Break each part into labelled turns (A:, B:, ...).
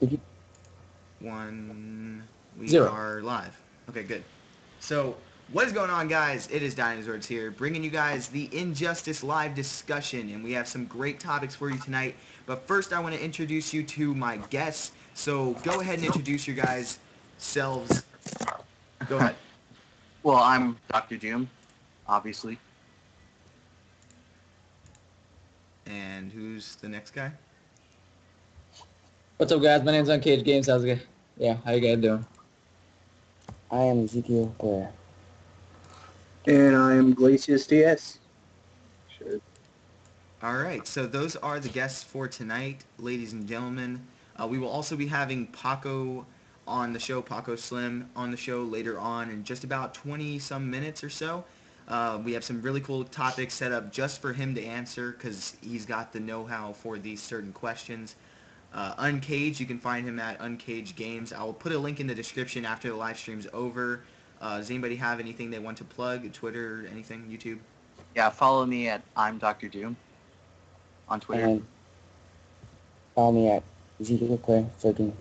A: Did you?
B: One. We
C: Zero.
B: are live. Okay, good. So, what is going on, guys? It is Dinozords here, bringing you guys the Injustice live discussion, and we have some great topics for you tonight. But first, I want to introduce you to my guests. So, go ahead and introduce your guys' selves. Go ahead.
D: Well, I'm Dr. Doom, obviously.
B: And who's the next guy?
C: What's up, guys? My name's Uncaged Games. How's it going? Yeah, how you guys doing?
A: I am Ezekiel Blair.
E: And I am Glacius DS. Sure.
B: All right, so those are the guests for tonight, ladies and gentlemen. We will also be having Paco on the show, Paco Slim on the show later on in just about 20 some minutes or so. We have some really cool topics set up just for him to answer because he's got the know-how for these certain questions. Uncaged, you can find him at Uncaged Games. I will put a link in the description after the live stream's over. Does anybody have anything they want to plug? Twitter, anything? YouTube?
D: Yeah, follow me at I'm Dr. Doom on Twitter.
A: And follow me at Ezekiel Blair so you can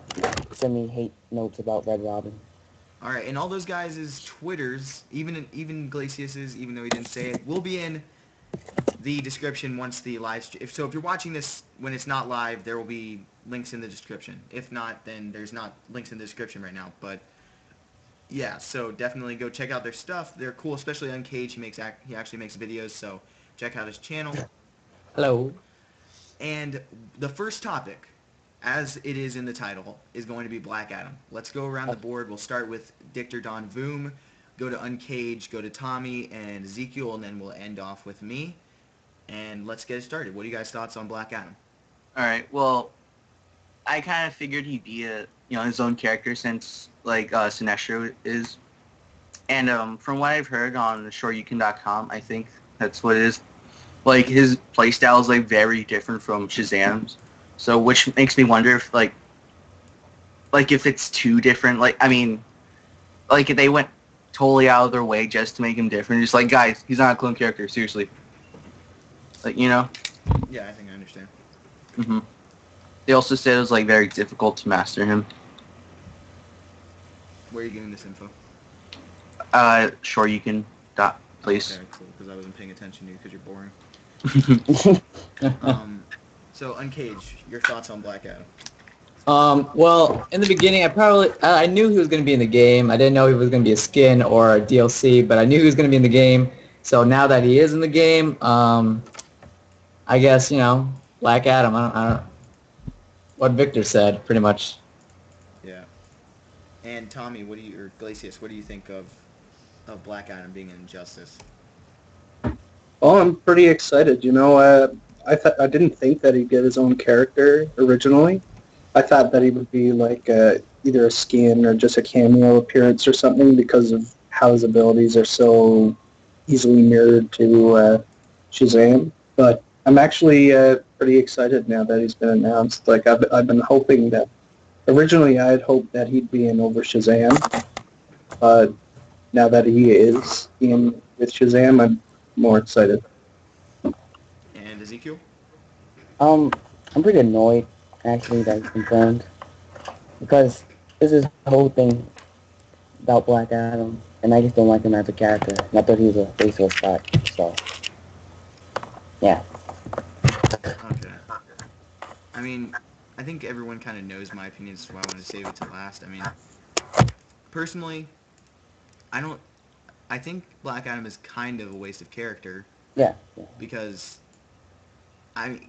A: send me hate notes about Red Robin.
B: All right, and all those guys' Twitters, even Glacius's, even though he didn't say it, will be in the description once the live stream. So if you're watching this when it's not live, there will be links in the description. If not, then there's not links in the description right now. But yeah, so definitely go check out their stuff. They're cool, especially Uncaged. He actually makes videos, so check out his channel.
C: Hello.
B: And the first topic, as it is in the title, is going to be Black Adam. Let's go around the board. We'll start with Dictor Don Voom, go to Uncaged, go to Tommy and Ezekiel, and then we'll end off with me. And let's get it started. What are you guys' thoughts on Black Adam?
D: All right. Well, I kind of figured he'd be his own character since Sinestro is, and from what I've heard on SureYouCan.com, I think that's what it is. Like his playstyle is like very different from Shazam's, so which makes me wonder if if it's too different. Like if they went totally out of their way just to make him different. Just like, guys, he's not a clone character. Seriously.
B: Yeah, I think I understand.
D: Mm-hmm. They also said it was like very difficult to master him.
B: Where are you getting this info?
D: Sure you can. Please.
B: Okay, cool. Because I wasn't paying attention to you because you're boring.
C: uh,
B: So Uncaged, your thoughts on Black Adam?
C: well, in the beginning, I knew he was going to be in the game. I didn't know he was going to be a skin or a DLC, but I knew he was going to be in the game. So now that he is in the game, I guess, Black Adam. I don't what Victor said, pretty much.
B: Yeah. And Tommy, or Glacius, what do you think of Black Adam being in Injustice?
E: Well, I'm pretty excited. I didn't think that he'd get his own character originally. I thought that he would be like either a skin or just a cameo appearance or something because of how his abilities are so easily mirrored to Shazam. But I'm actually pretty excited now that he's been announced. Like I've been hoping that. Originally, I had hoped that he'd be in over Shazam, but now that he is in with Shazam, I'm more excited.
B: And Ezekiel?
A: I'm pretty annoyed actually that he's confirmed because this is the whole thing about Black Adam, and I just don't like him as a character. And I thought he was a faceless spot, so yeah.
B: Okay. I mean, I think everyone kind of knows my opinion, so I want to save it to last. I mean, personally, I don't. I think Black Adam is kind of a waste of character
A: Yeah.
B: because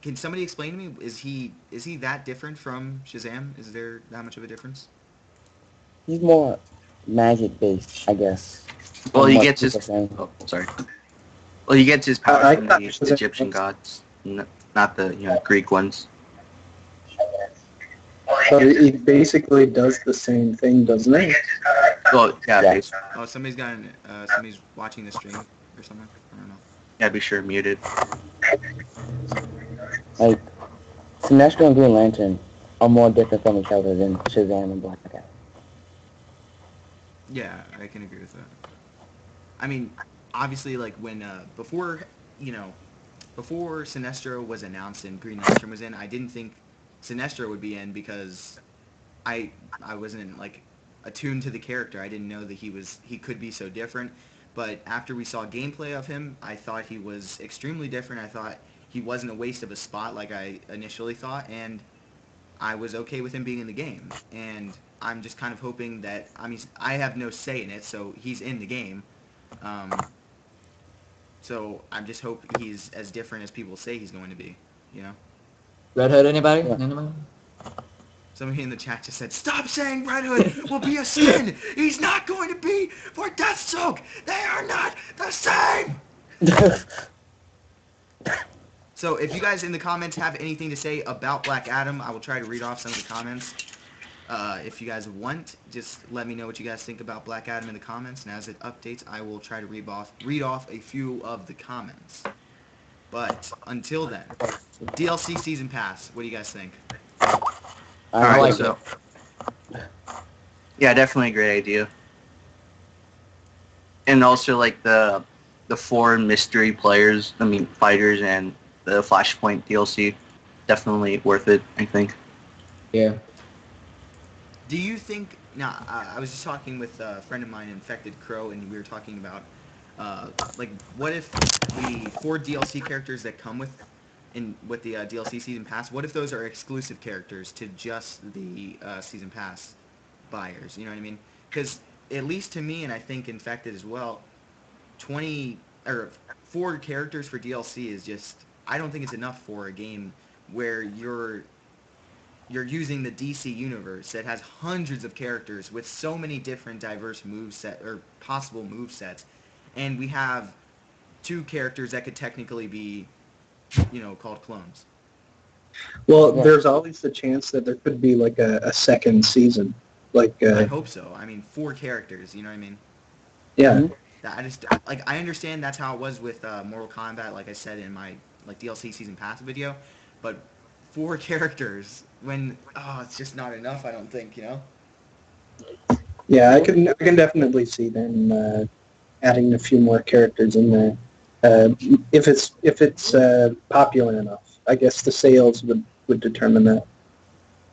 B: can somebody explain to me? Is he that different from Shazam? Is there that much of a difference?
A: He's more magic based, I guess.
D: Well,
A: From
D: he
A: what
D: gets his.
A: people are saying.
D: Oh, sorry. Well, he gets his power
E: I
D: from
E: thought
D: the
E: Shazam
D: Egyptian
E: was-
D: gods, not the Greek ones.
E: So he basically does the same thing, doesn't he?
D: Well, yeah,
A: Yeah.
B: Oh, somebody's watching the stream or something. I don't know.
D: yeah, be sure muted.
A: Like, Sinestro and Green Lantern are more different from each other than Shazam and Black Adam.
B: Yeah, I can agree with that. I mean, obviously, like when before Sinestro was announced and Green Lantern was in, I didn't think Sinestro would be in because I wasn't like attuned to the character. I didn't know that he could be so different. But after we saw gameplay of him, I thought he was extremely different. I thought he wasn't a waste of a spot like I initially thought, and I was okay with him being in the game. And I'm just kind of hoping that, I mean, I have no say in it, so he's in the game. So I'm just hope he's as different as people say he's going to be, you know?
C: Red Hood, anybody?
A: Yeah.
C: Anybody?
B: Somebody in the chat just said, "Stop saying Red Hood will be a skin. He's not going to be for Deathstroke. They are not the same." So if you guys in the comments have anything to say about Black Adam, I will try to read off some of the comments. If you guys want, just let me know what you guys think about Black Adam in the comments, and as it updates, I will try to read off a few of the comments. But until then, DLC Season Pass, what do you guys think?
A: I
C: like
D: so. Yeah, definitely a great idea. And also like the 4 mystery players, fighters, and the Flashpoint DLC, definitely worth it, I think.
C: Yeah.
B: Do you think? Now, I was just talking with a friend of mine, Infected Crow, and we were talking about, like, what if the 4 DLC characters that come with the DLC Season Pass, what if those are exclusive characters to just the Season Pass buyers? You know what I mean? Because at least to me, and I think Infected as well, 20 or 4 characters for DLC is just, I don't think it's enough for a game where you're using the DC universe that has hundreds of characters with so many different diverse possible move sets, and we have 2 characters that could technically be, called clones.
E: Well,
A: Yeah.
E: there's always the chance that there could be like a second season. Like,
B: I hope so. I mean, 4 characters, you know what I mean?
E: yeah.
A: Mhm.
B: That I just, like, I understand that's how it was with Mortal Kombat, like I said in my DLC Season Pass video, but 4 characters when it's just not enough. I don't think,
E: Yeah, I can definitely see them adding a few more characters in there. If it's popular enough, I guess the sales would determine that.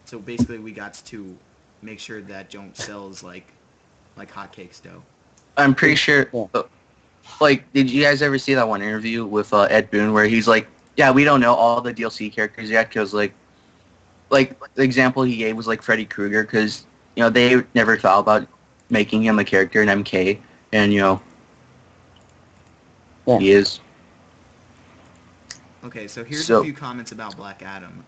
B: So basically, we got to make sure that Jones sells like hotcakes dough.
D: I'm pretty sure.
A: Yeah.
D: Like, did you guys ever see that one interview with Ed Boon where he's like, "Yeah, we don't know all the DLC characters yet because like the example he gave was like Freddy Krueger because they never thought about making him a character in MK, and
A: Yeah.
D: he is."
B: Okay, so here's
D: So-
B: a few comments about Black Adam.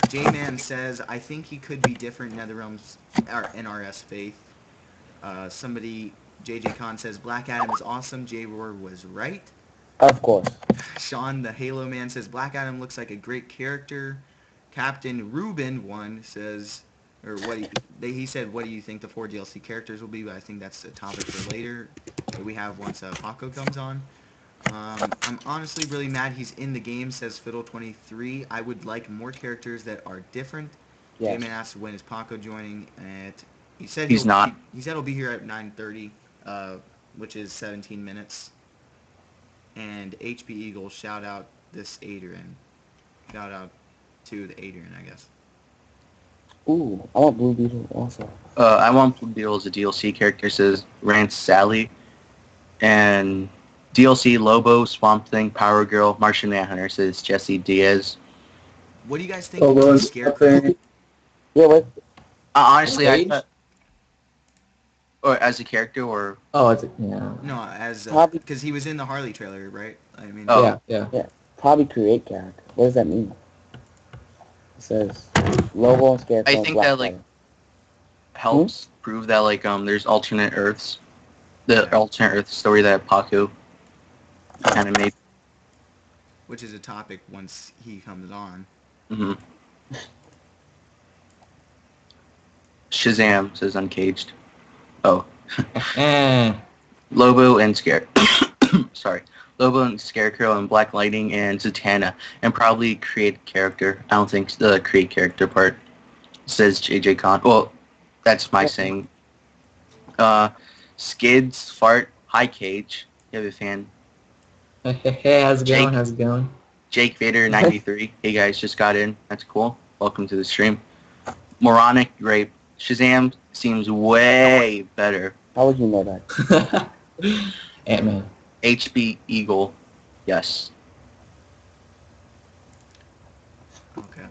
B: J-Man says, "I think he could be different NetherRealm's or NRS Faith." JJ Khan says, "Black Adam is awesome. J-Roar was right."
A: Of course.
B: Sean the Halo Man says, "Black Adam looks like a great character." Captain Ruben 1 says, or he said, "What do you think the 4 DLC characters will be?" But I think that's a topic for later that we have once Paco comes on. I'm honestly really mad he's in the game, says Fiddle23. I would like more characters that are different.
A: Yes.
B: J-Man asked when is Paco joining, and he said
D: He's not.
B: He said he'll be here at 9:30, which is 17 minutes. And HP Eagle, shout out this Adrian. Shout out to the Adrian, I guess.
A: Ooh, I want Blue Beetle also.
D: I want Blue Beetle as a DLC character, says Rance Sally. And DLC Lobo, Swamp Thing, Power Girl, Martian Manhunter, says Jesse Diaz.
B: What do you guys think
E: Oh,
B: of
E: well,
B: the
E: it's
B: Scarecrow?
E: nothing.
A: Yeah, what?
D: Honestly, I
C: Uncaged?
D: thought, or as a character, or
C: Oh, it's yeah.
B: No, as
A: Probably-
B: because he was in the Harley trailer, right? I mean,
D: Oh.
C: Yeah.
A: Probably create character. What does that mean? It says Lobo and Scarecrow.
D: I think
A: Black
D: that, like,
A: Adam.
D: helps prove that like there's alternate Earths, the
B: Yeah.
D: alternate Earth story that Paco kind of made.
B: which is a topic once he comes on.
D: hmm Shazam, says Uncaged. Oh, Lobo and sorry, Lobo and Scarecrow and Black Lightning and Zatanna, and probably create character. I don't think the create character part, says JJ Khan. Well, that's my saying. Skids, Fart, Hi Cage. You have a fan.
C: Hey, how's it going?
D: Jake.
C: How's it going?
D: Jake Vader 93. Hey guys, just got in. That's cool. Welcome to the stream. Moronic Grape Shazam seems way better.
A: How would you know that?
C: Ant-Man.
D: HB Eagle. Yes.
B: Okay.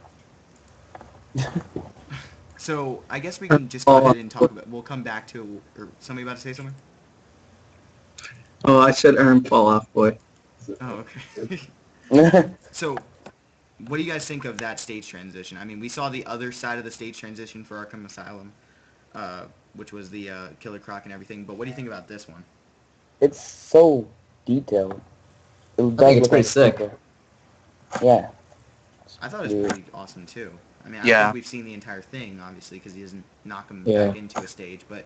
B: So I guess we can just go ahead and talk about. We'll come back to. Or somebody about to say something?
E: Oh, I said arm fall off, boy.
B: Oh, okay. So, what do you guys think of that stage transition? I mean, we saw the other side of the stage transition for Arkham Asylum, which was the Killer Croc and everything. But what do you think about this one?
A: It's so detailed. It
C: I
A: does
C: think it's
A: look
C: pretty
A: like
C: sick.
A: paper. Yeah.
B: I thought it was pretty awesome too. I mean, I
D: Yeah.
B: think we've seen the entire thing, obviously, because he doesn't knock him
C: Yeah.
B: back into a stage. But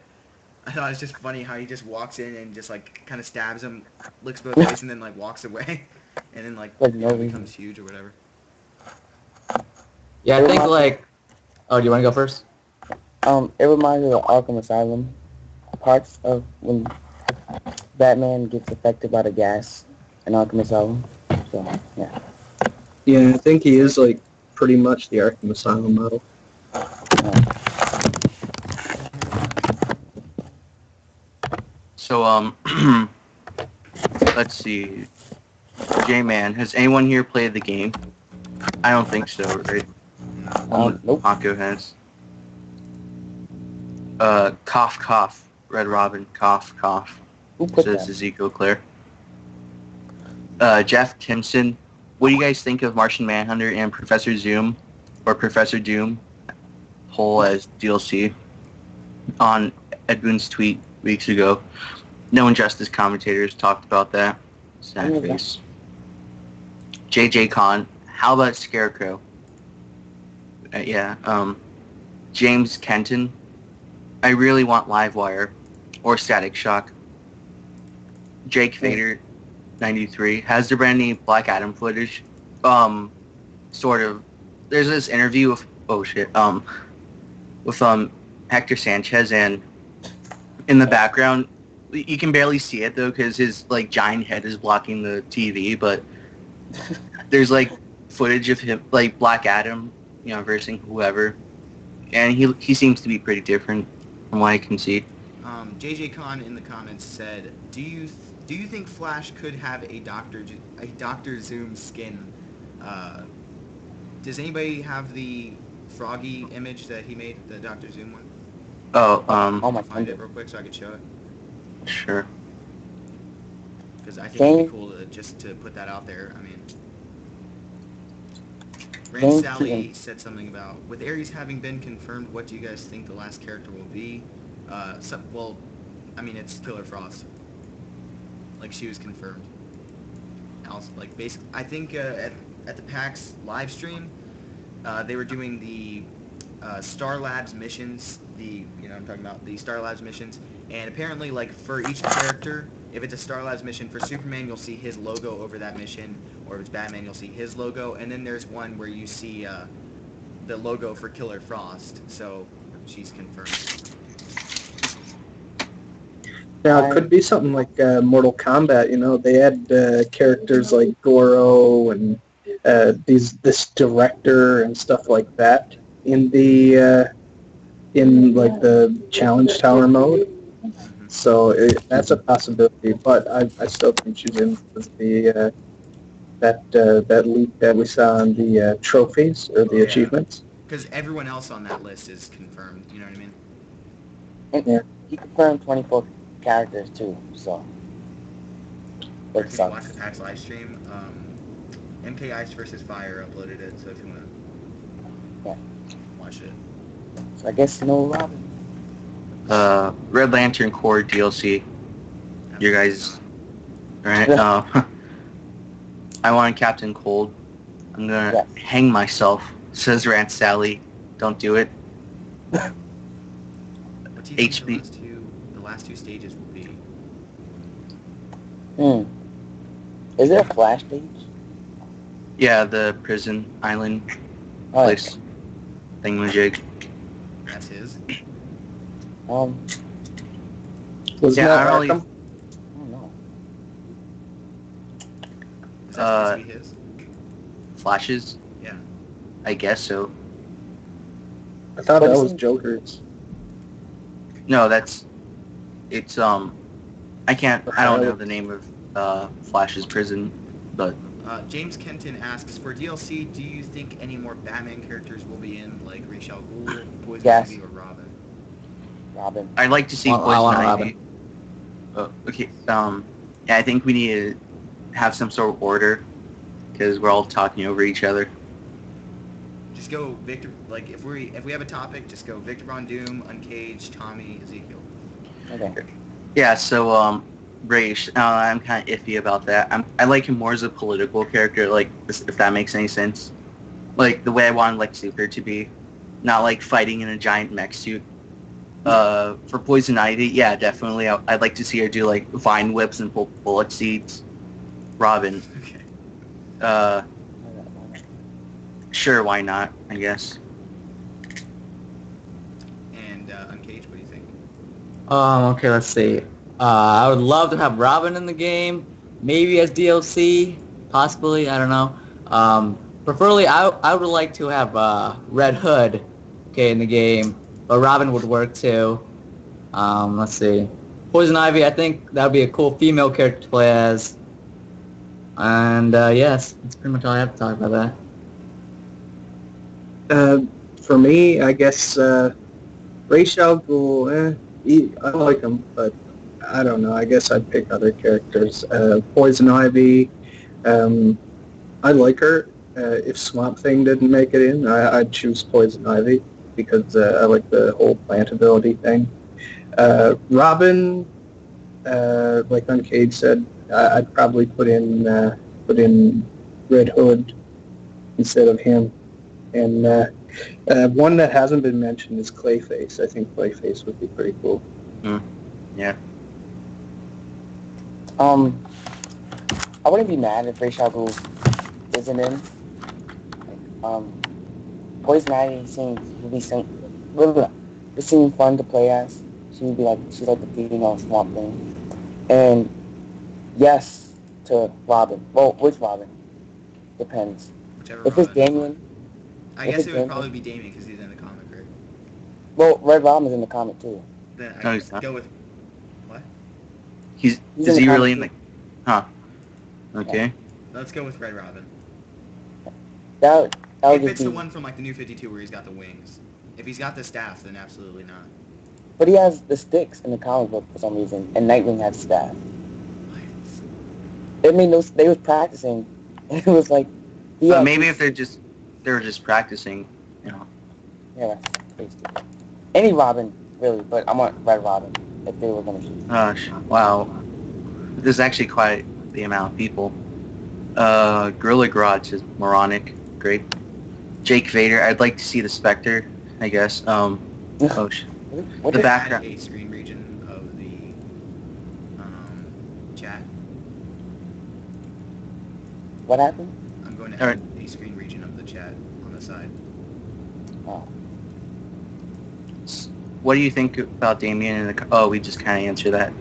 B: I thought it was just funny how he just walks in and just like kind of stabs him, looks both ways, and then like walks away, and then like
A: Like, no
B: becomes
A: reason.
B: huge or whatever.
C: Yeah, I think like. Oh, do you want to go first?
A: It reminds me of the Arkham Asylum parts of when Batman gets affected by the gas in Arkham Asylum. So, yeah.
E: Yeah, I think he is like pretty much the Arkham Asylum model.
D: So, let's see. J-Man, has anyone here played the game? I don't think so, right?
A: Nope.
D: Paco has. Cough, cough. Red Robin, cough, cough.
A: Who put
D: Says
A: that?
D: Ezekiel Clare. Jeff Timson, what do you guys think of Martian Manhunter and Professor Zoom, or Professor Doom, whole as DLC? On Ed Boon's tweet weeks ago, No Injustice commentators talked about that. Sad
A: Okay.
D: face. JJ Khan, how about Scarecrow? James Kenton, I really want Livewire or Static Shock. Jake Fader, 93, has there been any Black Adam footage? Sort of. There's this interview with Hector Sanchez, and in the background, you can barely see it though because his like giant head is blocking the TV, but there's like footage of him, like Black Adam, versing whoever, and he seems to be pretty different from what I can see.
B: JJ Khan in the comments said, "Do you think Flash could have a Doctor Zoom skin?" Does anybody have the Froggy image that he made, the Doctor Zoom one?
A: Oh
B: I'll
A: my
B: find
A: god.
B: it real quick so I could show it.
D: Sure.
B: Because I think it'd be cool to put that out there. I mean, Rand
A: Thank
B: Sally
A: you.
B: said something about, with Ares having been confirmed, what do you guys think the last character will be? It's Killer Frost. Like, she was confirmed. I think at the PAX live stream, they were doing the Star Labs missions, I'm talking about the Star Labs missions, and apparently, like, for each character, if it's a Star Labs mission, for Superman, you'll see his logo over that mission, or if it's Batman, you'll see his logo, and then there's one where you see the logo for Killer Frost, so she's confirmed.
E: Now, it could be something like Mortal Kombat, they had characters like Goro and this director and stuff like that in the challenge tower mode. So that's a possibility, but I still think she's in because that leak that we saw on the trophies or the achievements.
B: Because everyone else on that list is confirmed, you know what I mean?
A: And he confirmed 24 characters too, so.
B: Or
A: It
B: if you watch
A: sucks.
B: the PAX live stream, MK Ice vs. Fire uploaded it, so if you want to watch it.
A: So I guess no Robin.
D: Red Lantern Corps DLC. You guys, right? I want Captain Cold. I'm gonna hang myself. Says Rant Sally. Don't do it.
B: What do you think
D: HB.
B: the last two stages will be?
A: Is there a Flash stage?
D: Yeah, the prison island
A: Oh,
D: place. Thingamajig.
B: That's his.
E: Was
D: Yeah,
E: that
D: I don't
E: Arkham?
A: I don't know.
B: Is that supposed to be his?
D: Flashes?
B: Yeah.
D: I guess so.
E: I thought
A: But
E: that
A: it
E: was
A: seems-
E: Joker's.
D: No, it's I don't know the name of Flash's prison, but
B: James Kenton asks, for DLC, do you think any more Batman characters will be in, like Ra's al Ghul, Poison
A: Yes.
B: Ivy, or Robin?
A: Robin.
D: I'd like to see
C: I
D: Poison
C: want
D: Ivy. Okay. Yeah, I think we need to have some sort of order because we're all talking over each other.
B: Just go Victor. Like if we have a topic, just go Victor Von Doom, Uncaged, Tommy, Ezekiel.
A: Okay.
D: Yeah. So Raish, I'm kind of iffy about that. I like him more as a political character, like if that makes any sense. Like the way I want Lex Luthor to be, not like fighting in a giant mech suit. For Poison Ivy, yeah, definitely. I'd like to see her do like vine whips and pull bullet seeds. Robin,
B: Okay.
D: Sure, why not? I guess.
B: And Uncaged, what do you think?
C: Okay, let's see. I would love to have Robin in the game, maybe as DLC, possibly. I don't know. Preferably, I would like to have Red Hood, okay, in the game, but Robin would work too. Let's see. Poison Ivy, I think that would be a cool female character to play as. And yes, that's pretty much all I have to talk about that.
E: For me, I guess Ra's al Ghul, I like him, but I don't know. I guess I'd pick other characters. Poison Ivy, I like her. If Swamp Thing didn't make it in, I'd choose Poison Ivy because I like the whole plant ability thing. Robin, like Uncaged said, I'd probably put in Red Hood instead of him. And one that hasn't been mentioned is Clayface. I think Clayface would be pretty cool.
D: Yeah.
A: I wouldn't be mad if Ra's al Ghul isn't in. Poison Ivy it seemed fun to play as. She's like the female Swamp Thing. And yes to Robin. Well, which Robin? Depends.
B: Whichever.
A: If it's Damian.
B: I guess it would probably be Damian because he's in the comic, right?
A: Well, Red Robin's in the comic too.
B: Then
D: No,
B: I
D: he's not.
B: go with what?
D: Is
A: in
D: he
A: the
D: really
A: comic
D: in the? Huh. Okay.
B: Let's go with Red Robin.
A: That would
B: If
A: just
B: it's
A: be.
B: the one from like the New 52 where he's got the wings. If he's got the staff, then absolutely not.
A: But he has the sticks in the comic book for some reason, and Nightwing has staff. I mean, they was practicing, and it was like.
D: Maybe if they were just practicing, you know.
A: Yeah, that's pretty stupid. Any Robin, really, but I want Red Robin if they were gonna shoot.
D: Gosh, wow. There's actually quite the amount of people. Gorilla Garage is moronic. Great. Jake Vader. I'd like to see the Spectre, I guess.
A: What
D: The
A: did-
D: background.
B: Add a screen region of the chat.
A: What happened?
B: I'm going to
D: All
B: add a screen region of the chat on the side.
A: Oh.
D: What do you think about Damien and the? Oh, we just kind of answered that.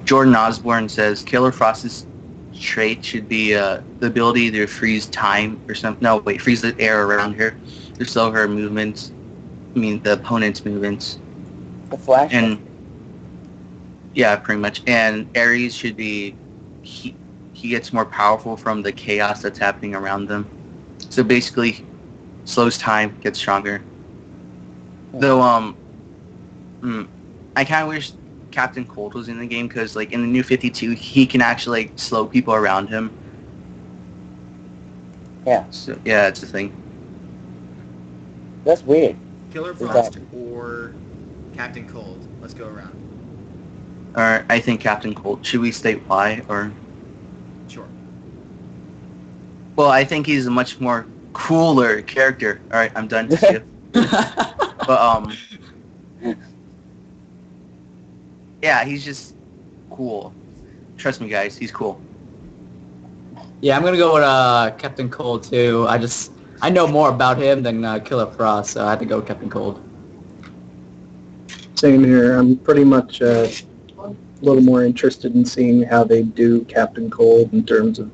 D: Jordan Osborne says Killer Frost's trait should be the ability to freeze time or something. No, wait, freeze the air around her to slow her movements. I mean, the opponent's movements.
A: The Flash.
D: And yeah, pretty much. And Ares should be he gets more powerful from the chaos that's happening around them. So basically, slows time, gets stronger. Though I kind of wish Captain Cold was in the game because like in the New 52, he can actually like slow people around him.
A: Yeah.
D: So yeah, it's a thing.
A: That's weird.
B: Killer
A: Exactly.
B: Frost or Captain Cold. Let's go around.
D: Or I think Captain Cold. Should we state why or?
B: Sure.
D: Well, I think he's a much more cooler character. All right, I'm done. But yeah, he's just cool. Trust me, guys, he's cool.
C: Yeah, I'm gonna go with Captain Cold too. I know more about him than Killer Frost, so I had to go with Captain Cold.
E: Same here. I'm pretty much a little more interested in seeing how they do Captain Cold in terms of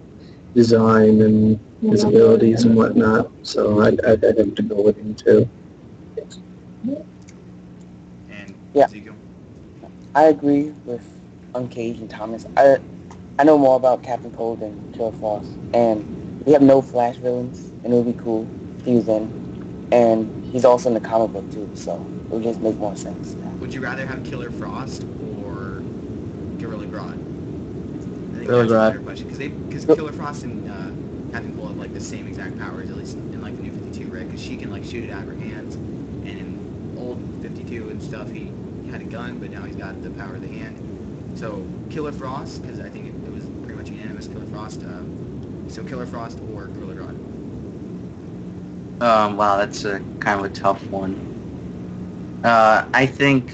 E: design and his abilities and whatnot. So I'd have to go with him too.
B: And
A: Yeah.
B: Ezekiel?
A: I agree with Uncaged and Thomas. I know more about Captain Cold than Killer Frost, and we have no Flash villains, and it would be cool if he was in. And he's also in the comic book too, so it would just make more sense.
B: Would you rather have Killer Frost or Gorilla Grodd? I think
C: Gorilla
B: that's a
C: Grodd.
B: better question because Killer Frost and Captain Cold have like the same exact powers, at least in like the new 52, right? Because she can like shoot it out of her hands, and in old 52 and stuff, he had a gun, but now he's got the power of the hand. So Killer Frost, because I think it was pretty much unanimous. Killer Frost. So Killer Frost or Gorilla Grodd.
D: Wow, that's a kind of a tough one. I think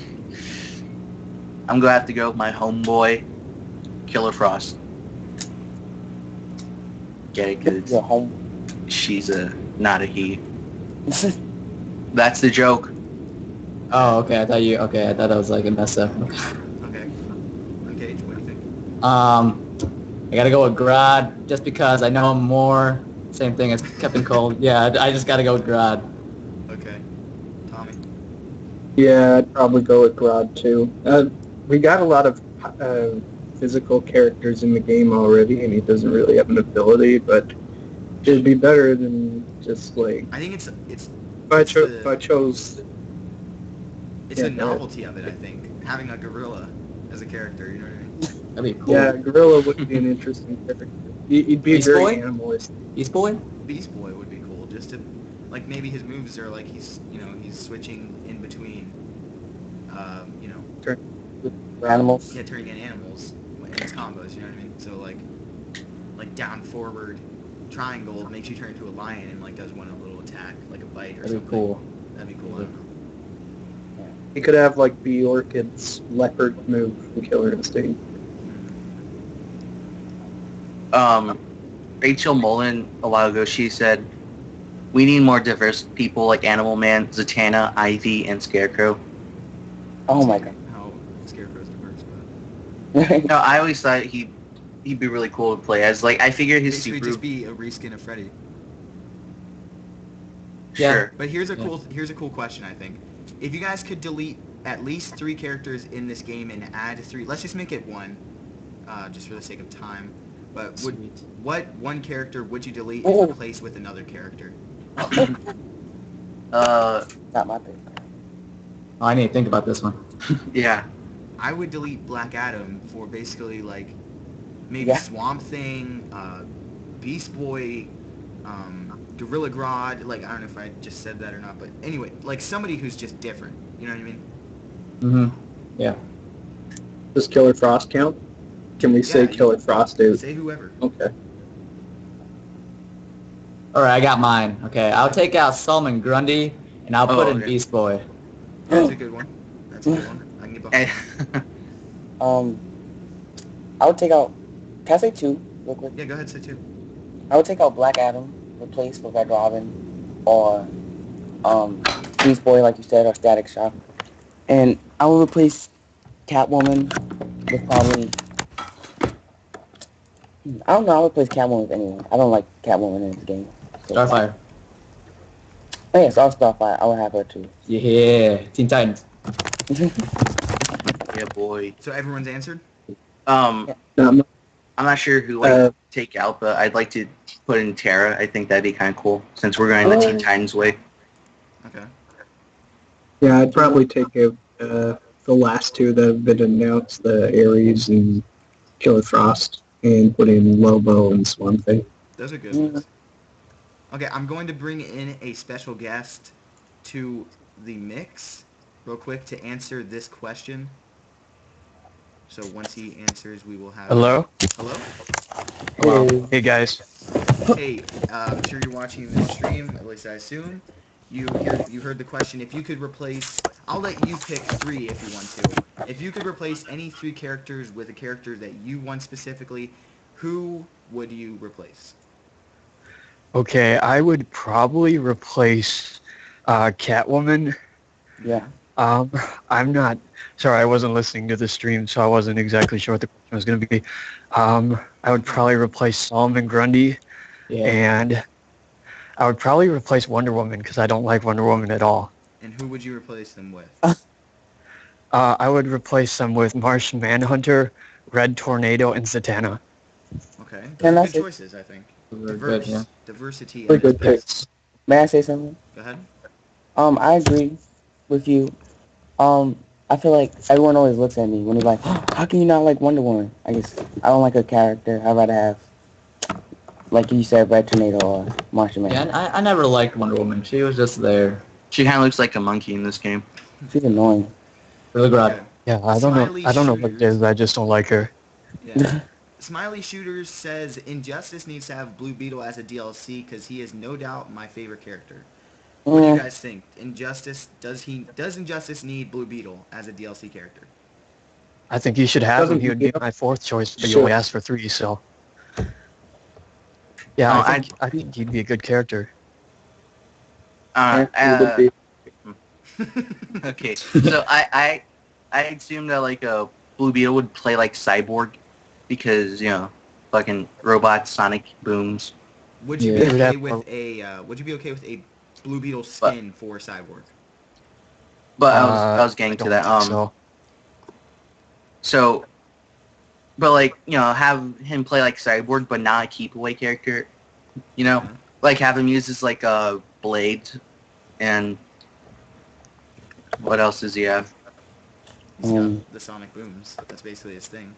D: I'm gonna have to go with my homeboy, Killer Frost. Get it?
A: Your
D: Because
A: home.
D: she's not a he. That's the joke.
C: Oh, okay. I thought that was like a mess up.
B: Okay. Uncaged, what do you think?
C: I gotta go with Grodd just because I know him more. Same thing as Captain Cold. Yeah, I just gotta go with Grodd.
B: Okay. Tommy?
E: Yeah, I'd probably go with Grodd too. We got a lot of physical characters in the game already, and he doesn't really have an ability, but it'd be better than just like
B: I think it's
E: if I chose.
B: it's
E: Yeah,
B: the
E: go ahead.
B: novelty of it, I think. Having a gorilla as a character, you know what I mean?
C: That'd be cool.
E: Yeah, Gorilla would be an interesting character. He'd be
C: Beast
E: very
C: Boy?
E: animalistic.
C: Beast Boy?
B: Beast Boy would be cool, just to, like, maybe his moves are like he's switching in between,
A: Animals.
B: yeah, turning in animals in his combos, you know what I mean? So, like down forward triangle makes you turn into a lion and, like, does one little attack, like a bite or
C: That'd
B: something.
C: be cool.
B: That'd be cool, I don't know.
E: He could have like the Orchid's leopard move from Killer Instinct.
D: Rachel Mullen a while ago, she said, "We need more diverse people like Animal Man, Zatanna, Ivy, and Scarecrow."
A: Oh my god.
B: How Scarecrow's diverse, but...
D: No, I always thought he'd be really cool to play as. Like, I figured his
B: Basically
D: super.
B: just be a reskin of Freddy.
C: Yeah.
D: Sure.
B: But here's a
C: Yeah.
B: cool question, I think. If you guys could delete at least 3 characters in this game and add 3, let's just make it 1, just for the sake of time. But what one character would you delete and replace with another character?
A: Not my thing.
C: Oh, I need to think about this one.
D: Yeah.
B: I would delete Black Adam for basically like maybe
A: Yeah.
B: Swamp Thing, Beast Boy, Gorilla Grodd. Like, I don't know if I just said that or not, but anyway, like somebody who's just different. You know what I mean?
C: Mm-hmm. Yeah.
E: Does Killer Frost count? Can we say
B: Yeah,
E: Killer Frost is?
B: Say whoever.
E: Okay.
C: All right, I got mine. Okay, I'll take out Solomon Grundy, and I'll put in
D: okay.
C: Beast Boy.
B: That's a good one. That's a good one. I can get behind.
A: I would take out. Can I say 2 real quick?
B: Yeah, go ahead, say 2.
A: I would take out Black Adam, replace with Red Robin, or Beast Boy, like you said, or Static Shock, and I would replace Catwoman with probably. I don't know. I would replace Catwoman with anyone. I don't like Catwoman in this game. So.
C: Starfire.
A: Oh yeah, Starfire. I would have her too.
C: Yeah. Teen Titans.
D: Yeah, boy.
B: So everyone's answered?
E: Um,
D: I'm not sure who
E: Uh,
D: I'd take out, but I'd like to put in Terra. I think that'd be kind of cool since we're going the Teen Titans way.
B: Okay.
E: yeah, I'd probably take out the last 2 that have been announced, the Ares and Killer Frost, and put in Lobo and Swamp Thing.
B: Those are good
A: Yeah.
B: ones. Okay, I'm going to bring in a special guest to the mix real quick to answer this question. So once he answers, we will have...
F: Hello?
B: Hello?
C: Hello.
F: Hey guys.
B: Hey, I'm sure you're watching this stream, at least I assume. You heard the question. If you could replace... I'll let you pick 3 if you want to. If you could replace any 3 characters with a character that you want specifically, who would you replace?
F: Okay, I would probably replace Catwoman.
A: Yeah.
F: I'm not... Sorry, I wasn't listening to the stream, so I wasn't exactly sure what the question was going to be. I would probably replace Solomon Grundy.
A: Yeah.
F: And I would probably replace Wonder Woman because I don't like Wonder Woman at all.
B: And who would you replace them with?
F: I would replace them with Martian Manhunter, Red Tornado, and Zatanna.
B: Okay, those
A: Can
B: are
A: I
B: good
A: say-
B: choices, I think.
C: Very
B: Diverse.
C: good, yeah.
B: Diversity.
E: Pretty
B: in
E: good
B: this.
E: picks.
A: May I say something?
B: Go ahead.
A: I agree with you. I feel like everyone always looks at me when they're like, "How can you not like Wonder Woman?" I don't like her character. I'd rather have, like you said, Red Tornado or Martian Man.
C: Yeah, I never liked Wonder Woman. She was just there.
D: She kind of looks like a monkey in this game.
A: She's annoying.
C: Really good.
B: Okay.
F: Yeah, I don't know.
B: Smiley
F: I don't know what it
B: shooters.
F: is. I just don't like her.
B: Yeah. Smiley Shooters says Injustice needs to have Blue Beetle as a DLC because he is no doubt my favorite character. What do you guys think? Does Injustice need Blue Beetle as a DLC character?
F: I think you should have him.
E: Doesn't
F: He would
E: he-
F: be my fourth choice, but you
E: Sure.
F: only asked for 3, so. Yeah,
D: Oh,
F: I think he'd be a good character.
D: Uh,
E: Yeah, he would be.
D: okay, so I assume that like a Blue Beetle would play like Cyborg because fucking robot sonic booms.
B: Would you
C: Yeah.
B: be
F: It would
B: okay
F: have-
B: with a Would you be okay with a Blue Beetle skin for Cyborg?
D: But I was
F: I
D: getting to
F: don't
D: that.
F: think so.
D: So, but like have him play like Cyborg, but not a keep away character.
B: Mhm.
D: Like have him use his like blade, and what else does he have?
B: He's got
A: Um,
B: the sonic booms. That's basically his thing.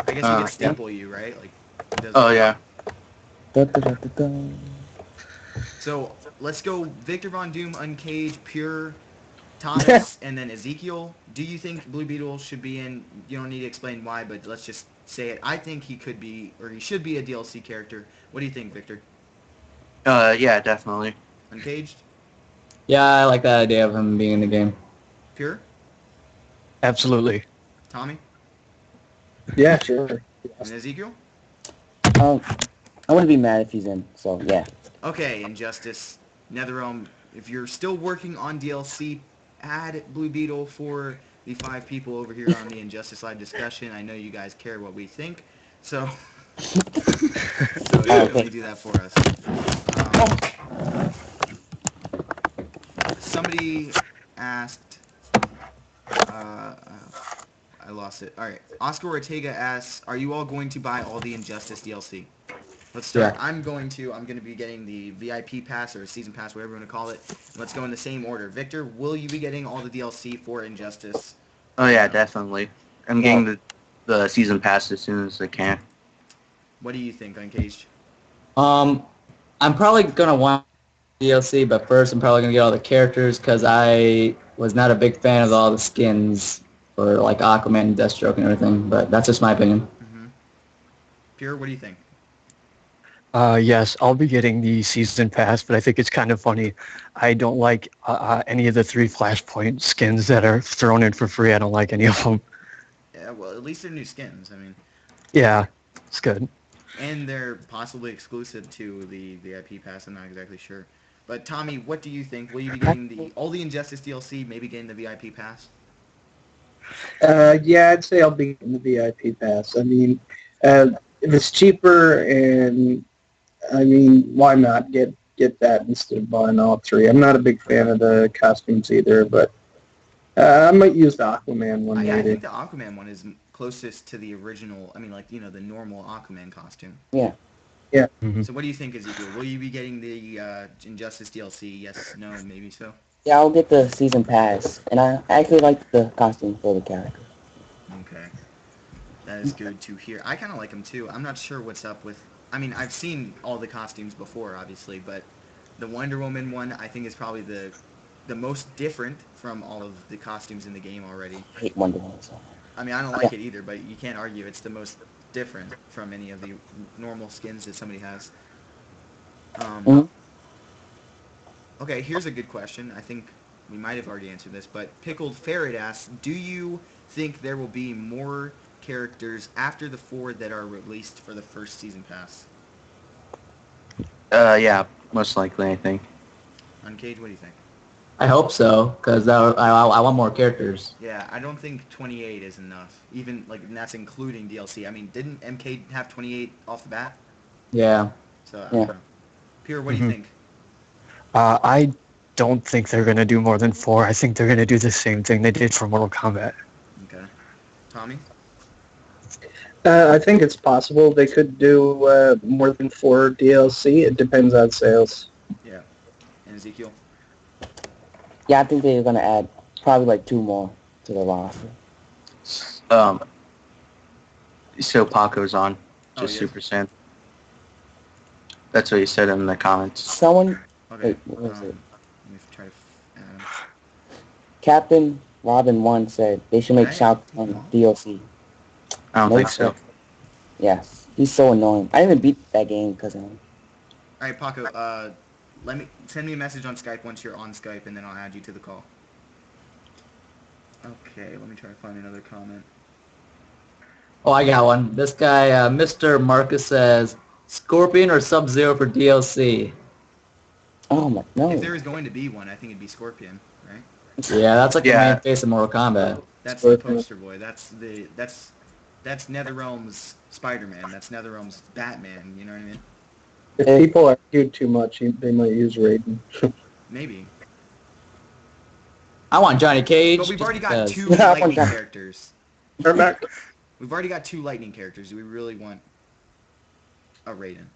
B: I guess he
D: yeah.
B: can staple you, right? Like. he does
D: Oh
B: that.
D: yeah.
A: Da-da-da-da-da.
B: So let's go Victor Von Doom, Uncaged, Pure, Thomas, and then Ezekiel. Do you think Blue Beetle should be in? You don't need to explain why, but let's just say it. I think he could be, or he should be a DLC character. What do you think, Victor?
D: Yeah, definitely.
B: Uncaged?
C: Yeah, I like that idea of him being in the game.
B: Pure?
F: Absolutely.
B: Tommy?
E: Yeah, sure.
B: And Ezekiel?
A: I wouldn't be mad if he's in. So yeah.
B: Okay, Injustice, NetherRealm. If you're still working on DLC, add Blue Beetle for the 5 people over here on the Injustice Live discussion. I know you guys care what we think, so definitely do that for us. Somebody asked. I lost it. All right. Oscar Ortega asks, "Are you all going to buy all the Injustice DLC?" Let's start.
C: Yeah.
B: I'm going to be getting the VIP pass or season pass, whatever you want to call it. Let's go in the same order. Victor, will you be getting all the DLC for Injustice?
D: Oh yeah, definitely. I'm
A: Yeah.
D: getting the season pass as soon as I can.
B: What do you think, Uncaged?
C: I'm probably gonna want DLC, but first I'm probably gonna get all the characters because I was not a big fan of all the skins for like Aquaman and Deathstroke and everything. But that's just my opinion.
B: Mm-hmm. Pure, what do you think?
F: Yes, I'll be getting the season pass, but I think it's kind of funny. I don't like any of the 3 Flashpoint skins that are thrown in for free. I don't like any of them.
B: Yeah, well, at least they're new skins. I mean,
F: Yeah, it's good.
B: and they're possibly exclusive to the VIP pass. I'm not exactly sure. But Tommy, what do you think? Will you be getting all the Injustice DLC, maybe getting the VIP pass?
E: Yeah, I'd say I'll be getting the VIP pass. I mean, if it's cheaper, and I mean, why not get that instead of buying all 3? I'm not a big fan of the costumes either, but I might use the Aquaman one
B: I
E: later.
B: think the Aquaman one is closest to the original. I mean, like the normal Aquaman costume.
A: Yeah.
F: Mhm.
B: So what do you think, Ezekiel? Will you be getting the Injustice DLC? Yes, no, maybe so.
A: Yeah, I'll get the season pass, and I actually like the costume for the character.
B: Okay. That is good to hear. I kind of like them too. I'm not sure what's up with... I mean, I've seen all the costumes before, obviously, but the Wonder Woman one, I think, is probably the most different from all of the costumes in the game already.
A: I hate Wonder Woman. So.
B: I mean, I don't like it either, but you can't argue it's the most different from any of the normal skins that somebody has.
A: Mhm.
B: Okay, here's a good question. I think we might have already answered this, but Pickled Ferret asks, do you think there will be more characters after the 4 that are released for the first season pass?
D: Yeah, most likely, I think.
B: Uncaged, what do you think?
C: I hope so because I want more characters.
B: Yeah, I don't think 28 is enough. Even, like, and that's including DLC. I mean, didn't MK have 28 off the bat?
C: Yeah.
B: So I
A: Yeah.
B: don't know. Pure, what do you think?
F: I don't think they're going to do more than 4. I think they're going to do the same thing they did for Mortal Kombat.
B: Okay. Tommy?
E: I think it's possible they could do more than 4 DLC. It depends on sales.
B: Yeah. And Ezekiel?
A: Yeah, I think they're gonna add probably like 2 more to the roster.
D: So Paco's on,
B: Oh,
D: just
B: he is?
D: Super Saiyan. That's what he said in the comments.
A: Someone,
B: Okay.
A: wait, what was it?
B: Let me try to add him.
A: Captain Robin 1 said they should make
B: Right.
A: Shao Kahn DLC.
D: I don't
A: No
D: think so.
A: shit. Yes, he's so annoying. I didn't even beat that game because of him.
B: All right, Paco. Send me a message on Skype once you're on Skype, and then I'll add you to the call. Okay. Let me try to find another comment.
C: Oh, I got one. This guy, Mr. Marcus says, Scorpion or Sub-Zero for DLC?
A: Oh my, no.
B: If there is going to be one, I think it'd be Scorpion, right?
C: Yeah, that's like the
D: Yeah.
C: main face of Mortal Kombat.
B: That's the
E: Scorpion.
B: poster boy. That's NetherRealm's Spider-Man. That's NetherRealm's Batman. You know what I mean?
E: If people argued too much, they might use Raiden.
B: Maybe.
C: I want Johnny Cage.
B: But we've
C: just
B: already got
C: because.
B: 2
A: Yeah, I
B: lightning
A: want that.
B: characters. We've already got 2 lightning characters. Do we really want a Raiden?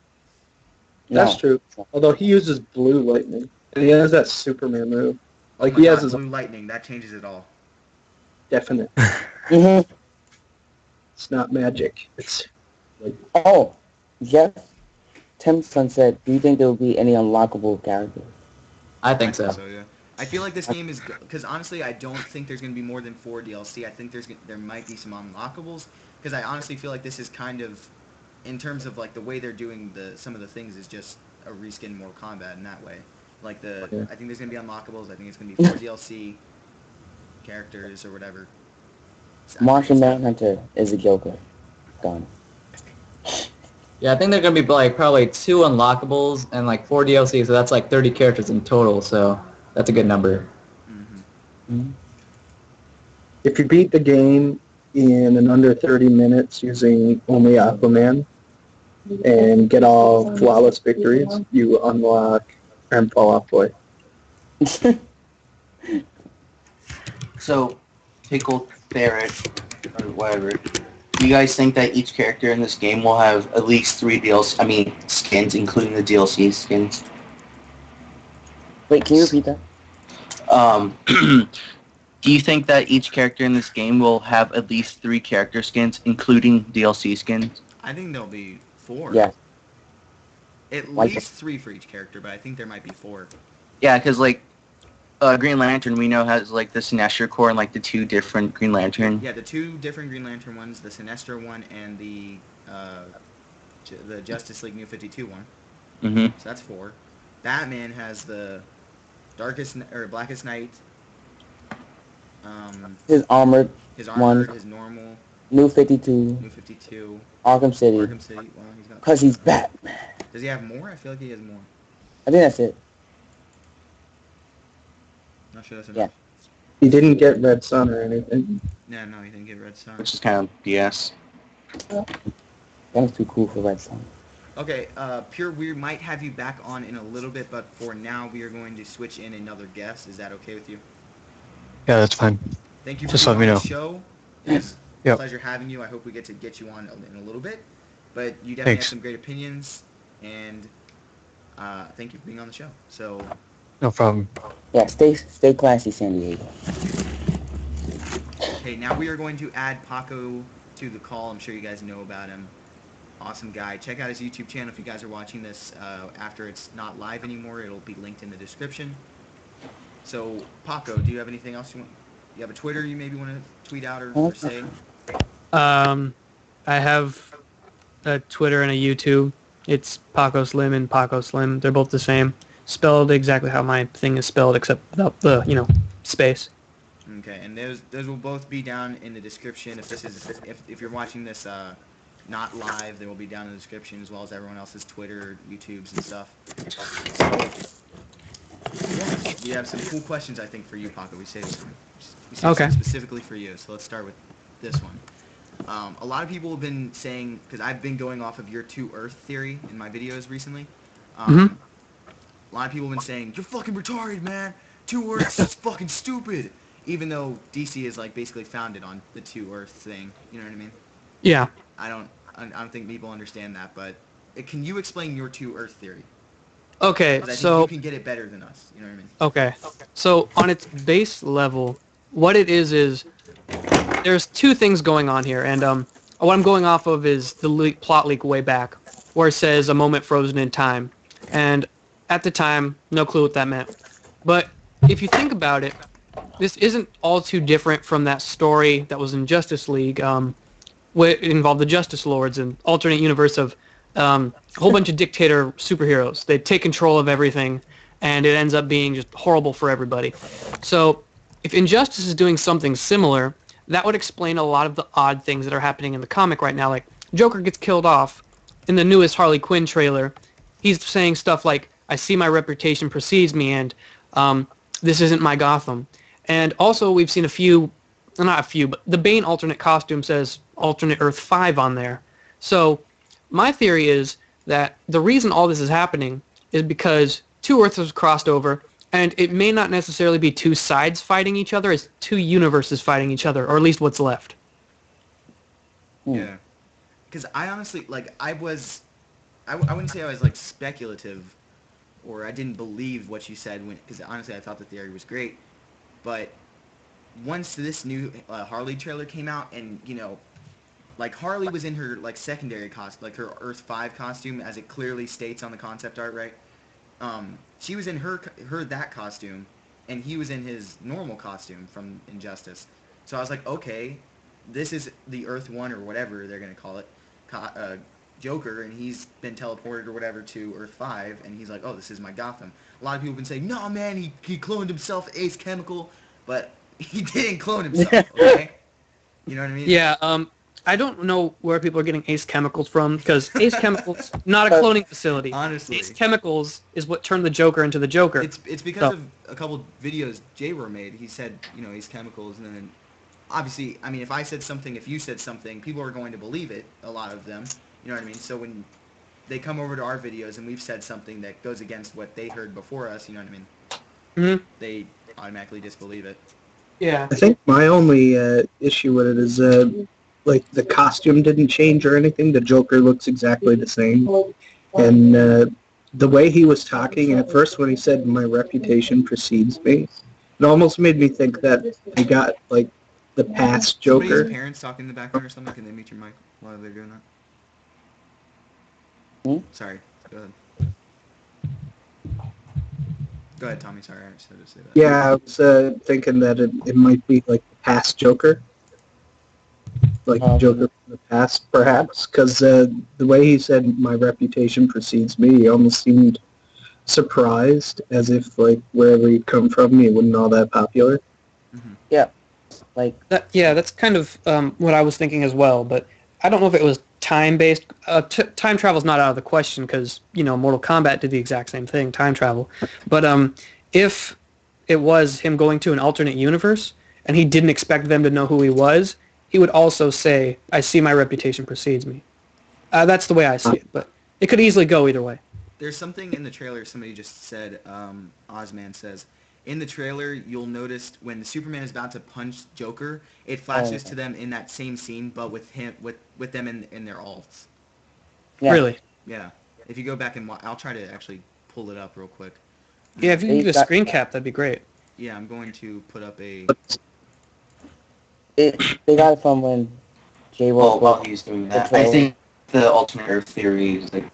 E: That's
A: No.
E: true. Although he uses blue lightning. And he has that Superman move. Like
B: Oh my
E: he
B: God,
E: has his
B: blue lightning. That changes it all.
E: definite.
A: hmm
E: It's not magic. It's like
A: Oh, yes. Timson said, do you think there will be any unlockable characters?
C: I think so.
B: Yeah. I feel like this game is because honestly, I don't think there's going to be more than 4 DLC. I think there might be some unlockables because I honestly feel like this is kind of, in terms of like the way they're doing some of the things is just a reskin Mortal Kombat in that way. Like
E: Yeah.
B: I think there's going to be unlockables. I think it's going to be 4 DLC characters or whatever.
A: Martian Manhunter is a Joker. Done.
C: Yeah, I think they're going to be like probably 2 unlockables and like 4 DLC, so that's like 30 characters in total, so that's a good number.
B: Mm-hmm.
E: if you beat the game in under 30 minutes using only Aquaman and get all flawless victories, you unlock and Fall Out Boy.
D: So, Pickle Ferret, or whatever, do you guys think that each character in this game will have at least 3 skins, including the DLC skins?
A: Wait, can you repeat that?
D: Do you think that each character in this game will have at least 3 character skins, including DLC skins?
B: I think there'll be 4.
A: Yeah.
B: At
A: Like
B: least 3 for each character, but I think there might be 4.
D: Yeah, because like Green Lantern, we know has like the Sinestro Corps and like the 2 different Green Lantern.
B: Yeah, the 2 different Green Lantern ones, the Sinestro one and the Justice League New 52 one.
D: Mm-hmm.
B: So that's 4. Batman has the Blackest Night.
A: His armored
B: His
A: one,
B: armored, his normal,
A: New 52,
B: New 52,
A: Arkham City,
B: Arkham City. Wow, he's got.
A: because he's Batman.
B: Does he have more? I feel like he has more.
A: I think that's it.
B: Not sure that's
A: Yeah.
B: enough.
E: He didn't get Red Sun or anything.
B: No, he didn't get Red Sun.
D: Which is kind of BS.
A: That was too cool for Red Sun.
B: Okay, Pure, we might have you back on in a little bit, but for now we are going to switch in another guest. Is that okay with you?
F: Yeah, that's fine.
B: Thank you for
F: Just
B: being
F: let me
B: on
F: know.
B: the show. It was a
F: Yep.
B: pleasure having you. I hope we get to you on in a little bit. But you definitely
F: Thanks.
B: have some great opinions, and thank you for being on the show. So,
F: No problem.
A: Yeah, stay classy, San Diego.
B: okay, now we are going to add Paco to the call. I'm sure you guys know about him. Awesome guy. Check out his YouTube channel if you guys are watching this after it's not live anymore. It'll be linked in the description. So, Paco, do you have anything else you want? You have a Twitter you maybe want to tweet out or say?
G: I have a Twitter and a YouTube. It's pacoslimee and pacoslim. They're both the same. Spelled exactly how my thing is spelled, except without the, space.
B: Okay, and those will both be down in the description. If you're watching this not live, they will be down in the description as well as everyone else's Twitter, YouTubes, and stuff. Yeah, we have some cool questions I think for you, Paco. We saved some
G: Okay.
B: specifically for you. So let's start with this one. A lot of people have been saying, because I've been going off of your two Earth theory in my videos recently.
G: Mhm.
B: A lot of people have been saying, you're fucking retarded, man. Two Earths is fucking stupid. Even though DC is like basically founded on the two Earth thing. You know what I mean?
G: Yeah.
B: I don't think people understand that, but can you explain your two Earth theory?
G: Okay,
B: Because I think you
G: so
B: can get it better than us. You know what I mean?
G: okay, so on its base level, what it is there's two things going on here, and what I'm going off of is the plot leak way back, where it says a moment frozen in time, and at the time, no clue what that meant. But if you think about it, this isn't all too different from that story that was in Justice League, where it involved the Justice Lords and alternate universe of a whole bunch of dictator superheroes. They take control of everything, and it ends up being just horrible for everybody. So if Injustice is doing something similar, that would explain a lot of the odd things that are happening in the comic right now. Like Joker gets killed off in the newest Harley Quinn trailer. He's saying stuff like, "I see my reputation precedes me," and "This isn't my Gotham." And also, we've seen a few, well, not a few, but the Bane alternate costume says alternate Earth 5 on there. So my theory is that the reason all this is happening is because two Earths have crossed over, and it may not necessarily be two sides fighting each other, it's two universes fighting each other, or at least what's left.
B: Yeah. Because I honestly, like, I wouldn't say I was, like, speculative, or I didn't believe what you said, because honestly I thought the theory was great. But once this new Harley trailer came out, and, you know, like, Harley was in her, like, secondary costume, like, her Earth 5 costume, as it clearly states on the concept art, right? She was in her that costume, and he was in his normal costume from Injustice. So I was like, okay, this is the Earth 1 or whatever they're going to call it, Joker, and he's been teleported or whatever to Earth 5, and he's like, oh, this is my Gotham. A lot of people have been saying, no, man, he cloned himself, Ace Chemical, but he didn't clone himself, okay? You know what I mean?
G: Yeah, I don't know where people are getting Ace Chemicals from, because Ace Chemicals, not a cloning facility.
B: Honestly.
G: Ace Chemicals is what turned the Joker into the Joker.
B: It's because of a couple videos J-Ro made. He said, you know, Ace Chemicals, and then obviously, I mean, if I said something, if you said something, people are going to believe it, a lot of them. You know what I mean? So when they come over to our videos and we've said something that goes against what they heard before us, you know what I mean?
G: Mm-hmm.
B: They automatically disbelieve it.
G: Yeah.
E: I think my only issue with it is like the costume didn't change or anything. The Joker looks exactly the same, and the way he was talking at first when he said "my reputation precedes me," it almost made me think that he got like the past
B: Somebody's
E: Joker.
B: parents talking in the background or something. Can they mute your mic while they're doing that?
A: Hmm?
B: Sorry. Go ahead. Go ahead, Tommy. Sorry, I just had to say that.
E: Yeah, I was thinking that it might be like the past Joker, like Joker from the past, perhaps, because the way he said "my reputation precedes me," he almost seemed surprised, as if like wherever he'd come from, he wasn't all that popular.
B: Mm-hmm.
A: Yeah, like
G: That's kind of what I was thinking as well, but I don't know if it was time-based. Time travel's not out of the question because, you know, Mortal Kombat did the exact same thing, time travel. But if it was him going to an alternate universe and he didn't expect them to know who he was, he would also say, "I see my reputation precedes me." That's the way I see it, but it could easily go either way.
B: There's something in the trailer somebody just said, Ozman says, in the trailer you'll notice when Superman is about to punch Joker, it flashes to them in that same scene, but with him with them in their alts.
A: yeah.
G: Really?
B: Yeah. If you go back and I'll try to actually pull it up real quick.
G: Yeah, if you can
A: He's
G: get a
A: got-
G: screen cap, that'd be great.
B: Yeah, I'm going to put up a...
A: They got it from when J.
D: Well,
A: Wolf
D: while he's doing that, I think the alternate Earth theory is like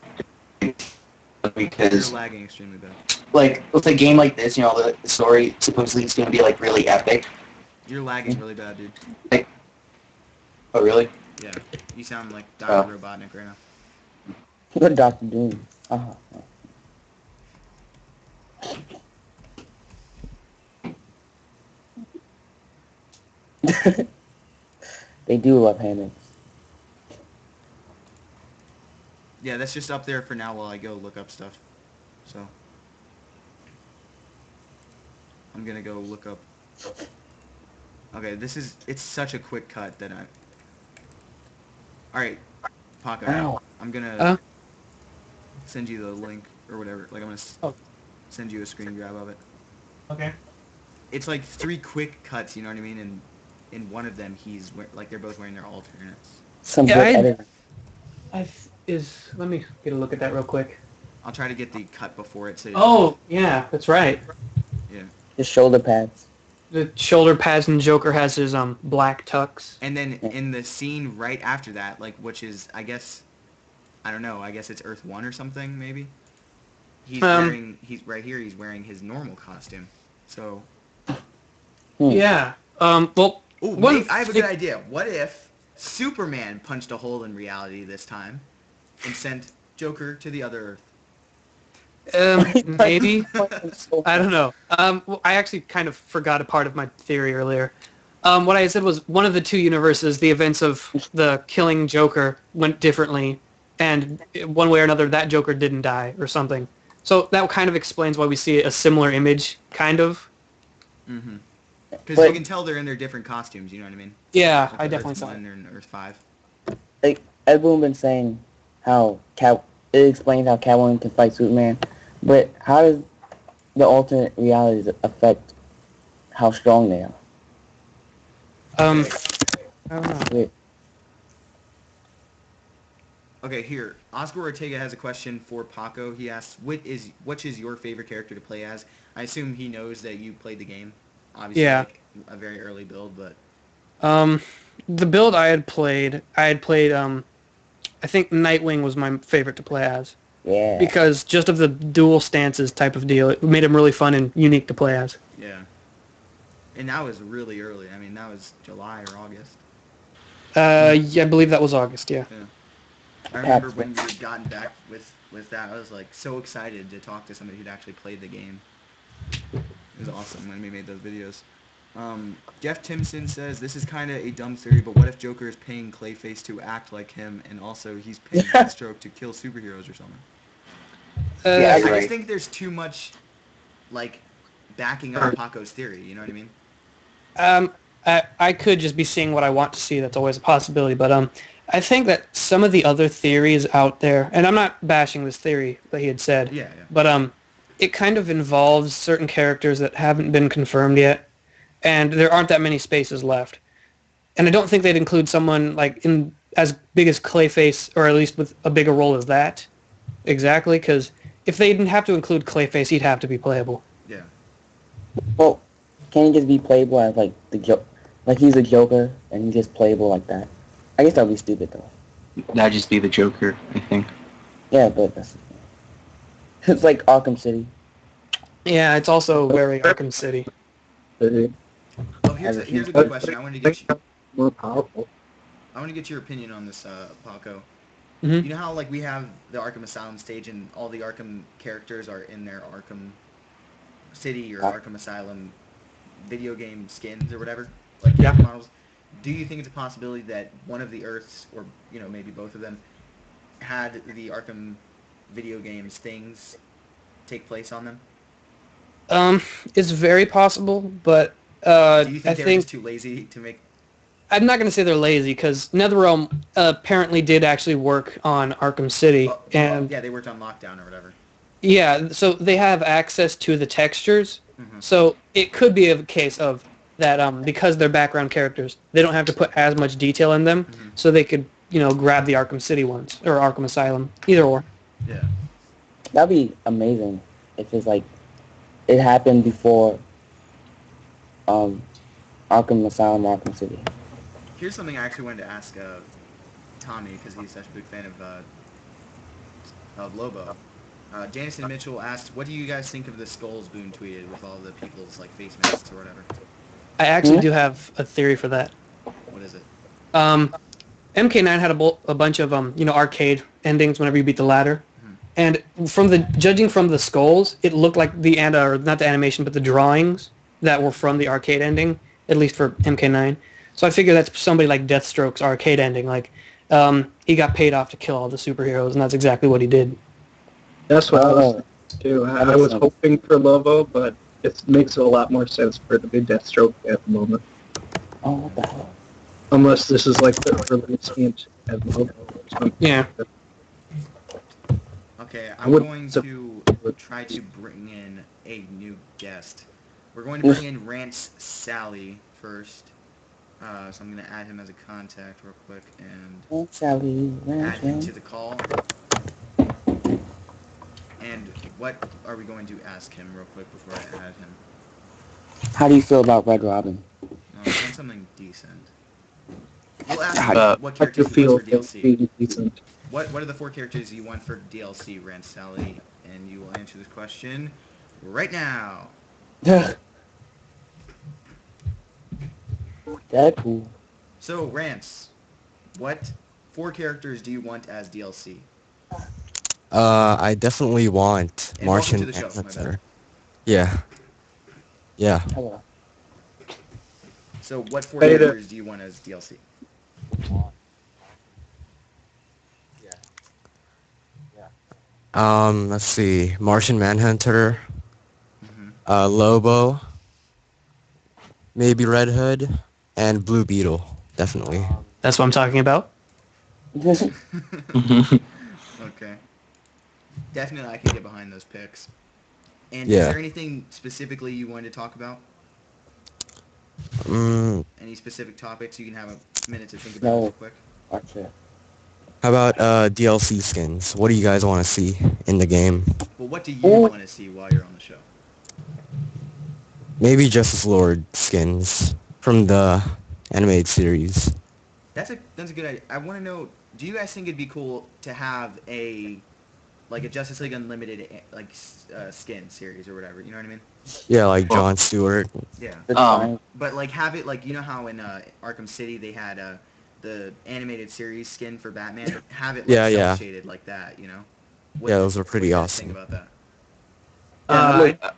B: You're
D: because
B: lagging extremely bad.
D: like with a game like this, you know, the story supposedly it's going to be like really epic.
B: You're lagging really bad, dude.
D: Like, oh really?
B: Yeah. You sound like Dr.
D: Oh.
B: Robotnik right now.
A: Good Dr. Doom. Uh-huh. They do love hammocks.
B: Yeah, that's just up there for now while I go look up stuff. So I'm gonna go look up. Okay, it's such a quick cut that All right, Paco.
A: Ow.
B: I'm gonna
G: Uh?
B: send you the link or whatever. Like I'm gonna
G: Oh.
B: send you a screen grab of it.
G: Okay.
B: It's like 3 quick cuts. You know what I mean? And in one of them, like they're both wearing their alternates.
A: Some
G: Yeah,
A: good editing.
G: Let me get a look at that real quick.
B: I'll try to get the cut before it. So
G: Oh, yeah, that's right.
B: yeah.
A: His shoulder pads.
G: The shoulder pads and Joker has his black tux.
B: And then in the scene right after that, like which is I guess I don't know. I guess it's Earth 1 or something maybe. He's right here. He's wearing his normal costume. So.
G: Yeah. Well.
B: Ooh, I have a good idea. What if Superman punched a hole in reality this time and sent Joker to the other Earth?
G: Maybe. I don't know. I actually kind of forgot a part of my theory earlier. What I said was one of the 2 universes, the events of the killing Joker went differently, and one way or another, that Joker didn't die or something. So that kind of explains why we see a similar image, kind of.
B: Mm-hmm. Because you can tell they're in their different costumes, you know what I mean?
G: Yeah,
B: like
G: I definitely saw
B: Earth 1
G: it.
B: and they're in Earth 5.
A: Like Ed Boon been saying how it explains how Catwoman can fight Superman, but how does the alternate realities affect how strong they are?
G: I don't know.
A: Wait,
B: Okay, here. Oscar Ortega has a question for Paco. He asks, which is your favorite character to play as? I assume he knows that you played the game. Obviously,
G: Yeah.
B: like a very early build, but...
G: The build I had played, I think Nightwing was my favorite to play as.
A: yeah.
G: Because just of the dual stances type of deal, it made him really fun and unique to play as.
B: Yeah. And that was really early. I mean, that was July or August.
G: Yeah, I believe that was August, yeah.
B: I remember when we had gotten back with that, I was like so excited to talk to somebody who'd actually played the game. It was awesome when we made those videos. Jeff Timson says, this is kind of a dumb theory, but what if Joker is paying Clayface to act like him, and also he's paying Deathstroke to kill superheroes or something?
A: Yeah,
B: I
A: right.
B: just think there's too much, like, backing up Paco's theory, you know what I mean?
G: I could just be seeing what I want to see. That's always a possibility. But I think that some of the other theories out there, and I'm not bashing this theory that he had said,
B: Yeah.
G: but it kind of involves certain characters that haven't been confirmed yet, and there aren't that many spaces left. And I don't think they'd include someone like in as big as Clayface, or at least with a bigger role as that. Exactly, because if they didn't have to include Clayface, he'd have to be playable.
B: Yeah.
A: Well, can he just be playable as like like he's a Joker and he's just playable like that? I guess that'd be stupid though.
D: That'd just be the Joker, I think.
A: Yeah, but that's it's like Arkham City.
G: Yeah, it's also very Arkham City.
B: Oh, here's a good question. I want to get you.
E: More powerful.
B: I want to get your opinion on this, Paco.
G: Mhm.
B: You know how like we have the Arkham Asylum stage and all the Arkham characters are in their Arkham City or Arkham Asylum video game skins or whatever, like models. Do you think it's a possibility that one of the Earths, or maybe both of them, had the Arkham video games things take place on them?
G: It's very possible, but
B: Do you think
G: I
B: they were
G: think
B: just too lazy to make?
G: I'm not going to say they're lazy because NetherRealm apparently did actually work on Arkham City, and
B: yeah, they worked on Lockdown or whatever.
G: yeah, so they have access to the textures.
B: Mm-hmm.
G: So it could be a case of that because they're background characters, they don't have to put as much detail in them, so they could grab the Arkham City ones or Arkham Asylum, either or.
B: Yeah.
A: That'd be amazing if it's like it happened before Arkham Asylum, Arkham City.
B: Here's something I actually wanted to ask Tommy, because he's such a big fan of Lobo. Janison Mitchell asked, what do you guys think of the skulls Boone tweeted with all the people's like face masks or whatever?
G: I actually do have a theory for that.
B: What is it?
G: MK9 had a bunch of arcade endings whenever you beat the ladder, and judging from the skulls, it looked like or not the animation, but the drawings that were from the arcade ending, at least for MK9. So I figure that's somebody like Deathstroke's arcade ending. Like he got paid off to kill all the superheroes, and that's exactly what he did.
E: That's what I was thinking too. I was hoping for Lobo, but it makes a lot more sense for it to be Deathstroke at the moment.
A: Oh, what the hell?
E: Unless this is like the release hint Ed Boon or something.
G: Yeah.
B: Okay,
E: I
B: I'm
E: would-
B: going
E: so-
B: to try to bring in a new guest. We're going to bring in Rance Sally first. So I'm going to add him as a contact real quick and
A: Sally,
B: add him to
A: Ranch.
B: the call. And what are we going to ask him real quick before I add him?
A: How do you feel about Red Robin?
B: I want something decent. We'll ask
A: How
B: him
E: How
B: what
E: do
B: characters
E: you
B: he wants
E: feel
B: for DLC.
E: being decent?
B: What are the 4 characters you want for DLC, Rance Sally? And you will answer this question right now.
A: Deadpool.
B: So, Rance, what 4 characters do you want as DLC?
H: I definitely want
B: And welcome to
H: Martian
B: the show, my
H: Manhunter.
B: bad.
H: Yeah. Yeah.
A: Hello.
B: So, what 4
E: Hey,
B: characters do you want as DLC?
H: Let's see. Martian Manhunter,
B: Mm-hmm.
H: Lobo, maybe Red Hood, and Blue Beetle. Definitely.
G: That's what I'm talking about.
B: Okay. Definitely, I can get behind those picks. And is
H: Yeah.
B: there anything specifically you wanted to talk about?
H: Mm,
B: Any specific topics? You can have a minute to think about it
A: No.
B: real quick.
A: Watch it.
H: how about DLC skins? What do you guys want to see in the game?
B: Well, what do you want to see while you're on the show?
H: Maybe Justice Lord skins from the animated series.
B: That's a good idea. I want to know, do you guys think it'd be cool to have a Justice League Unlimited skin series or whatever? You know what I mean?
H: Yeah, like Jon Stewart.
B: Yeah.
A: The time.
B: But have it you know how in Arkham City they had the animated series skin for Batman? Have it
H: Yeah, yeah.
B: shaded like that, you know?
H: Yeah, those were
B: what do
H: pretty
B: you guys think
H: awesome.
B: about that?
D: Yeah,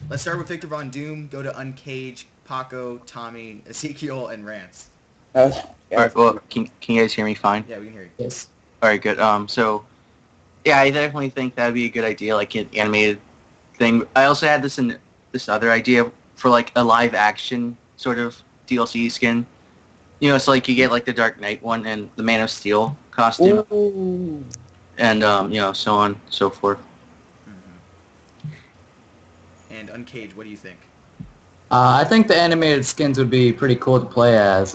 B: Let's start with Victor Von Doom, go to Uncaged, Paco, Tommy, Ezekiel, and Rance.
D: all right, well, can you guys hear me fine?
B: Yeah, we can hear you.
C: Yes.
D: All right, good. So, yeah, I definitely think that'd be a good idea, like an animated thing. I also had this other idea for like a live action sort of DLC skin. You know, it's like you get like the Dark Knight one and the Man of Steel costume,
A: Ooh.
D: and you know, so on and so forth.
B: And Uncaged, what do you think?
C: I think the animated skins would be pretty cool to play as.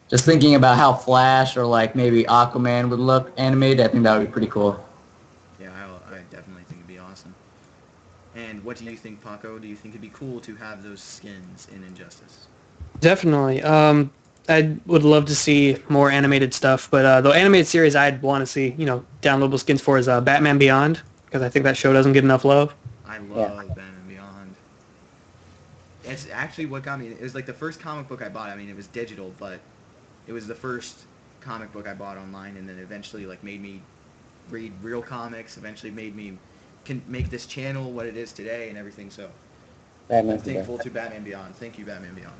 C: Just thinking about how Flash or like maybe Aquaman would look animated, I think that would be pretty cool.
B: Yeah, I definitely think it'd be awesome. And what do you think, Paco? Do you think it'd be cool to have those skins in Injustice?
G: Definitely. I would love to see more animated stuff, but the animated series I'd want to see, downloadable skins for is Batman Beyond, because I think that show doesn't get enough love.
B: I love Batman Beyond. It's actually what got me. It was like the first comic book I bought. I mean, it was digital, but it was the first comic book I bought online, and then eventually made me read real comics. Eventually made me can make this channel what it is today and everything. So I'm
A: Batman's the
B: thankful
A: best.
B: to Batman Beyond. Thank you, Batman Beyond.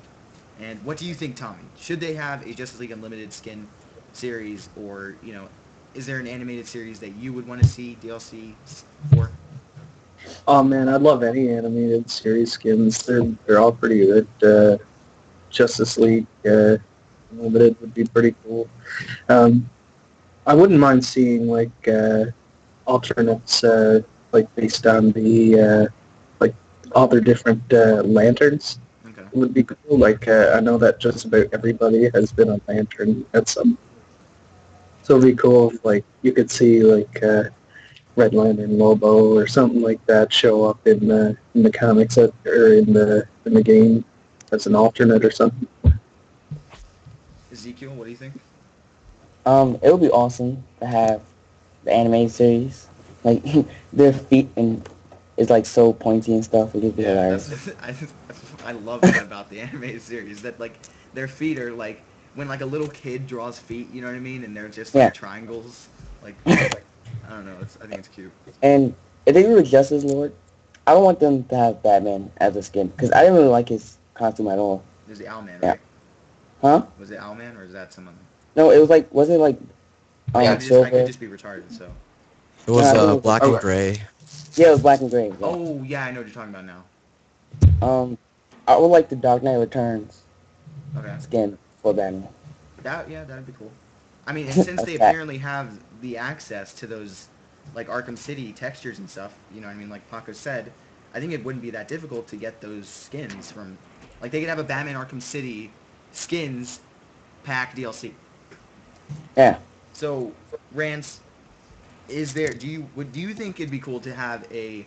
B: And what do you think, Tommy? Should they have a Justice League Unlimited skin series, or is there an animated series that you would want to see DLC for?
E: Oh man, I'd love any animated series skins. They're all pretty good. Justice League Unlimited would be pretty cool. I wouldn't mind seeing alternates based on the all their different lanterns.
B: Okay.
E: It would be cool. I know that just about everybody has been a lantern at some. So it'd be cool if you could see Red Lantern Lobo or something like that show up in the comics or in the game as an alternate or something.
B: Ezekiel, what do you think?
A: It would be awesome to have the anime series. Like their feet and is so pointy and stuff. It would be hilarious.
B: I love that about the animated series. That their feet are when a little kid draws feet. You know what I mean? And they're just
A: Yeah.
B: triangles. I don't know. I think it's cute.
A: And if they were Justice Lord, I don't want them to have Batman as a skin because I didn't really like his costume at all.
B: There's the Owlman,
A: Yeah.
B: right?
A: Huh?
B: Was it Owlman or is that someone?
A: No, it was was it
B: I
A: silver?
B: could just be retarded. So.
H: It was
A: Yeah, I think it was-
H: black and gray.
A: Yeah, it was black and gray. Yeah.
B: Oh yeah, I know what you're talking about now.
A: I would like the Dark Knight Returns
B: Okay.
A: skin for Batman.
B: That'd be cool. I mean, and since they
A: Okay.
B: apparently have the access to those, like Arkham City textures and stuff, you know what I mean? Like Paco said, I think it wouldn't be that difficult to get those skins from, like they could have a Batman Arkham City skins pack DLC.
A: Yeah.
B: So, Rance, do you think it'd be cool to have a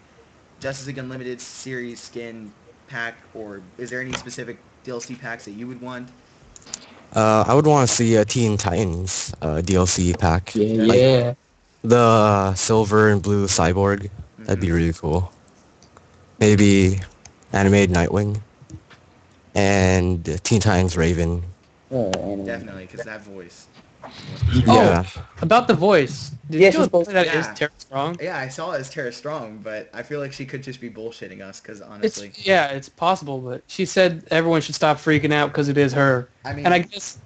B: Justice League Unlimited series skin pack, or is there any specific DLC packs that you would want?
H: I would want to see a Teen Titans DLC pack.
C: Yeah,
H: Like
C: yeah.
H: the silver and blue cyborg. That'd be really cool. Maybe animated Nightwing and Teen Titans Raven.
A: Anime.
B: Definitely, because that voice.
H: Yeah.
G: About the voice. Did
A: Yeah,
G: you
A: she's
G: know
A: supposed-
G: that is
B: Yeah.
G: Tara Strong?
B: Yeah, I saw it as Tara Strong, but I feel like she could just be bullshitting us, because
G: It's
B: honestly,
G: it's possible, but she said everyone should stop freaking out because it is her.
B: I mean,
G: And I guess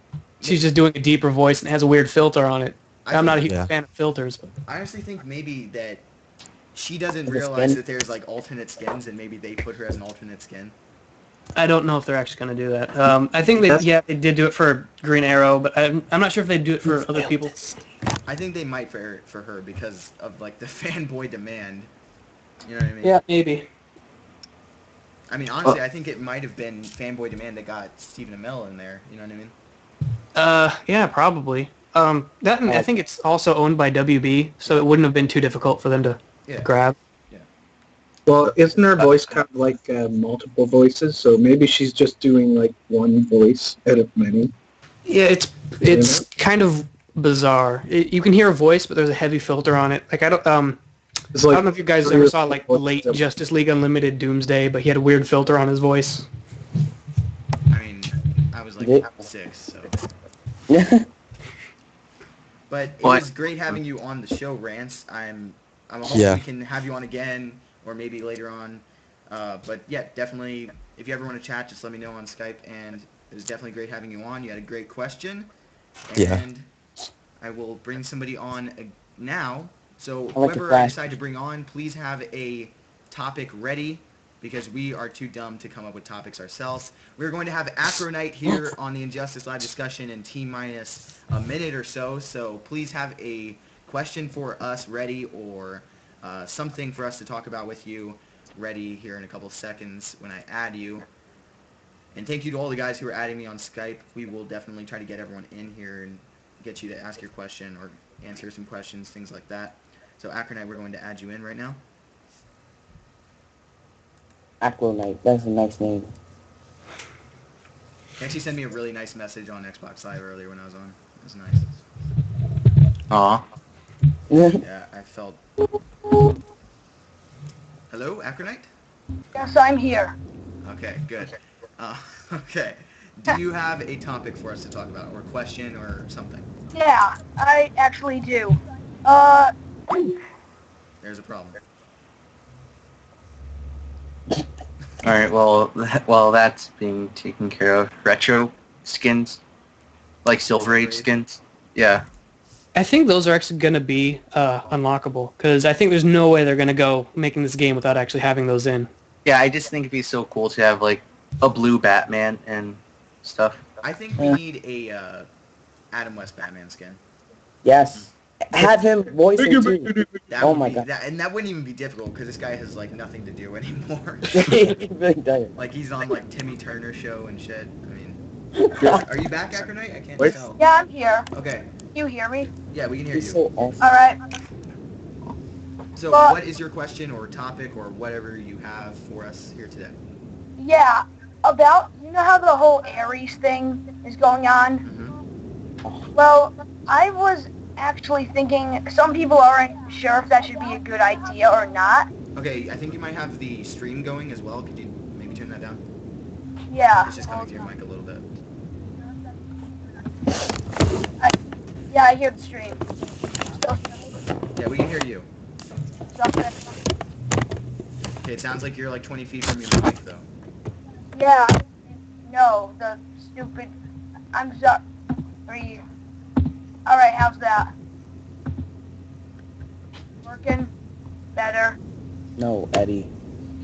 G: she's just doing a deeper voice and has a weird filter on it.
B: I
G: I'm not a
B: think-
G: huge
H: Yeah.
G: fan of filters, but
B: I honestly think maybe that she doesn't
A: The
B: realize
A: skin?
B: that there's like alternate skins, and maybe they put her as an alternate skin.
G: I don't know if they're actually going to do that. I think they did do it for Green Arrow, but I'm not sure if they do it for other people.
B: I think they might for her because of like the fanboy demand. You know what I mean?
G: Yeah, maybe.
B: I mean, honestly, I think it might have been fanboy demand that got Stephen Amell in there. You know what I mean?
G: Yeah, probably. That and I think it's also owned by WB, so it wouldn't have been too difficult for them to
B: Yeah.
G: grab.
E: Well, isn't her voice kind of like multiple voices? So maybe she's just doing like one voice out of many.
G: Yeah, it's kind of bizarre. You can hear a voice, but there's a heavy filter on it. Like
E: It's
G: I don't know if you guys ever saw like the late Justice League Unlimited Doomsday, but he had a weird filter on his voice.
B: I mean, I was like
A: Yeah.
B: 6, so.
A: Yeah.
B: But it
D: What?
B: was great having you on the show, Rance. I'm hoping
H: Yeah.
B: we can have you on again, or maybe later on. But yeah, definitely, if you ever want to chat, just let me know on Skype. And it was definitely great having you on. You had a great question.
H: Yeah.
B: And I will bring somebody on now. So
A: I like the
B: whoever I
A: flash.
B: decide to bring on, please have a topic ready, because we are too dumb to come up with topics ourselves. We're going to have Acronite here on the Injustice Live discussion in T-minus a minute or so. So please have a question for us ready, or something for us to talk about with you ready here in a couple seconds when I add you. And thank you to all the guys who are adding me on Skype. We will definitely try to get everyone in here and get you to ask your question or answer some questions, things like that. So Acronite, we're going to add you in right now.
A: Aquanite. That's a nice name.
B: He actually sent me a really nice message on Xbox Live earlier when I was on. It was nice.
D: Aw.
B: Yeah, I felt... Hello, Acronite?
I: Yes, I'm here.
B: Okay, good. Okay. Do you have a topic for us to talk about, or a question, or something?
I: Yeah, I actually do.
B: There's a problem.
D: All right. Well, that's being taken care of. Retro skins, like Silver Age skins. Yeah.
G: I think those are actually going to be unlockable, because I think there's no way they're going to go making this game without actually having those in.
D: Yeah, I just think it'd be so cool to have like a blue Batman and stuff.
B: I think we need a Adam West Batman skin.
A: Yes. Have him voice it too.
B: That
A: Oh
B: would
A: my
B: be,
A: God.
B: And that wouldn't even be difficult, because this guy has like nothing to do anymore.
A: He really does.
B: Like he's on like Timmy Turner show and shit. I mean, are you back, Acronite? I can't
E: What?
B: tell.
I: Yeah, I'm here.
B: Okay.
I: You hear me?
B: Yeah, we can hear
A: He's
B: you.
A: so awesome.
I: All right.
B: So
I: Well-
B: what is your question or topic or whatever you have for us here today?
I: Yeah, you know how the whole Ares thing is going on?
B: Mm-hmm.
I: Well, I was actually thinking some people aren't sure if that should be a good idea or not.
B: Okay, I think you might have the stream going as well. Could you maybe turn that down?
I: Yeah.
B: It's just coming through your mic a little bit.
I: Yeah, I hear the stream. Still
B: Yeah, we can hear you.
I: something.
B: Okay, it sounds like you're like 20 feet from your mic though.
I: Yeah. No, the stupid. I'm sorry. All right, how's that? Working better.
A: No, Eddie.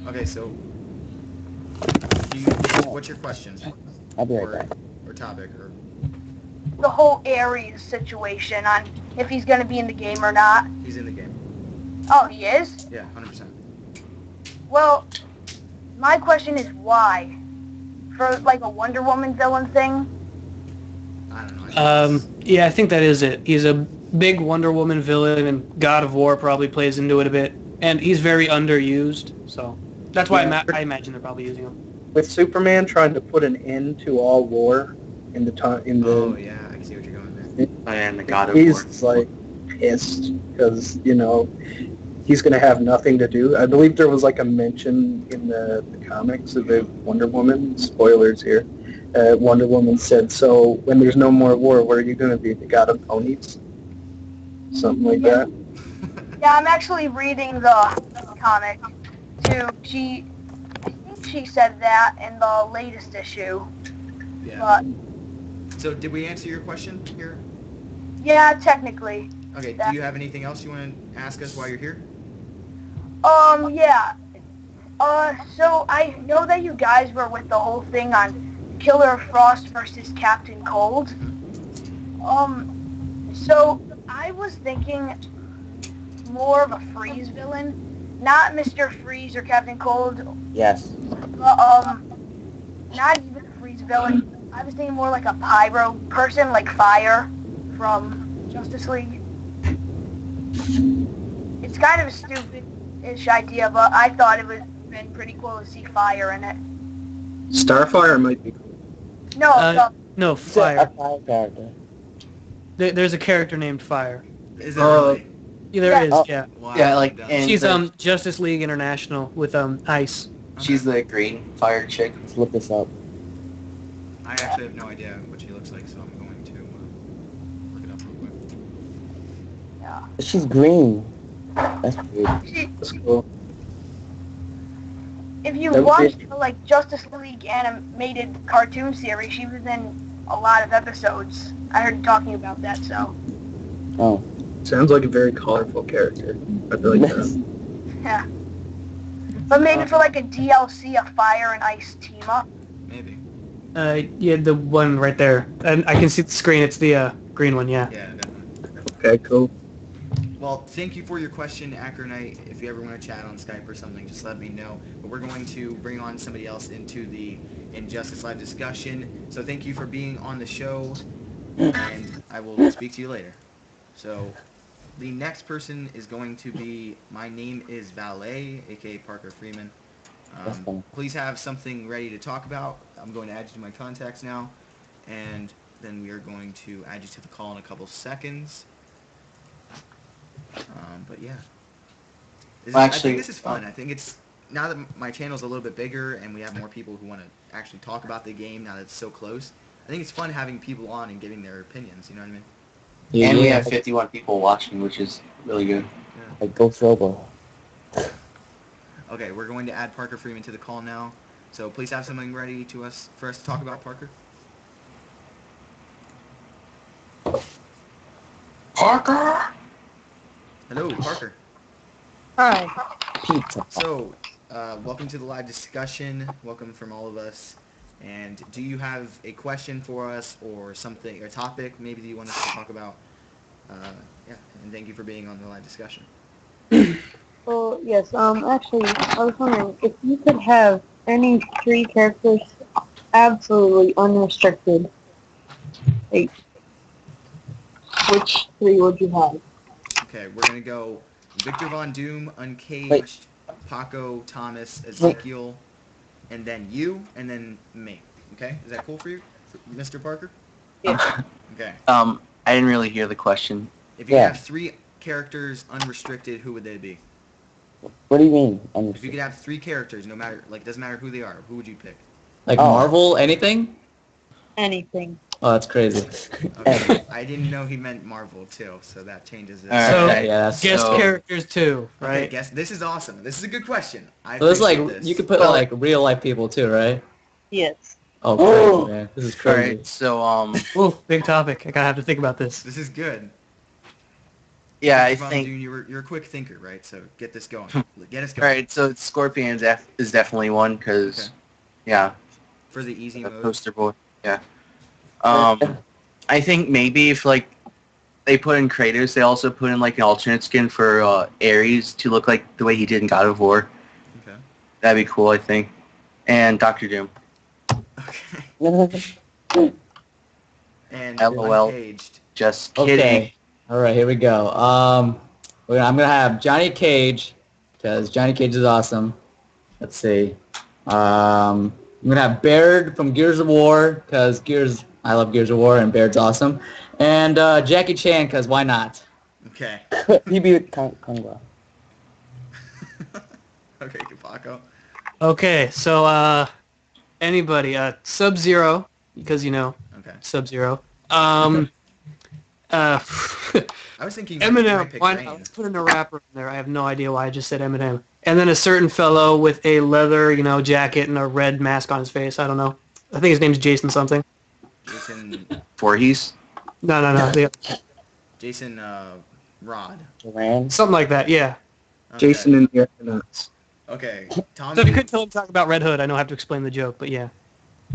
B: Okay, so what's your question
A: I'll be right
B: or
A: back.
B: or topic or
I: the whole Ares situation on if he's going to be in the game or not.
B: He's in the game.
I: Oh, he is?
B: Yeah, 100%.
I: Well, my question is why? For like a Wonder Woman villain thing?
B: I don't know. I think
G: Yeah, I think that is it. He's a big Wonder Woman villain, and God of War probably plays into it a bit. And he's very underused, so that's why I imagine they're probably using him.
E: With Superman trying to put an end to all war in the time in the.
B: Oh yeah, I can see what you're going there.
D: And the God of War.
E: He's like pissed because he's going to have nothing to do. I believe there was like a mention in the comics of the Wonder Woman. Spoilers here. Wonder Woman said, "So when there's no more war, where are you going to be? The god of ponies?" Something like that.
I: Yeah, I'm actually reading the comic too. I think she said that in the latest issue.
B: Yeah.
I: But
B: So did we answer your question here?
I: yeah, technically.
B: Okay. Do you have anything else you want to ask us while you're here?
I: Yeah. So I know that you guys were with the whole thing on Killer Frost versus Captain Cold. So I was thinking more of a Freeze villain, not Mr. Freeze or Captain Cold.
A: Yes.
I: But, not even a Freeze villain. I was thinking more like a Pyro person, like Fire from Justice League. It's kind of a stupid-ish idea, but I thought it would have been pretty cool to see Fire in it.
E: Starfire might be cool.
I: No,
G: No,
A: A
G: Fire.
A: fire character.
G: There's a character named Fire.
B: Is it really?
G: Yeah, there
I: Yeah.
G: is,
A: Oh.
G: yeah.
B: Wow.
D: Yeah, like,
B: done.
D: and
G: She's
D: the-
G: Justice League International with Ice.
D: She's the green fire chick.
A: Let's look this up.
B: I actually have no idea what she looks like, so I'm going to look it up real quick.
I: yeah.
A: She's green. That's weird.
E: That's cool.
I: If you
E: That would
I: watch
E: be-
I: the like Justice League animated cartoon series, she was in a lot of episodes. I heard you talking about that, so
A: Oh.
E: Sounds like a very colorful character. I feel like that.
I: yeah. But maybe for like a DLC, a Fire and Ice team up.
B: Maybe.
G: Yeah, the one right there. And I can see the screen. It's the green one, yeah.
B: Yeah, definitely.
E: Okay, cool.
B: Well, thank you for your question, Acronite. If you ever want to chat on Skype or something, just let me know. But we're going to bring on somebody else into the Injustice Live discussion. So thank you for being on the show, and I will speak to you later. So the next person is going to be, my name is Valet, aka Parker Freeman.
A: That's fine.
B: Please have something ready to talk about. I'm going to add you to my contacts now, and then we are going to add you to the call in a couple seconds. But yeah, I think this is fun. I think it's, now that my channel's a little bit bigger and we have more people who want to actually talk about the game now that it's so close, I think it's fun having people on and giving their opinions, you know what I mean?
C: Yeah,
D: And we
C: yeah.
D: have 51 people watching, which is really good.
A: Like Ghost Robo.
B: Okay, we're going to add Parker Freeman to the call now. So please have something ready for us to talk about, Parker.
D: Parker!
B: Hello, Parker.
I: Hi.
A: Pizza.
B: So, welcome to the live discussion. Welcome from all of us. And do you have a question for us or something, or a topic maybe that you want us to talk about? Yeah, and thank you for being on the live discussion.
J: Well, yes, actually, I was wondering if you could have any three characters absolutely unrestricted, like, which three would you have?
B: Okay, we're going to go Victor Von Doom, Uncaged,
A: Wait.
B: Paco, Thomas, Ezekiel, and then you, and then me. Okay? Is that cool for you, Mr. Parker?
J: Yeah.
B: Okay.
D: I didn't really hear the question.
B: If you
A: Yeah.
B: have three characters unrestricted, who would they be?
A: What do you mean?
B: If you could have three characters, no matter, like, doesn't matter who they are, who would you pick?
C: Like
A: Oh.
C: Marvel, anything?
J: Anything.
C: Oh, that's crazy.
B: Okay. I didn't know he meant Marvel, too, so that changes it.
D: Alright.
G: So,
C: Okay, yeah, that's
G: guest
D: so-
G: characters too,
B: Okay,
G: right?
B: guess this is awesome. This is a good question. I
C: So there's like,
B: appreciate this.
C: you could put like real life people too, right?
J: Yes.
C: Oh,
A: Oh.
C: crazy, man. This is crazy.
D: Alright, so,
G: Ooh, big topic. I gotta have to think about this.
B: This is good.
D: yeah, I
B: Victor Von
D: think...
B: Doom, you're a quick thinker, right? So get this going. Get us going.
D: Alright, so Scorpion is definitely one, because,
B: Okay.
D: yeah,
B: For the easy
D: a
B: mode.
D: poster boy, yeah. I think maybe if like they put in Kratos, they also put in like an alternate skin for Ares to look like the way he did in God of War.
B: Okay.
D: That'd be cool, I think. And Doctor Doom.
B: Okay. And
D: LOL.
B: Uncaged.
D: Just kidding.
C: Okay. All right, here we go. I'm gonna have Johnny Cage because Johnny Cage is awesome. Let's see. I'm gonna have Baird from Gears of War because I love Gears of War and Baird's awesome. And Jackie Chan because why not?
B: Okay.
A: He be Congo.
B: Okay, Paco.
G: Okay, so anybody, Sub-Zero, because
B: Okay.
G: Sub-Zero.
B: I was thinking you might
G: Eminem.
B: pick
G: Why not?
B: Rain.
G: Let's put in a rapper in there. I have no idea why I just said Eminem. And then a certain fellow with a leather, jacket and a red mask on his face. I don't know. I think his name's Jason something.
B: Jason.
D: Voorhees.
G: No.
B: Jason Rod.
A: Duran.
G: Something like that. Yeah.
B: Okay.
E: Jason and the Argonauts.
B: Okay. Tom.
G: So if you couldn't tell him talk about Red Hood, I know I have to explain the joke, but yeah.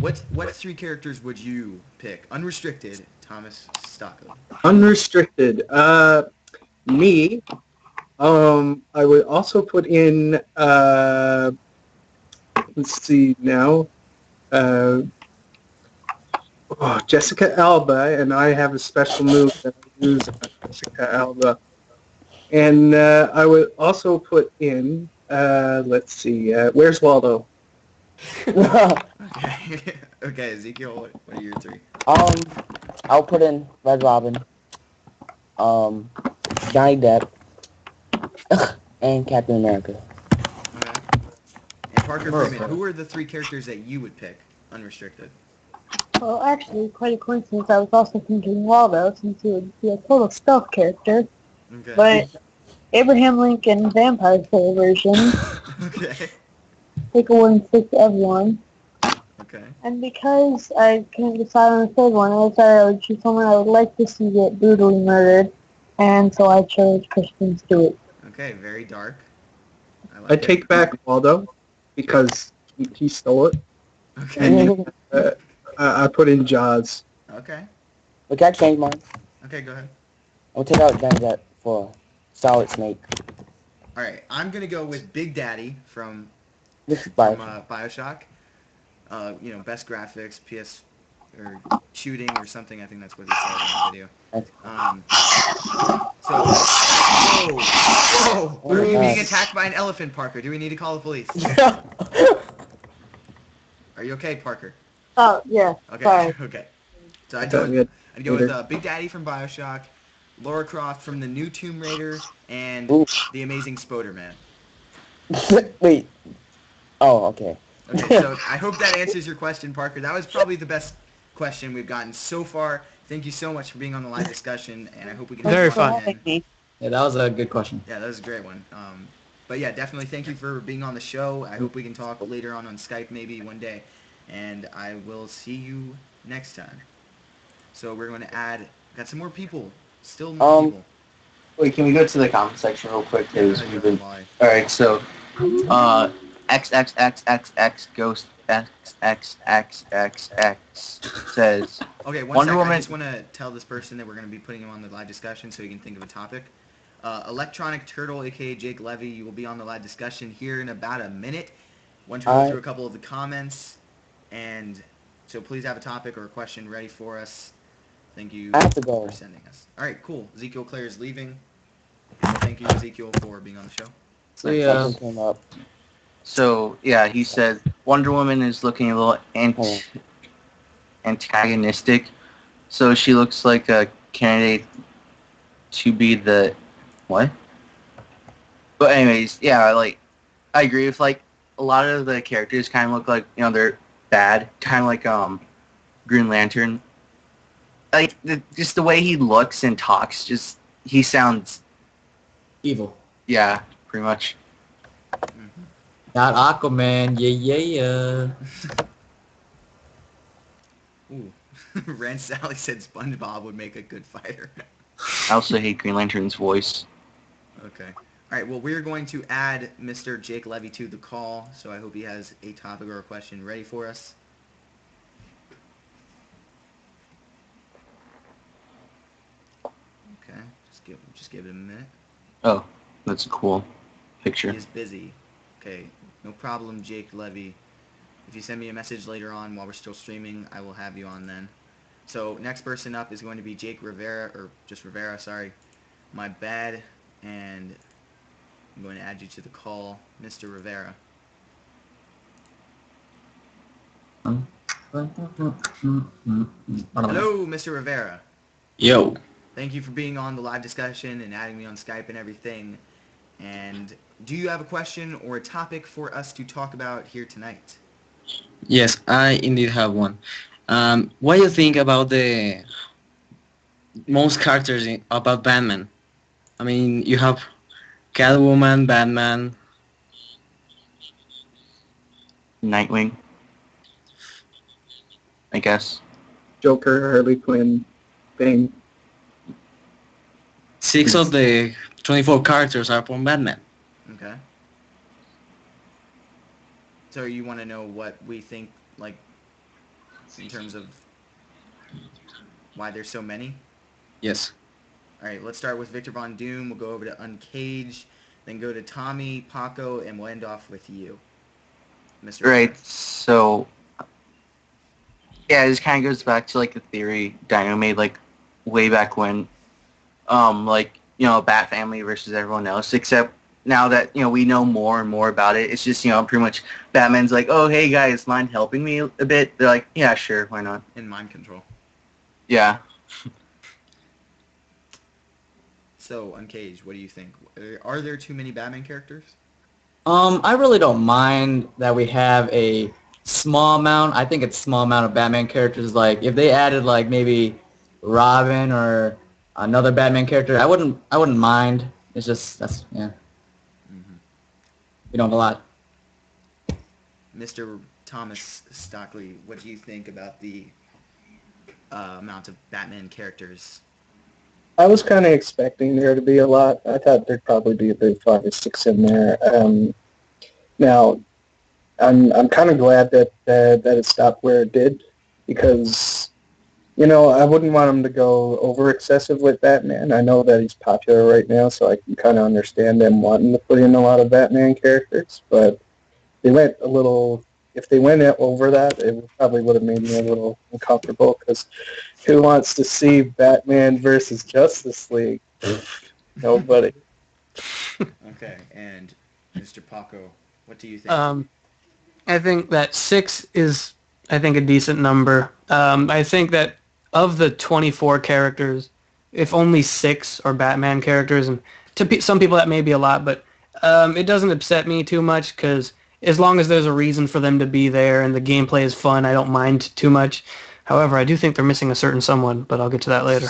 B: What 3 characters would you pick? Unrestricted, Thomas Stocco.
E: Unrestricted. Me. I would also put in. Let's see now. Jessica Alba, and I have a special move that I use on Jessica Alba. And I would also put in. Let's see. Where's Waldo?
B: Okay. Okay, Ezekiel, what are your 3?
A: I'll put in Red Robin, Johnny Depp, and Captain America.
B: Okay. And Parker Freeman, who are the 3 characters that you would pick? Unrestricted.
J: Well, actually, quite a coincidence. I was also thinking Waldo, since he would be a total stealth character.
B: Okay.
J: But Abraham Lincoln Vampire Slayer version,
B: Okay.
J: take a wooden stick to everyone.
B: Okay.
J: And because I couldn't decide on the third one, I decided I would choose someone I would like to see get brutally murdered. And so I chose Kristen Stewart.
B: Okay, very dark.
E: I take back Waldo because he stole it.
B: Okay.
E: And I put in Jaws.
B: Okay.
A: But can I change mine?
B: Okay, go ahead.
A: I'll take out Johnny Depp for Solid Snake.
B: All right, I'm gonna go with Big Daddy from
A: This is by
B: Bioshock. Best graphics, PS or shooting or something. I think that's what he said in the video. Whoa! We're being attacked by an elephant, Parker. Do we need to call the police? Are you okay, Parker?
J: Oh, yeah.
B: Okay.
J: Sorry.
B: Okay. So I'd go with Big Daddy from Bioshock, Lara Croft from the new Tomb Raider, and the Amazing Spider-Man.
A: Wait. Oh, okay.
B: Okay, so I hope that answers your question, Parker. That was probably the best question we've gotten so far. Thank you so much for being on the live discussion, and I hope we can
G: Very
B: have
G: fun.
B: again.
C: Yeah, that was a good question.
B: Yeah, that was a great one. But yeah, definitely thank you for being on the show. I hope we can talk later on Skype maybe one day, and I will see you next time. So we're going to got some more people, still more people.
D: Wait, can we go to the comment section real quick?
B: I don't know why.
D: Alright, so, XXXXX Ghost XXXXX says,
B: Okay, one
D: Wonder
B: second.
D: Woman.
B: I just want to tell this person that we're going to be putting him on the live discussion so he can think of a topic. Electronic Turtle, aka Jake Levy, you will be on the live discussion here in about a minute. Want to go through a couple of the comments, and so please have a topic or a question ready for us. Thank you for sending us. All right, cool. Ezekiel Claire is leaving. Thank you, Ezekiel, for being on the show.
C: So yeah.
D: So yeah, he said Wonder Woman is looking a little antagonistic. So she looks like a candidate to be the what? But anyways, yeah, like I agree with like a lot of the characters kind of look like they're bad, kind of like Green Lantern. Like just the way he looks and talks, just he sounds
C: evil.
D: Yeah, pretty much.
C: Not Aquaman, yeah.
B: Ooh. Rand Sally said SpongeBob would make a good fighter.
D: I also hate Green Lantern's voice.
B: Okay. All right, well, we're going to add Mr. Jake Levy to the call, so I hope he has a topic or a question ready for us. Just give it a minute.
D: Oh, that's a cool
B: He
D: picture.
B: is busy. Okay, no problem, Jake Levy. If you send me a message later on while we're still streaming, I will have you on then. So next person up is going to be Jake Rivera, or just Rivera, sorry. My bad, and I'm going to add you to the call, Mr. Rivera. Hello, Mr. Rivera.
K: Yo.
B: Thank you for being on the live discussion and adding me on Skype and everything. And do you have a question or a topic for us to talk about here tonight?
K: Yes, I indeed have one. What do you think about the most characters about Batman? I mean, you have Catwoman, Batman.
D: Nightwing, I guess.
E: Joker, Harley Quinn, Bane.
K: 6 of the 24 characters are from Batman.
B: Okay. So you want to know what we think, like, in terms of why there's so many?
K: Yes.
B: All right, let's start with Victor Von Doom. We'll go over to Uncaged, then go to Tommy, Paco, and we'll end off with you, Mr.
D: Right.
B: Rivera.
D: So, yeah, this kind of goes back to like the theory Dino made like way back when, like Bat Family versus everyone else. Except now that we know more and more about it, it's just pretty much Batman's like, oh hey guys, mind helping me a bit? They're like, yeah, sure, why not?
B: In mind control.
D: Yeah.
B: So, Uncaged, what do you think? Are there too many Batman characters?
C: I really don't mind that we have a small amount. I think it's small amount of Batman characters. Like if they added like maybe Robin or another Batman character, I wouldn't mind. It's just yeah.
B: Mm-hmm.
C: We don't have a lot.
B: Mr. Thomas Stockley, what do you think about the amount of Batman characters?
E: I was kind of expecting there to be a lot. I thought there'd probably be about 5 or 6 in there. Now, I'm kind of glad that it stopped where it did, because I wouldn't want him to go over excessive with Batman. I know that he's popular right now, so I can kind of understand them wanting to put in a lot of Batman characters. But if they went over that, it probably would have made me a little uncomfortable, because who wants to see Batman versus Justice League? Nobody.
B: Okay, and Mr. Paco, what do you think?
G: I think that 6 is, I think, a decent number. I think that of the 24 characters, if only 6 are Batman characters, and to some people that may be a lot, but it doesn't upset me too much, because as long as there's a reason for them to be there and the gameplay is fun, I don't mind too much. However, I do think they're missing a certain someone, but I'll get to that later.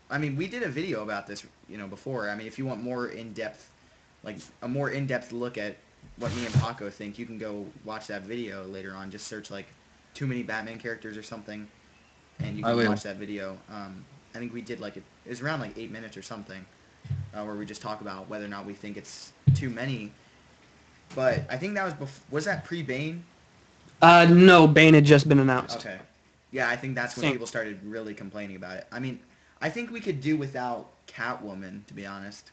B: I mean, we did a video about this, before. I mean, if you want more in-depth, like a more in-depth look at what me and Paco think, you can go watch that video later on. Just search like too many Batman characters or something, and you can watch that video. I think we did it was around like 8 minutes or something, where we just talk about whether or not we think it's too many. But I think that was that pre-Bane?
G: No, Bane had just been announced.
B: Okay. Yeah, I think that's when people started really complaining about it. I mean, I think we could do without Catwoman, to be honest.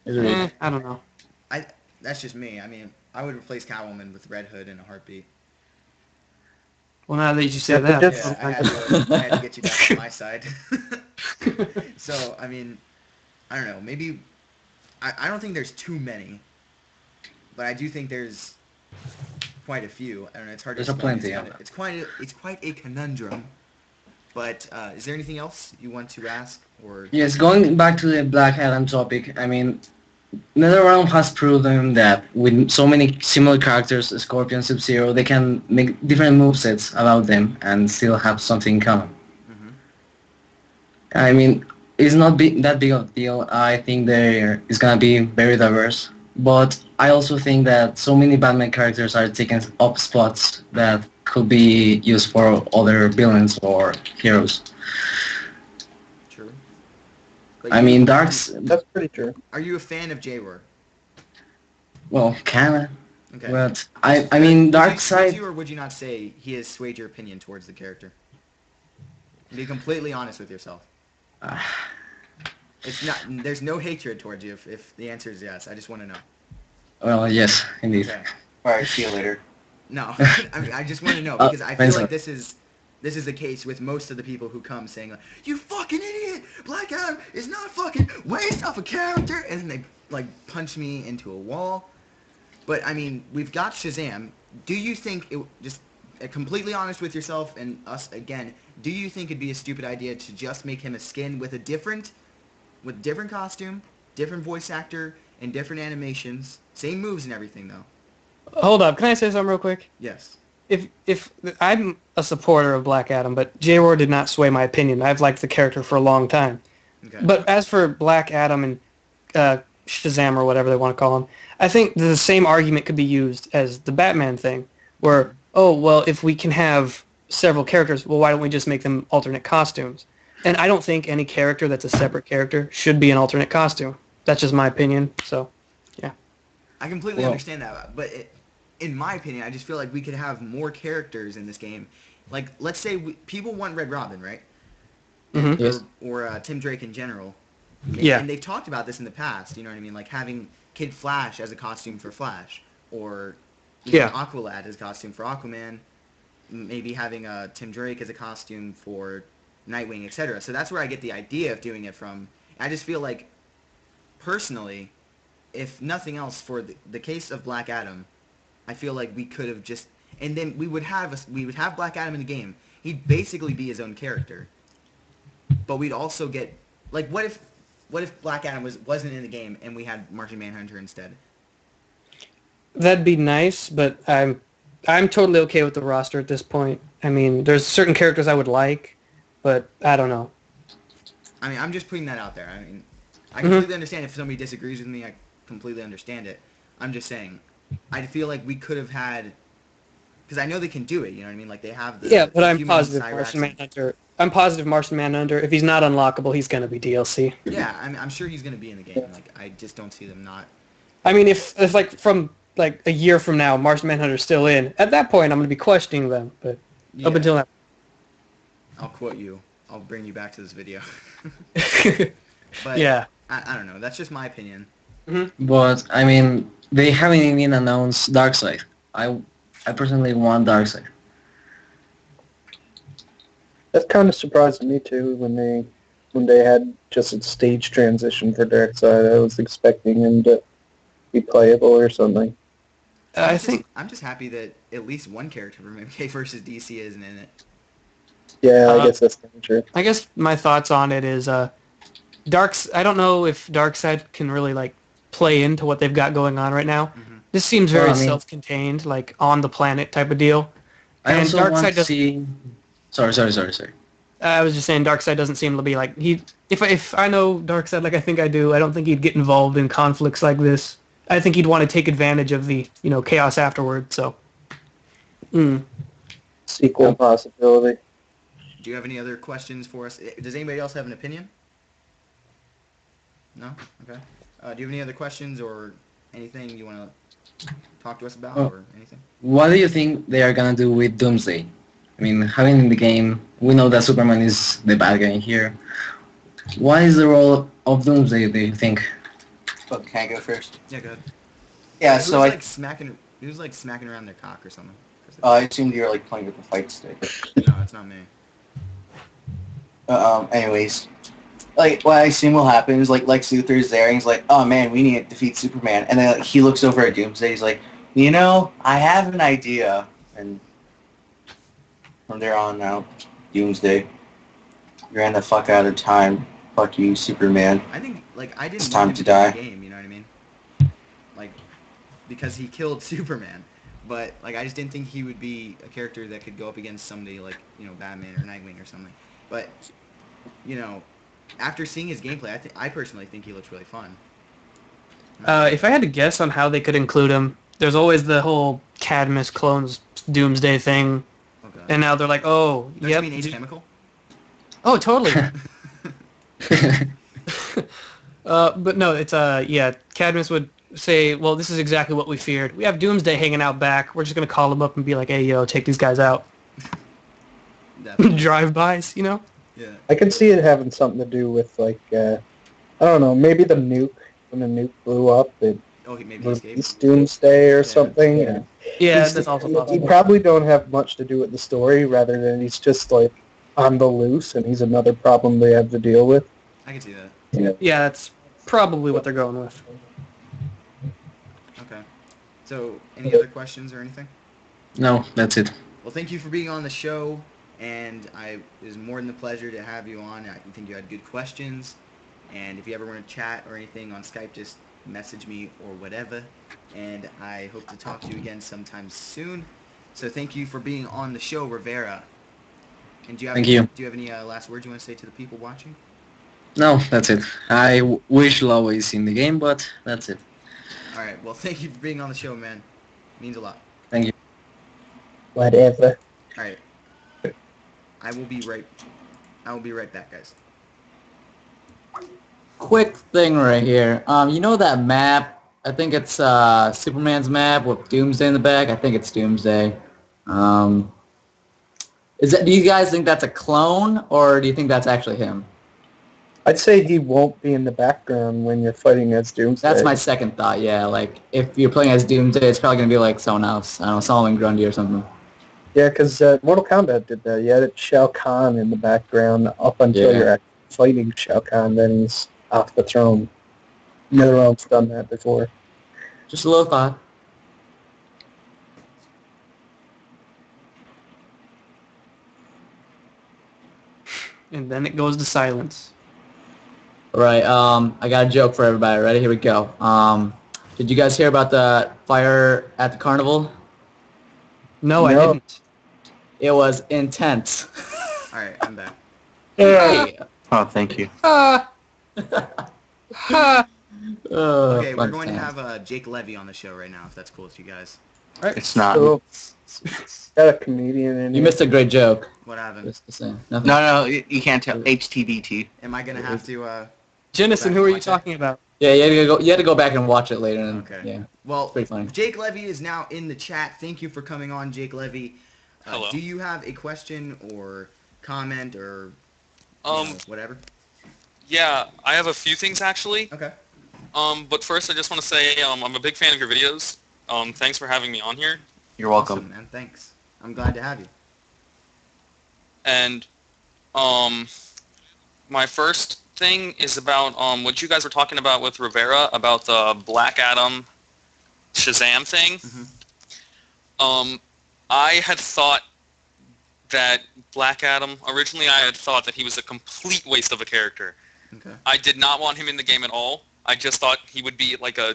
G: I don't know.
B: That's just me. I mean, I would replace Catwoman with Red Hood in a heartbeat.
G: Well, now that you say that,
B: yeah, I had to get you back on my side. So, I mean, I don't know. Maybe I don't think there's too many, but I do think there's quite a few. I don't know. It's hard to explain.
K: Plenty.
B: It's quite a conundrum. But is there anything else you want to ask? Or
K: Yes, going back to the Black Adam topic, I mean, NetherRealm has proven that with so many similar characters, Scorpion, Sub-Zero, they can make different movesets about them and still have something in common.
B: Mm-hmm.
K: I mean, it's not that big of a deal. I think there is going to be very diverse. But I also think that so many Batman characters are taking up spots that could be used for other villains or heroes.
B: True.
K: I mean, Dark's...
E: That's pretty true.
B: Are you a fan of J-War?
K: Well, kinda.
B: Okay.
K: But I mean, Darkseid...
B: Would you or would you not say he has swayed your opinion towards the character? Be completely honest with yourself. It's not. There's no hatred towards you. If the answer is yes, I just want to know.
K: Well, yes, indeed.
B: Okay.
D: All right, see you later.
B: No, I mean, I just want to know because I feel
K: thanks,
B: like
K: man.
B: this is the case with most of the people who come saying like, "You fucking idiot! Black Adam is not fucking waste off a character," and then they like punch me into a wall. But I mean, we've got Shazam. Do you think it just completely honest with yourself and us again? Do you think it'd be a stupid idea to just make him a skin with different costume, different voice actor, and different animations, same moves and everything though?
G: Hold up, can I say something real quick?
B: Yes.
G: If I'm a supporter of Black Adam, but J-Roar did not sway my opinion. I've liked the character for a long time.
B: Okay.
G: But as for Black Adam and Shazam or whatever they want to call him, I think the same argument could be used as the Batman thing, where, oh, well, if we can have several characters, well, why don't we just make them alternate costumes? And I don't think any character that's a separate character should be an alternate costume. That's just my opinion, so, yeah.
B: I completely understand that, but in my opinion, I just feel like we could have more characters in this game. Like, let's say people want Red Robin, right?
G: Mm-hmm.
K: Yes.
B: Or Tim Drake in general.
G: Yeah.
B: And they've talked about this in the past, you know what I mean? Like having Kid Flash as a costume for Flash, or Aqualad as a costume for Aquaman, maybe having Tim Drake as a costume for Nightwing, etc. So that's where I get the idea of doing it from. I just feel like, personally, if nothing else, for the case of Black Adam, I feel like we could have just, and then we would have Black Adam in the game. He'd basically be his own character, but we'd also get, like, what if Black Adam wasn't in the game and we had Martian Manhunter instead?
G: That'd be nice, but I'm totally okay with the roster at this point. I mean, there's certain characters I would like, but I don't know.
B: I mean, I'm just putting that out there. I mean, I completely understand if somebody disagrees with me. I completely understand it. I'm just saying, I feel like we could have had, because I know they can do it. You know what I mean? Like they have the
G: Yeah, but I'm
B: humans,
G: positive
B: Cyrax,
G: Martian Manhunter. I'm positive Martian Manhunter. If he's not unlockable, he's gonna be DLC.
B: Yeah, I'm sure he's gonna be in the game. Like I just don't see them not.
G: I mean, if like from like a year from now, Martian Manhunter's still in, at that point I'm gonna be questioning them. But up until now,
B: I'll quote you. I'll bring you back to this video. But
G: yeah,
B: I don't know. That's just my opinion.
K: But I mean, they haven't even announced Darkseid. I personally want Darkseid.
E: That kind of surprised me too when they had just a stage transition for Darkseid. I was expecting him to be playable or something.
G: I think
B: I'm just happy that at least one character from MK versus DC isn't in it.
E: Yeah, I guess that's kind of true.
G: I guess my thoughts on it is I don't know if Darkseid can really like play into what they've got going on right now. This seems very self-contained, like on the planet type of deal.
K: I
G: and
K: also
G: Darkseid
K: want to
G: doesn't.
K: see. Sorry.
G: I was just saying Darkseid doesn't seem to be like he. If I know Darkseid like I think I do, I don't think he'd get involved in conflicts like this. I think he'd want to take advantage of the chaos afterward. So.
E: Sequel possibility.
B: Do you have any other questions for us? Does anybody else have an opinion? No? Okay. Do you have any other questions or anything you want to talk to us about or anything?
K: What do you think they are gonna do with Doomsday? I mean, having in the game, we know that Superman is the bad guy here. What is the role of Doomsday, do you think?
D: Oh, can I go first?
B: Yeah, go ahead.
D: Yeah,
B: He
D: so
B: was like smacking around their cock or something.
D: I assumed you were like playing with the fight stick.
B: No, it's not me.
D: Anyways, like what I assume will happen is like Lex Luthor's there and he's like, oh man, we need to defeat Superman, and then like, he looks over at Doomsday. He's like, I have an idea, and from there on out, Doomsday, you ran the fuck out of time. Fuck you, Superman.
B: I think I didn't
D: It's time
B: want
D: to
B: him to be in
D: die.
B: the game. You know what I mean? Like because he killed Superman. But like I just didn't think he would be a character that could go up against somebody like Batman or Nightwing or something. But after seeing his gameplay, I personally think he looks really fun.
G: If I had to guess on how they could include him, there's always the whole Cadmus clones Doomsday thing, and now they're like, oh,
B: Don't
G: yep.
B: you mean Age Chemical?
G: Oh, totally. But no, it's Cadmus would say, well, this is exactly what we feared. We have Doomsday hanging out back. We're just gonna call him up and be like, hey, yo, take these guys out. Drive-bys,
B: Yeah.
E: I can see it having something to do with like I don't know, maybe the nuke, when the nuke blew up, it
B: Oh, maybe he escaped.
E: released Doomsday or
B: Yeah.
E: something.
A: Yeah.
G: Yeah,
E: He's-
G: that's also
E: he
G: possible.
E: probably don't have much to do with the story, rather than he's just like on the loose, and he's another problem they have to deal with.
B: I can see that.
G: Yeah, that's probably what they're going with.
B: Okay. So, any other questions or anything?
K: No, that's it.
B: Well, thank you for being on the show, and it was more than a pleasure to have you on. I think you had good questions, and if you ever want to chat or anything on Skype, just message me or whatever, and I hope to talk to you again sometime soon. So thank you for being on the show, Rivera. And do you have
K: Thank
B: any,
K: you.
B: Do you have any last words you want to say to the people watching?
K: No, that's it. I wish Law is in the game, but that's it.
B: All right. Well, thank you for being on the show, man. Means a lot.
K: Thank you.
E: Whatever.
B: All right. I will be right back, guys.
C: Quick thing right here. You know that map? I think it's Superman's map with Doomsday in the back. I think it's Doomsday. Do you guys think that's a clone, or do you think that's actually him?
E: I'd say he won't be in the background when you're fighting as Doomsday.
C: That's my second thought, yeah. Like, if you're playing as Doomsday, it's probably going to be like someone else. I don't know, Solomon Grundy or something.
E: Yeah, because Mortal Kombat did that. You had Shao Kahn in the background up until
C: Yeah.
E: you're actually fighting Shao Kahn, then he's off the throne. Neither one's done that before.
C: Just a little thought.
G: And then it goes to silence.
C: All right, I got a joke for everybody. Ready? Here we go. Did you guys hear about the fire at the carnival?
G: No, I
E: No.
G: didn't.
C: It was intense.
B: All right, I'm back.
C: Hey.
D: Oh, thank you.
B: Okay, we're
C: fun
B: going to
C: times.
B: have Jake Levy on the show right now, if that's cool with you guys.
D: It's not.
E: So, got a comedian in
C: You
E: here.
C: mist a great joke.
B: What happened?
C: Just to say. Nothing.
D: No, you can't tell. HTBT.
B: Am I going to have to...
G: Jennison, who are you talking about?
C: Yeah, you had to go back and watch it later. And,
B: Okay.
C: Yeah.
B: Well,
C: pretty funny.
B: Jake Levy is now in the chat. Thank you for coming on, Jake Levy.
L: Hello.
B: Do you have a question or comment or whatever?
L: Yeah, I have a few things actually.
B: Okay.
L: But first I just want to say I'm a big fan of your videos. Thanks for having me on here.
D: You're welcome.
B: Awesome, man. Thanks. I'm glad to have you.
L: And my first thing is about what you guys were talking about with Rivera about the Black Adam Shazam thing.
B: Mm-hmm.
L: I had thought that Black Adam, originally I had thought that he was a complete waste of a character.
B: Okay.
L: I did not want him in the game at all. I just thought he would be like a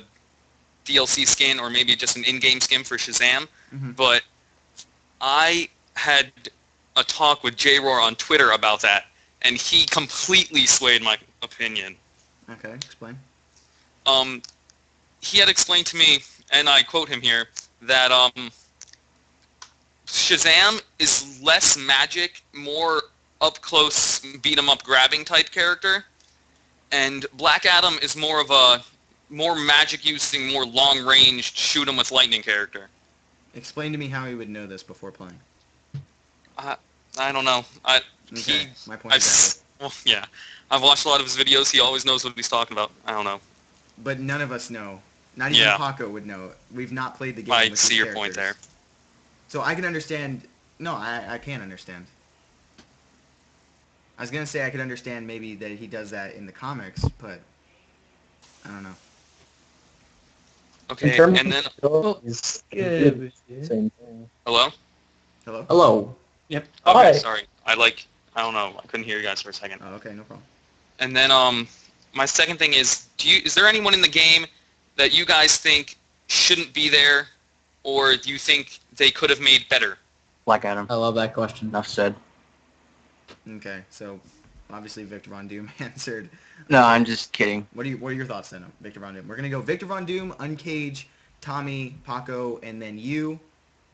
L: DLC skin or maybe just an in-game skin for Shazam.
B: Mm-hmm.
L: But I had a talk with J-Roar on Twitter about that, and he completely swayed my opinion.
B: Okay, explain.
L: He had explained to me, and I quote him here, that Shazam is less magic, more up-close, beat-em-up grabbing type character, and Black Adam is more of a more magic-using, more long-ranged, shoot-'em-with-lightning character.
B: Explain to me how he would know this before playing.
L: I don't know.
B: Okay, my point exactly.
L: Well, yeah. I've watched a lot of his videos. He always knows what he's talking about. I don't know.
B: But none of us know. Not even Paco would know. We've not played the game
L: I
B: with
L: see
B: these
L: your
B: characters.
L: point there.
B: So I can understand... No, I can't understand. I was going to say I could understand maybe that he does that in the comics, but I don't know.
L: Okay,
E: In terms
L: and then...
E: of stories, it's really the same thing.
L: Hello?
B: Hello?
C: Hello.
G: Yep.
L: Okay,
E: Hi.
L: sorry. I don't know. I couldn't hear you guys for a second.
B: Oh, okay, no problem.
L: And then my second thing is, is there anyone in the game that you guys think shouldn't be there, or do you think they could have made better?
D: Black Adam.
C: I love that question.
D: Enough said.
B: Okay, so obviously Victor Von Doom answered.
D: No, I'm just kidding.
B: What are your thoughts then, Victor Von Doom? We're gonna go Victor Von Doom, Uncaged, Tommy, Paco, and then you,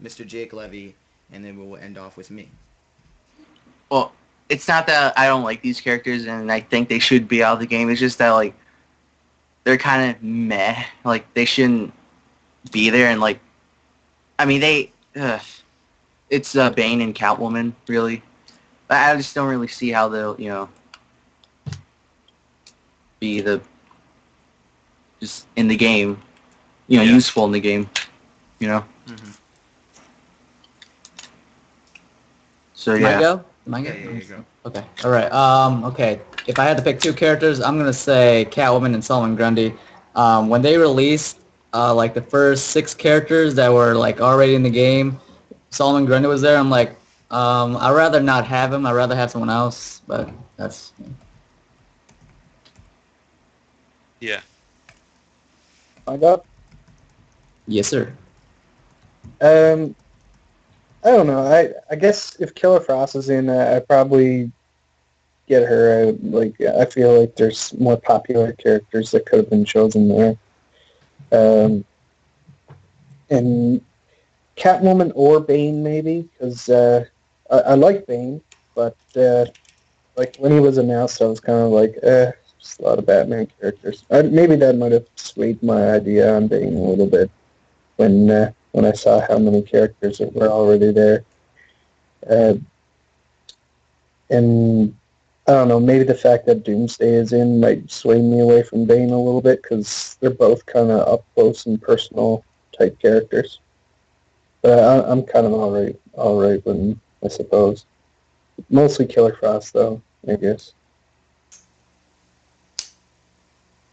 B: Mr. Jake Levy, and then we will end off with me.
D: Well, it's not that I don't like these characters and I think they should be out of the game. It's just that, like, they're kind of meh. Like, they shouldn't be there. And, like, I mean, it's Bane and Catwoman, really. I just don't really see how they'll, be be the just in the game, useful in the game,
B: Mm-hmm.
D: So
C: Am I
D: yeah.
C: go? Am I go?
B: Yeah, you go.
C: Okay. All right. Okay. If I had to pick two characters, I'm gonna say Catwoman and Solomon Grundy. When they released like the first 6 characters that were like already in the game, Solomon Grundy was there. I'm like, I'd rather not have him. I'd rather have someone else. But that's
L: Yeah.
E: I got.
C: yes, sir.
E: I don't know. I guess if Killer Frost is in, I probably get her. I feel like there's more popular characters that could have been chosen there. And Catwoman or Bane maybe, because I like Bane, but like when he was announced, I was kind of like, just a lot of Batman characters. Maybe that might have swayed my idea on Bane a little bit when I saw how many characters were already there. And I don't know, maybe the fact that Doomsday is in might sway me away from Bane a little bit, because they're both kind of up close and personal type characters. But I'm kind of all right with them, I suppose. Mostly Killer Frost, though, I guess.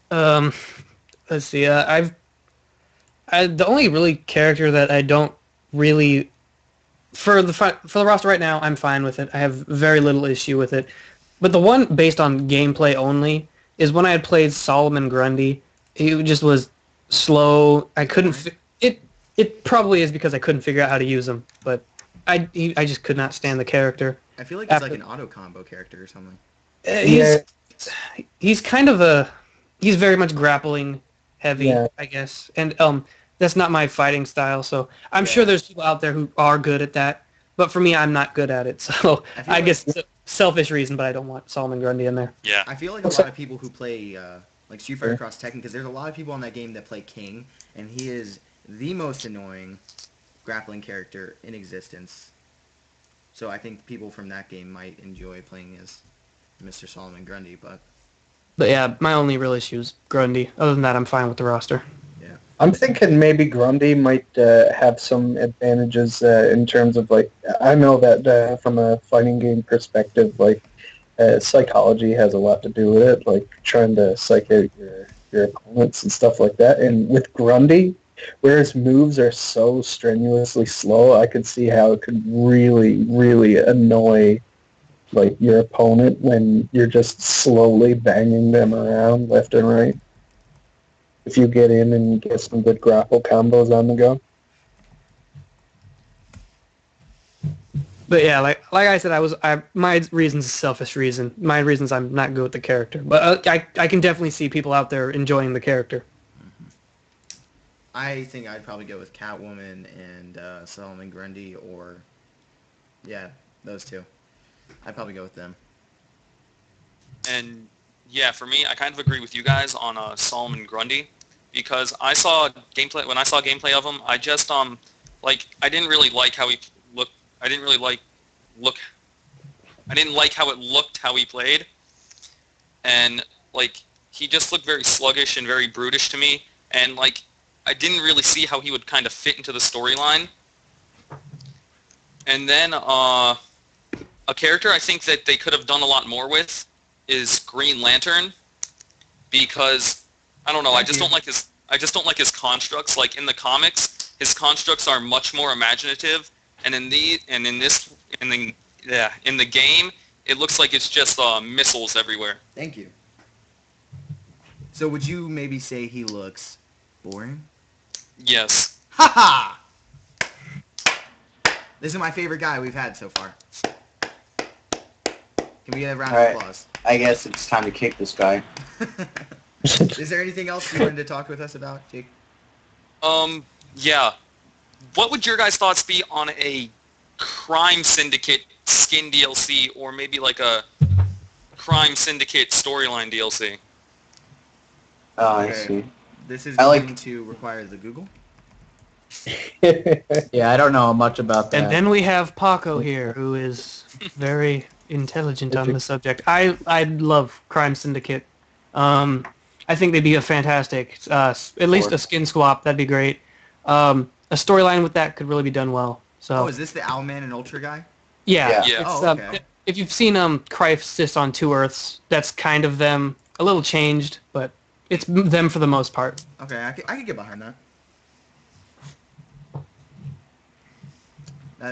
G: Let's see. The only really character that I don't really for the roster right now, I'm fine with it. I have very little issue with it. But the one based on gameplay only is when I had played Solomon Grundy. He just was slow. I couldn't. It probably is because I couldn't figure out how to use him. But I just could not stand the character.
B: I feel like it's like an auto combo character or something.
G: He's kind of he's very much grappling heavy, I guess. And that's not my fighting style, so I'm sure there's people out there who are good at that. But for me, I'm not good at it, so I guess it's a selfish reason, but I don't want Solomon Grundy in there.
L: Yeah.
B: I feel like a lot of people who play like Street Fighter Cross Tekken, because there's a lot of people on that game that play King, and he is the most annoying grappling character in existence. So I think people from that game might enjoy playing as Mr. Solomon Grundy, but
G: yeah, my only real issue is Grundy. Other than that, I'm fine with the roster.
B: Yeah.
E: I'm thinking maybe Grundy might have some advantages in terms of, like, I know that from a fighting game perspective, like, psychology has a lot to do with it, like trying to psych out your opponents and stuff like that. And with Grundy, where his moves are so strenuously slow, I could see how it could really, really annoy like your opponent when you're just slowly banging them around left and right. If you get in and get some good grapple combos on the go.
G: But yeah, like I said, my reasons is selfish reason. My reasons I'm not good with the character. But I can definitely see people out there enjoying the character.
B: I think I'd probably go with Catwoman and Solomon Grundy, or those two. I'd probably go with them.
L: And yeah, for me, I kind of agree with you guys on Solomon Grundy, because I saw gameplay. When I saw gameplay of him, I just I didn't really like how he looked. I didn't like how it looked, how he played, and like he just looked very sluggish and very brutish to me, and like I didn't really see how he would kind of fit into the storyline. And then a character I think that they could have done a lot more with is Green Lantern, because I don't know, I just don't like his constructs. Like in the comics, his constructs are much more imaginative, and in the game, it looks like it's just missiles everywhere.
B: Thank you. So would you maybe say he looks boring?
L: Yes.
B: Ha ha! This is my favorite guy we've had so far. Can we get a round of applause?
D: I guess it's time to kick this guy.
B: Is there anything else you wanted to talk with us about, Jake?
L: Yeah. What would your guys' thoughts be on a Crime Syndicate skin DLC, or maybe like a Crime Syndicate storyline DLC?
D: Oh, I see.
B: This is going to require the Google.
C: Yeah, I don't know much about that.
G: And then we have Paco here, who is very intelligent on the subject. I love Crime Syndicate I think they'd be a fantastic, at least a skin swap. That'd be great. A storyline with that could really be done well. So.
B: Oh, is this the Owlman and Ultra guy?
G: Yeah.
L: Yeah.
G: It's,
B: okay.
G: If you've seen Crisis on Two Earths, that's kind of them. A little changed, but it's them for the most part.
B: Okay, I could get behind that.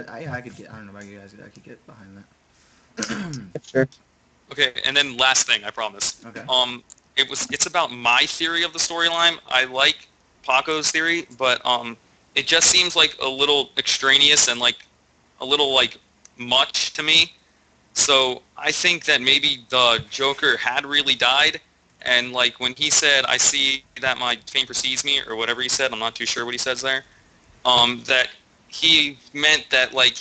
B: I could get. I don't know about you guys. I could get behind that.
E: Sure.
L: Okay, and then last thing, I promise.
B: Okay.
L: It's about my theory of the storyline. I like Paco's theory, but it just seems like a little extraneous and like a little like much to me. So I think that maybe the Joker had really died, and like when he said, "I see that my fame precedes me," or whatever he said, I'm not too sure what he says there. That he meant that like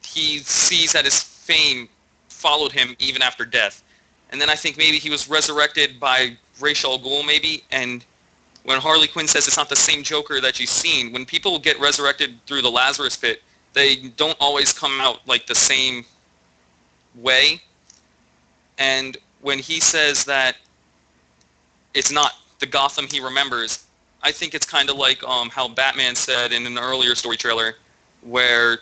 L: he sees that his fame followed him even after death. And then I think maybe he was resurrected by Ra's al Ghul maybe, and when Harley Quinn says it's not the same Joker that you've seen, when people get resurrected through the Lazarus Pit, they don't always come out like the same way. And when he says that it's not the Gotham he remembers, I think it's kind of like how Batman said in an earlier story trailer, where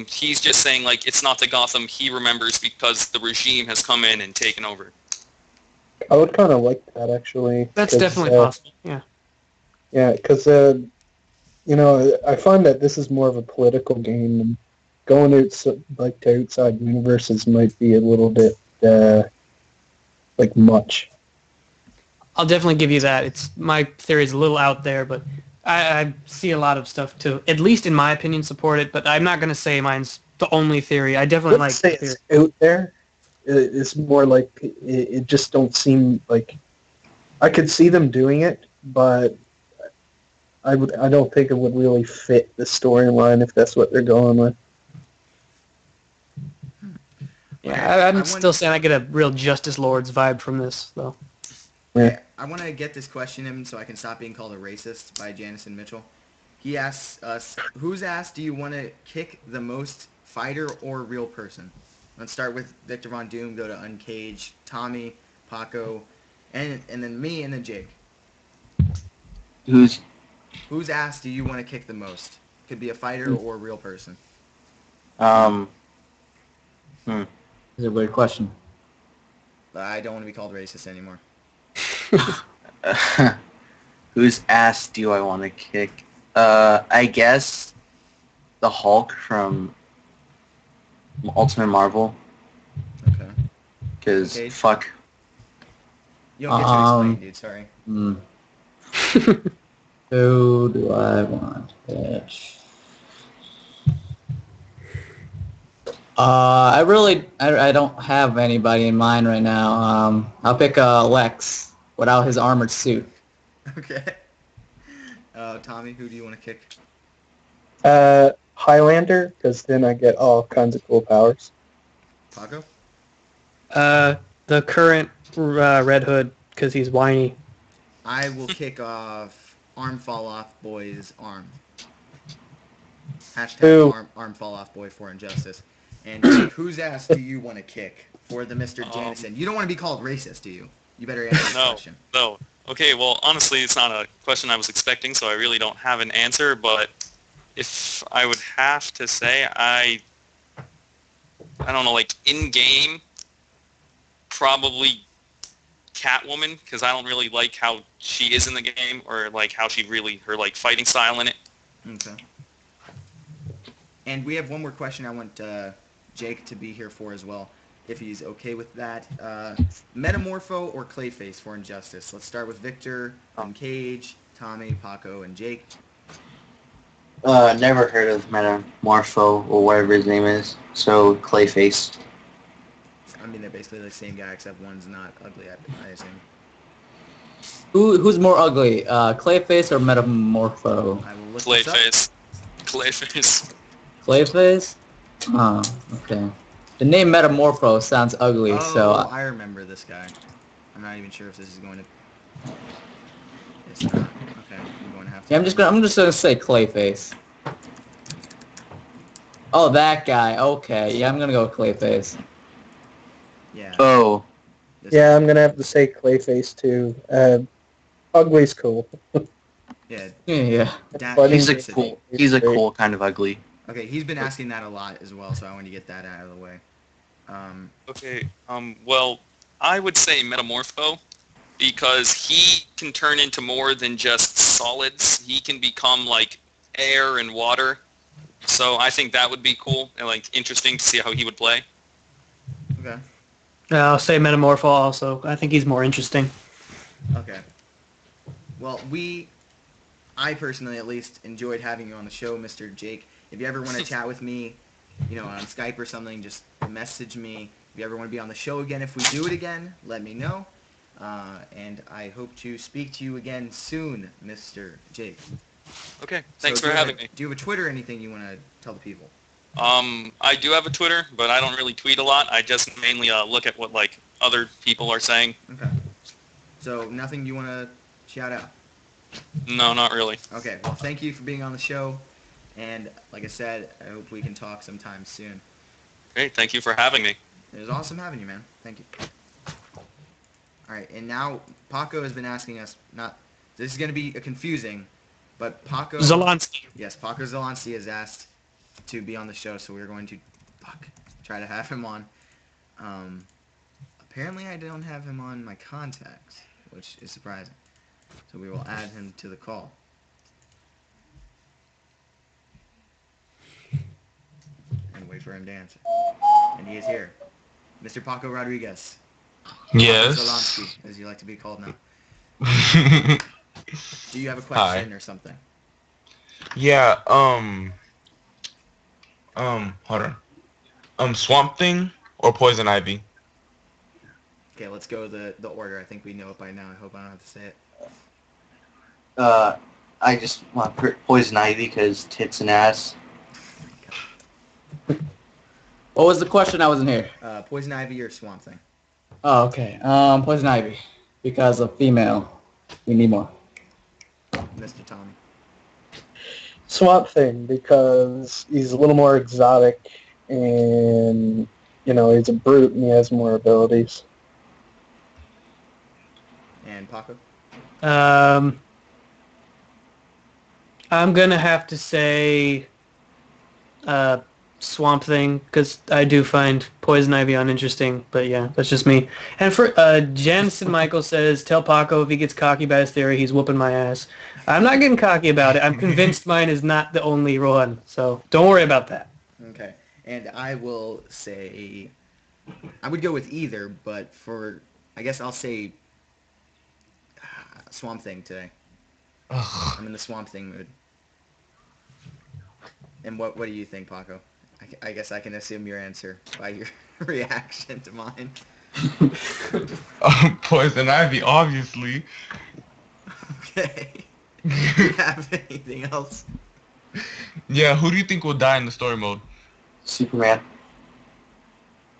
L: he's just saying like it's not the Gotham he remembers because the regime has come in and taken over.
E: I would kind of like that, actually.
G: That's definitely possible, yeah.
E: Yeah, because, I find that this is more of a political game, and going out, to outside universes might be a little bit, much.
G: I'll definitely give you that. My theory is a little out there, but I see a lot of stuff to, at least in my opinion, support it, but I'm not going to say mine's the only theory. I definitely like the theory.
E: It's out there. It's more like it just don't seem like I could see them doing it, but I don't think it would really fit the storyline if that's what they're going with.
G: Yeah, I'm still saying I get a real Justice Lords vibe from this, though.
E: Yeah.
B: I want to get this question in so I can stop being called a racist by Janison Mitchell. He asks us, whose ass do you want to kick the most, fighter or real person? Let's start with Victor Von Doom, go to Uncaged, Tommy, Paco, and then me, and then Jake.
D: Whose
B: ass do you want to kick the most? Could be a fighter or a real person.
C: It's a weird question.
B: I don't want to be called racist anymore.
D: Whose ass do I want to kick? I guess the Hulk from Ultimate Marvel.
B: Okay.
D: Because, fuck.
B: You don't get to explain, dude. Sorry.
C: Who do I want to pitch? I don't have anybody in mind right now. I'll pick Lex without his armored suit.
B: Okay. Tommy, who do you want to kick?
E: Highlander, because then I get all kinds of cool powers.
B: Paco?
G: The current Red Hood, because he's whiny.
B: I will kick off Arm Fall Off Boy's arm. Hashtag arm Fall Off Boy for Injustice. And whose ass do you want to kick for the Mr. Janison? You don't want to be called racist, do you? You better answer this question.
L: No. Okay, well, honestly, it's not a question I was expecting, so I really don't have an answer, but if I would have to say, I don't know, like, in-game, probably Catwoman, because I don't really like how she is in the game, or, like, how she really, her, like, fighting style in it.
B: Okay. And we have one more question I want Jake to be here for as well, if he's okay with that. Metamorpho or Clayface for Injustice? Let's start with Victor, Uncaged, Tommy, Paco, and Jake.
D: Never heard of Metamorpho or whatever his name is, so Clayface.
B: I mean, they're basically the same guy, except one's not ugly, I assume.
C: Who's more ugly, Clayface or Metamorpho?
B: I will look
L: Clayface. Clayface.
C: Clayface? Oh, okay. The name Metamorpho sounds ugly, so...
B: I remember this guy. I'm not even sure if this is going to... It's not. Okay, I'm going to have to...
C: Yeah, I'm just gonna say Clayface. Oh, that guy. Okay, yeah, I'm gonna go with Clayface.
B: Yeah.
D: Oh.
E: Yeah, I'm gonna have to say Clayface too. Ugly's cool.
B: Yeah.
C: Yeah.
B: Da-
D: He's a
B: David said-
D: cool. He's a cool kind of ugly.
B: Okay, he's been asking that a lot as well, so I want to get that out of the way.
L: Okay. Well, I would say Metamorpho because he can turn into more than just solids. He can become like air and water. So I think that would be cool and like interesting to see how he would play.
B: Okay.
G: I'll say Metamorpho also. I think he's more interesting.
B: Okay. Well, I personally at least enjoyed having you on the show, Mr. Jake. If you ever want to chat with me, on Skype or something, just message me. If you ever want to be on the show again, if we do it again, let me know. And I hope to speak to you again soon, Mr. Jake.
L: Okay. Thanks
B: So
L: for having me.
B: Do you have a Twitter or anything you want to tell the people?
L: I do have a Twitter, but I don't really tweet a lot. I just mainly look at what like other people are saying.
B: Okay. So nothing you want to shout out?
L: No, not really.
B: Okay. Well, thank you for being on the show. And like I said, I hope we can talk sometime soon.
L: Great. Thank you for having me.
B: It was awesome having you, man. Thank you. All right, and now Paco has been asking us, this is going to be confusing, but Paco...
G: Zelensky.
B: Yes, Paco Zelensky has asked to be on the show, so we're going to, try to have him on. Apparently I don't have him on my contacts, which is surprising. So we will add him to the call. And wait for him to answer. And he is here. Mr. Paco Rodriguez.
M: Yes.
B: Paco Zelensky, as you like to be called now. Do you have a question or something?
M: Yeah, hold on. Swamp Thing or Poison Ivy?
B: Okay, let's go the order. I think we know it by now. I hope I don't have to say it.
D: I just want Poison Ivy because tits and ass.
C: What was the question? I wasn't here.
B: Poison Ivy or Swamp Thing?
C: Oh, okay. Poison Ivy. Because of female. We need more.
B: Mr. Tommy.
E: Swamp Thing, because he's a little more exotic and, he's a brute and he has more abilities.
B: And Paco?
G: I'm going to have to say Swamp Thing, because I do find Poison Ivy uninteresting, but yeah, that's just me. And for Jensen Michael says, tell Paco if he gets cocky about his theory, he's whooping my ass. I'm not getting cocky about it. I'm convinced mine is not the only one, so don't worry about that.
B: Okay. And I will say, I would go with either, but I guess I'll say Swamp Thing today. I'm in the Swamp Thing mood. And what do you think, Paco? I guess I can assume your answer by your reaction to mine.
M: Poison Ivy, obviously.
B: Okay. Do you have anything else?
M: Yeah, who do you think will die in the story mode?
D: Superman.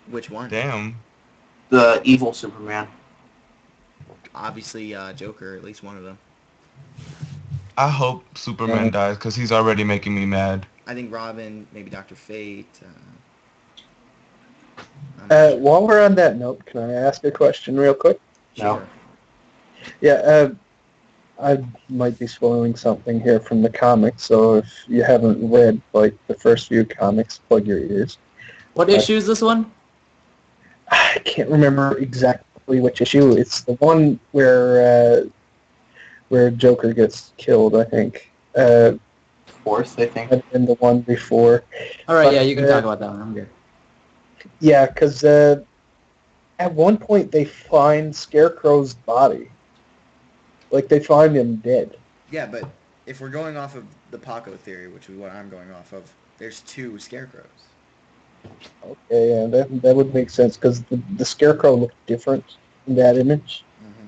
B: Which one?
M: Damn.
D: The evil Superman.
B: Obviously, Joker, at least one of them.
M: I hope Superman dies because he's already making me mad.
B: I think Robin, maybe Dr. Fate.
E: While we're on that note, can I ask a question real quick?
B: Sure.
E: Yeah, I might be spoiling something here from the comics, so if you haven't read, the first few comics, plug your ears.
C: What issue is this one?
E: I can't remember exactly which issue. It's the one where Joker gets killed, I think.
D: Fourth, I think.
E: And the one before.
C: All right, yeah, you can talk about that one. I'm good.
E: Yeah, because at one point they find Scarecrow's body. They find him dead.
B: Yeah, but if we're going off of the Paco theory, which is what I'm going off of, there's two Scarecrows.
E: Okay, yeah, that would make sense, because the Scarecrow looked different in that image.
B: Mm-hmm.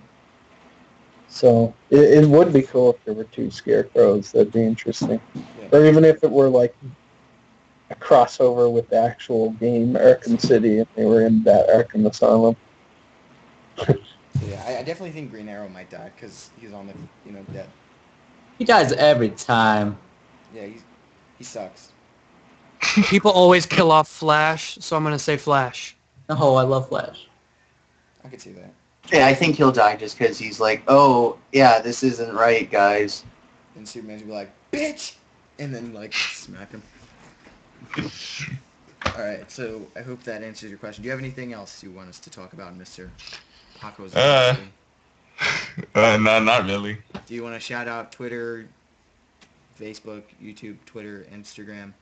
E: So it would be cool if there were two Scarecrows. That'd be interesting.
B: Yeah.
E: Or even if it were a crossover with the actual game Arkham City and they were in that Arkham Asylum.
B: Yeah, I definitely think Green Arrow might die because he's on the dead.
C: He dies every time.
B: Yeah, he sucks.
G: People always kill off Flash, so I'm going to say Flash.
C: Oh, I love Flash.
B: I could see that.
D: Yeah, I think he'll die just because he's like, oh, yeah, this isn't right, guys.
B: And Superman's gonna be like, bitch! And then, like, smack him. Alright, so I hope that answers your question. Do you have anything else you want us to talk about, Mr. Paco's?
M: No, not really.
B: Do you want to shout out Twitter, Facebook, YouTube, Twitter, Instagram?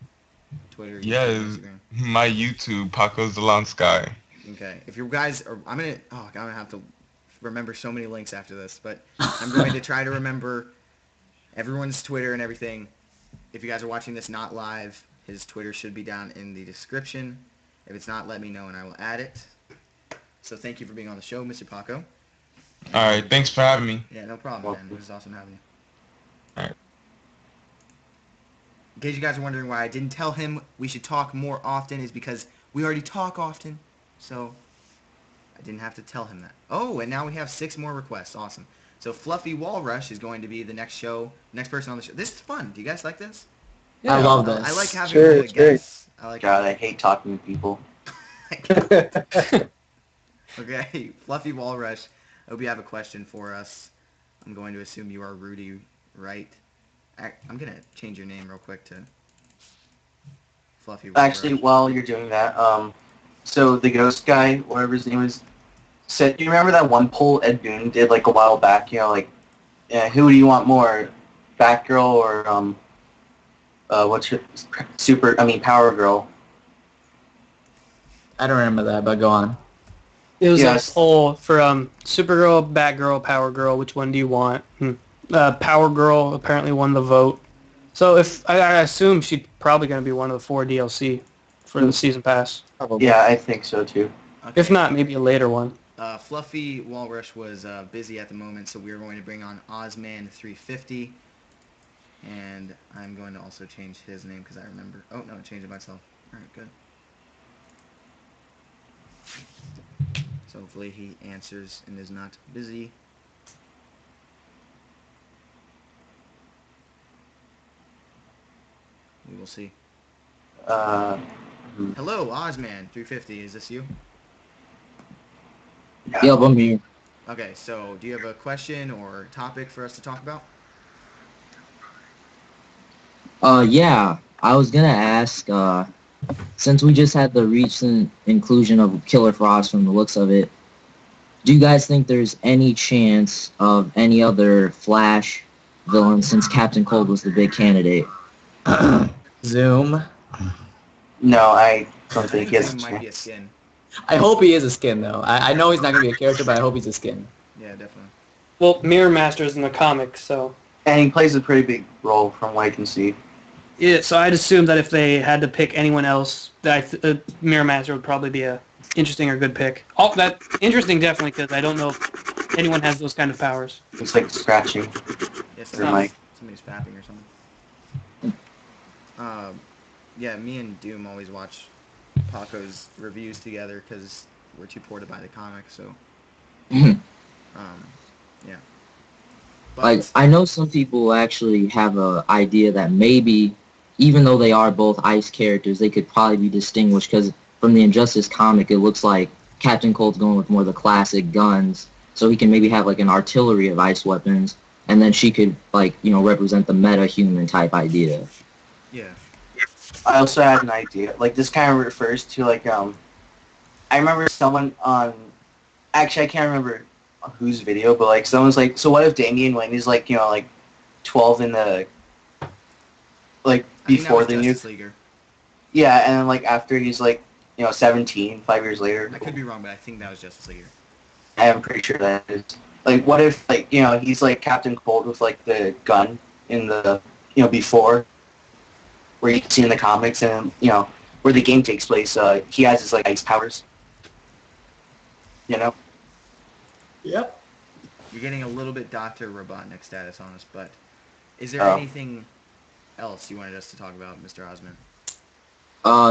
B: Twitter, YouTube,
M: Yes,
B: Instagram.
M: my YouTube, Paco's the Lawn Sky.
B: Okay. If you guys are, I'm gonna have to remember so many links after this, but I'm going to try to remember everyone's Twitter and everything. If you guys are watching this not live, his Twitter should be down in the description. If it's not, let me know and I will add it. So thank you for being on the show, Mr. Paco.
M: All right, thanks for having me.
B: Yeah, no problem, man. It was awesome having you.
M: All right.
B: In case you guys are wondering why I didn't tell him we should talk more often, is because we already talk often. So I didn't have to tell him that. Oh, and now we have 6 more requests. Awesome. So Fluffy Walrush is going to be the next person on the show. This is fun. Do you guys like this?
C: Yeah, I love this.
B: I like having
E: Sure,
B: the
E: it's great.
B: guests.
D: God, I hate talking to people.
B: Okay, Fluffy Walrush. I hope you have a question for us. I'm going to assume you are Rudy, right? I'm going to change your name real quick to Fluffy Walrush.
D: Actually, while you're doing that, so the ghost guy, whatever his name is, said, do you remember that one poll Ed Boon did like a while back? You know, like, who do you want more, Batgirl or what's your Power Girl?
C: I don't remember that, but go on.
G: It was
D: Yes.
G: a poll for Supergirl, Batgirl, Power Girl. Which one do you want? Power Girl apparently won the vote. So if I assume she's probably going to be one of the 4 DLC for the season pass.
C: Probably.
D: Yeah, I think so too.
B: Okay.
G: If not, maybe a later one.
B: Fluffy Walrush was busy at the moment, so we're going to bring on Ozman350. And I'm going to also change his name because I remember. Oh, no, I changed it myself. All right, good. So hopefully he answers and is not busy. We will see. Hello, Ozman350. Is this you?
K: Yep, I'm here.
B: Okay, so do you have a question or topic for us to talk about?
K: Yeah, I was gonna ask, since we just had the recent inclusion of Killer Frost from the looks of it, do you guys think there's any chance of any other Flash villain since Captain Cold was the big candidate?
C: Zoom.
D: No, I don't
B: I
D: think he has a
B: Zoom might be a
D: chance.
B: skin.
C: I hope he is a skin, though. I know he's not going to be a character, but I hope he's a skin.
B: Yeah, definitely.
G: Well, Mirror Master's in the comics, so...
D: And he plays a pretty big role from what I can see.
G: Yeah, so I'd assume that if they had to pick anyone else, that Mirror Master would probably be a interesting or good pick. Oh, that interesting definitely, because I don't know if anyone has those kind of powers.
D: It's like scratching.
B: Yes,
D: Their mic.
B: somebody's fapping or something. Yeah, me and Doom always watch Paco's reviews together because we're too poor to buy the comic, so... yeah. But,
K: Like, I know some people actually have a idea that maybe, even though they are both ice characters, they could probably be distinguished, because from the Injustice comic, it looks like Captain Cold's going with more of the classic guns, so he can maybe have, like, an artillery of ice weapons, and then she could, like, you know, represent the meta-human type idea.
B: yeah.
D: I also had an idea. Like, this kind of refers to, like, I remember someone on... Actually, I can't remember whose video, but, like, someone's like, so what if Damian Wayne is, like, you know, like, 12 in the... Like, before the new...
B: Justice Leaguer.
D: Yeah, and then, like, after he's, like, you know, 17, 5 years later.
B: I could be wrong, but I think that was Justice Leaguer.
D: I am pretty sure that is. Like, what if, like, you know, he's, like, Captain Cold with, like, the gun in the, you know, before... where you can see in the comics, and, you know, where the game takes place, he has his, like, ice powers. You know?
C: Yep.
B: You're getting a little bit Dr. Robotnik status on us, but is there
D: Oh.
B: anything else you wanted us to talk about, Mr. Osman?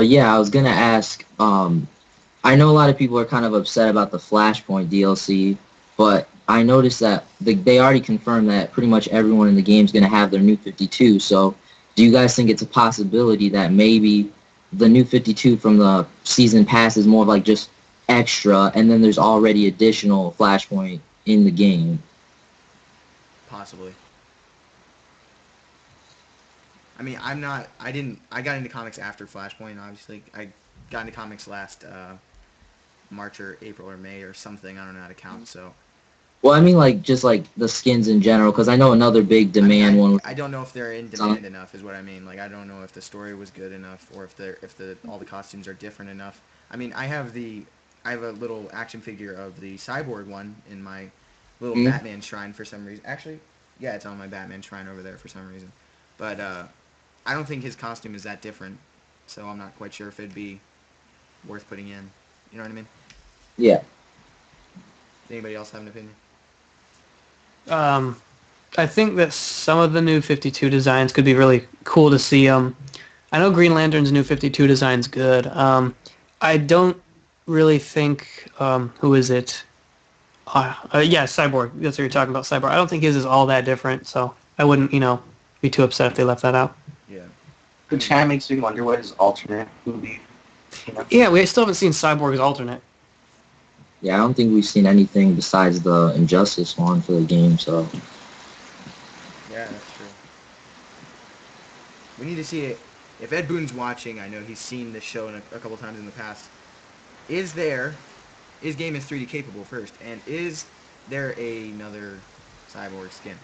K: Yeah, I was gonna ask, I know a lot of people are kind of upset about the Flashpoint DLC, but I noticed that they already confirmed that pretty much everyone in the game is gonna have their new 52, so do you guys think it's a possibility that maybe the new 52 from the season pass is more of like just
N: extra, and then there's already additional Flashpoint in the game.
B: Possibly. I mean, I got into comics after Flashpoint, obviously. I got into comics last March or April or May or something. I don't know how to count, so.
N: Well, I mean, like, just, like, the skins in general, because I know another big demand one.
B: I don't know if they're in demand enough, is what I mean. Like, I don't know if the story was good enough, or if all the costumes are different enough. I mean, I have a little action figure of the Cyborg one in my little Batman shrine for some reason. Actually, yeah, it's on my Batman shrine over there for some reason. But I don't think his costume is that different, so I'm not quite sure if it'd be worth putting in. You know what I mean?
N: Yeah.
B: Does anybody else have an opinion?
G: I think that some of the new 52 designs could be really cool to see. I know Green Lantern's new 52 design's good. I don't really think, who is it? Yeah, Cyborg. That's what you're talking about, Cyborg. I don't think his is all that different, so I wouldn't, be too upset if they left that out.
B: Yeah.
D: Which kind of makes me wonder what his alternate would be.
G: Yeah, we still haven't seen Cyborg's alternate.
N: Yeah, I don't think we've seen anything besides the Injustice one for the game, so.
B: Yeah, that's true. We need to see it. If Ed Boon's watching, I know he's seen this show a couple times in the past. Is gamez 3D capable first? And is there another Cyborg skin?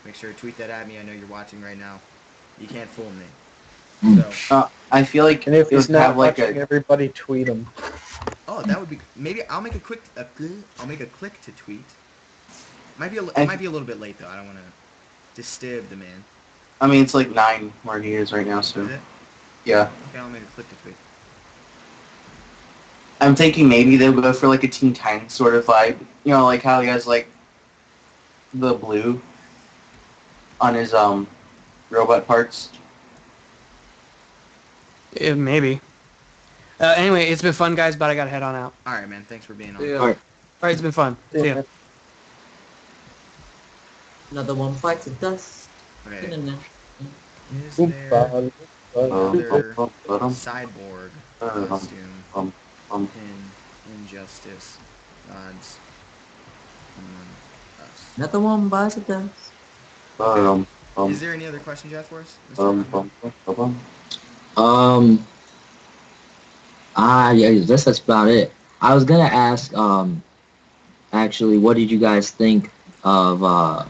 B: Make sure to tweet that at me. I know you're watching right now. You can't fool me. So.
D: I feel like
E: And if
D: it
E: he's
D: would
E: not
D: have like
E: watching, everybody tweet him.
B: Oh, that would be maybe. I'll make a click to tweet. It might be a little bit late though. I don't want to disturb the man.
D: I mean, it's like 9 where he is right now, so.
B: Is it?
D: Yeah.
B: Okay, I'll make a click to tweet.
D: I'm thinking maybe they'll go for like a Teen Titans sort of vibe. You know, like how he has like the blue on his robot parts.
G: Yeah, maybe. Anyway, it's been fun, guys, but I gotta head on out.
B: All right, man. Thanks for being on.
N: Yeah. All right,
G: it's been fun. See ya.
N: Another one bites the dust.
B: Okay. Is
E: Boom,
B: there
E: ba,
B: another
E: ba,
B: cyborg costume in Injustice Gods Among Us?
N: Another one bites the dust.
B: Is there any other questions you have for us, Mr.
N: Yeah, that's about it. I was gonna ask, actually, what did you guys think of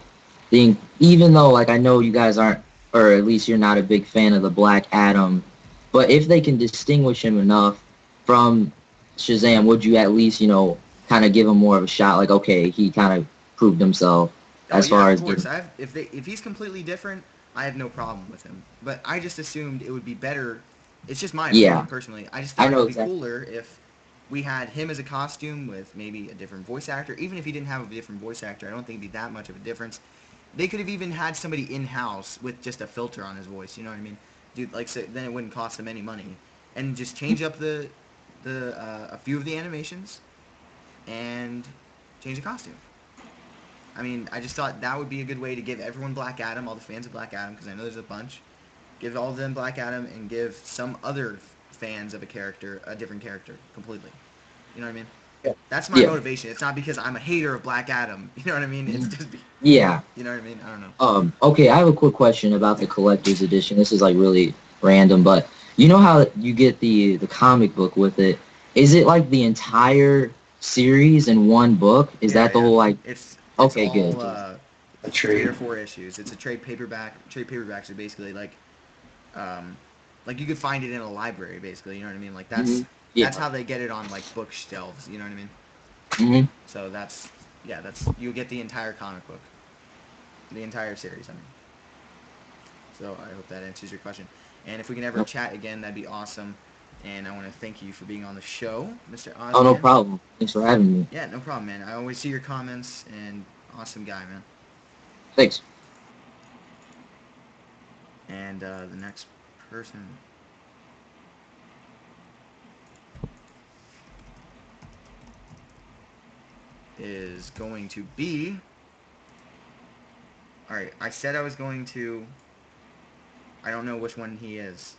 N: even though, like, I know you guys aren't, or at least you're not a big fan of the Black Adam, but if they can distinguish him enough from Shazam, would you at least, kind of give him more of a shot? Like, okay, he kind of proved himself as far as.
B: Of course. If he's completely different, I have no problem with him. But I just assumed it would be better. It's just my opinion, personally. I just thought it would be cooler if we had him as a costume with maybe a different voice actor. Even if he didn't have a different voice actor, I don't think it'd be that much of a difference. They could have even had somebody in-house with just a filter on his voice. You know what I mean? Dude, like, so then it wouldn't cost them any money, and just change up a few of the animations, and change the costume. I mean, I just thought that would be a good way to give everyone Black Adam, all the fans of Black Adam, because I know there's a bunch. Give all of them Black Adam, and give some other fans of a character a different character completely. You know what I mean?
E: Yeah.
B: That's my motivation. It's not because I'm a hater of Black Adam. You know what I mean? It's just.
N: Yeah.
B: You know what I mean? I don't know.
N: Okay, I have a quick question about the collector's edition. This is like really random, but you know how you get the comic book with it? Is it like the entire series in one book? Is that the whole like?
B: It's
N: okay,
B: all,
N: good.
B: A trade. 3 or 4 issues. It's a trade paperback. Trade paperbacks are basically like you could find it in a library, basically. You know what I mean? Like that's how they get it on like bookshelves. You know what I mean?
N: Mm-hmm.
B: So you get the entire comic book, the entire series. I mean. So I hope that answers your question. And if we can ever chat again, that'd be awesome. And I want to thank you for being on the show, Mr. Osman.
N: Oh, no problem. Thanks for having me.
B: Yeah, no problem, man. I always see your comments, and awesome guy, man.
N: Thanks.
B: And the next person is going to be... Alright, I said I was going to... I don't know which one he is.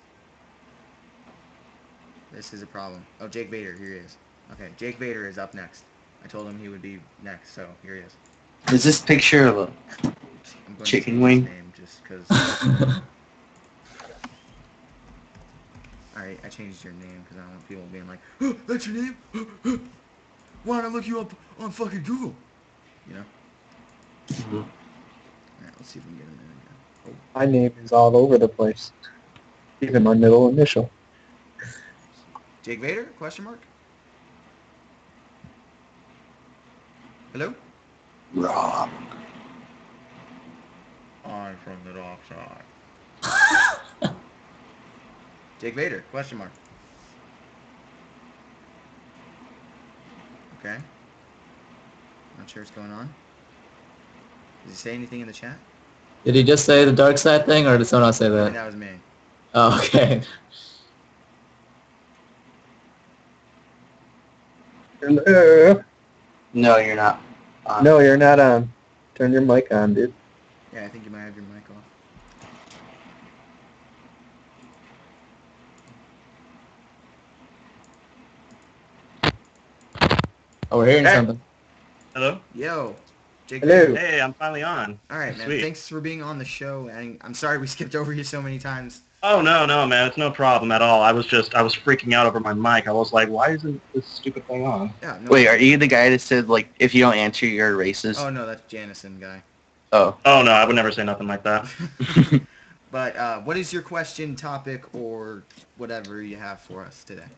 B: This is a problem. Oh, Jake Vader, here he is. Okay, Jake Vader is up next. I told him he would be next, so here he is.
D: Is this picture of a
B: I'm going
D: chicken
B: to change
D: wing?
B: his name just because. I changed your name because I don't want people being like, oh, that's your name? Why don't I look you up on fucking Google? You know?
E: Mhm.
B: Alright, let's see if we can get him in again.
E: My name is all over the place. Even my middle initial.
B: Jake Vader? Question mark? Hello?
E: Rob.
B: I'm from the dark side. Jake Vader? Question mark. Okay. Not sure what's going on. Did he say anything in the chat?
C: Did he just say the dark side thing, or did someone else say
B: I
C: that?
B: think that was me.
C: Oh, okay.
E: Hello.
D: No, you're not.
E: No, you're not on. Turn your mic on, dude.
B: Yeah, I think you might have your mic off.
C: Oh, we're hearing
O: Hey.
C: something.
O: Hello?
B: Yo. Jake
E: Hello.
B: Vader.
O: Hey, I'm finally on.
B: Alright, man.
O: Sweet.
B: Thanks for being on the show. And I'm sorry we skipped over you so many times.
O: Oh, no, man. It's no problem at all. I was freaking out over my mic. I was like, why isn't this stupid thing on?
B: Yeah, no.
D: Wait, are you the guy that said, like, if you don't answer, you're racist?
B: Oh, no, that's Janison guy.
D: Oh.
O: Oh, no, I would never say nothing like that.
B: But what is your question, topic, or whatever you have for us today?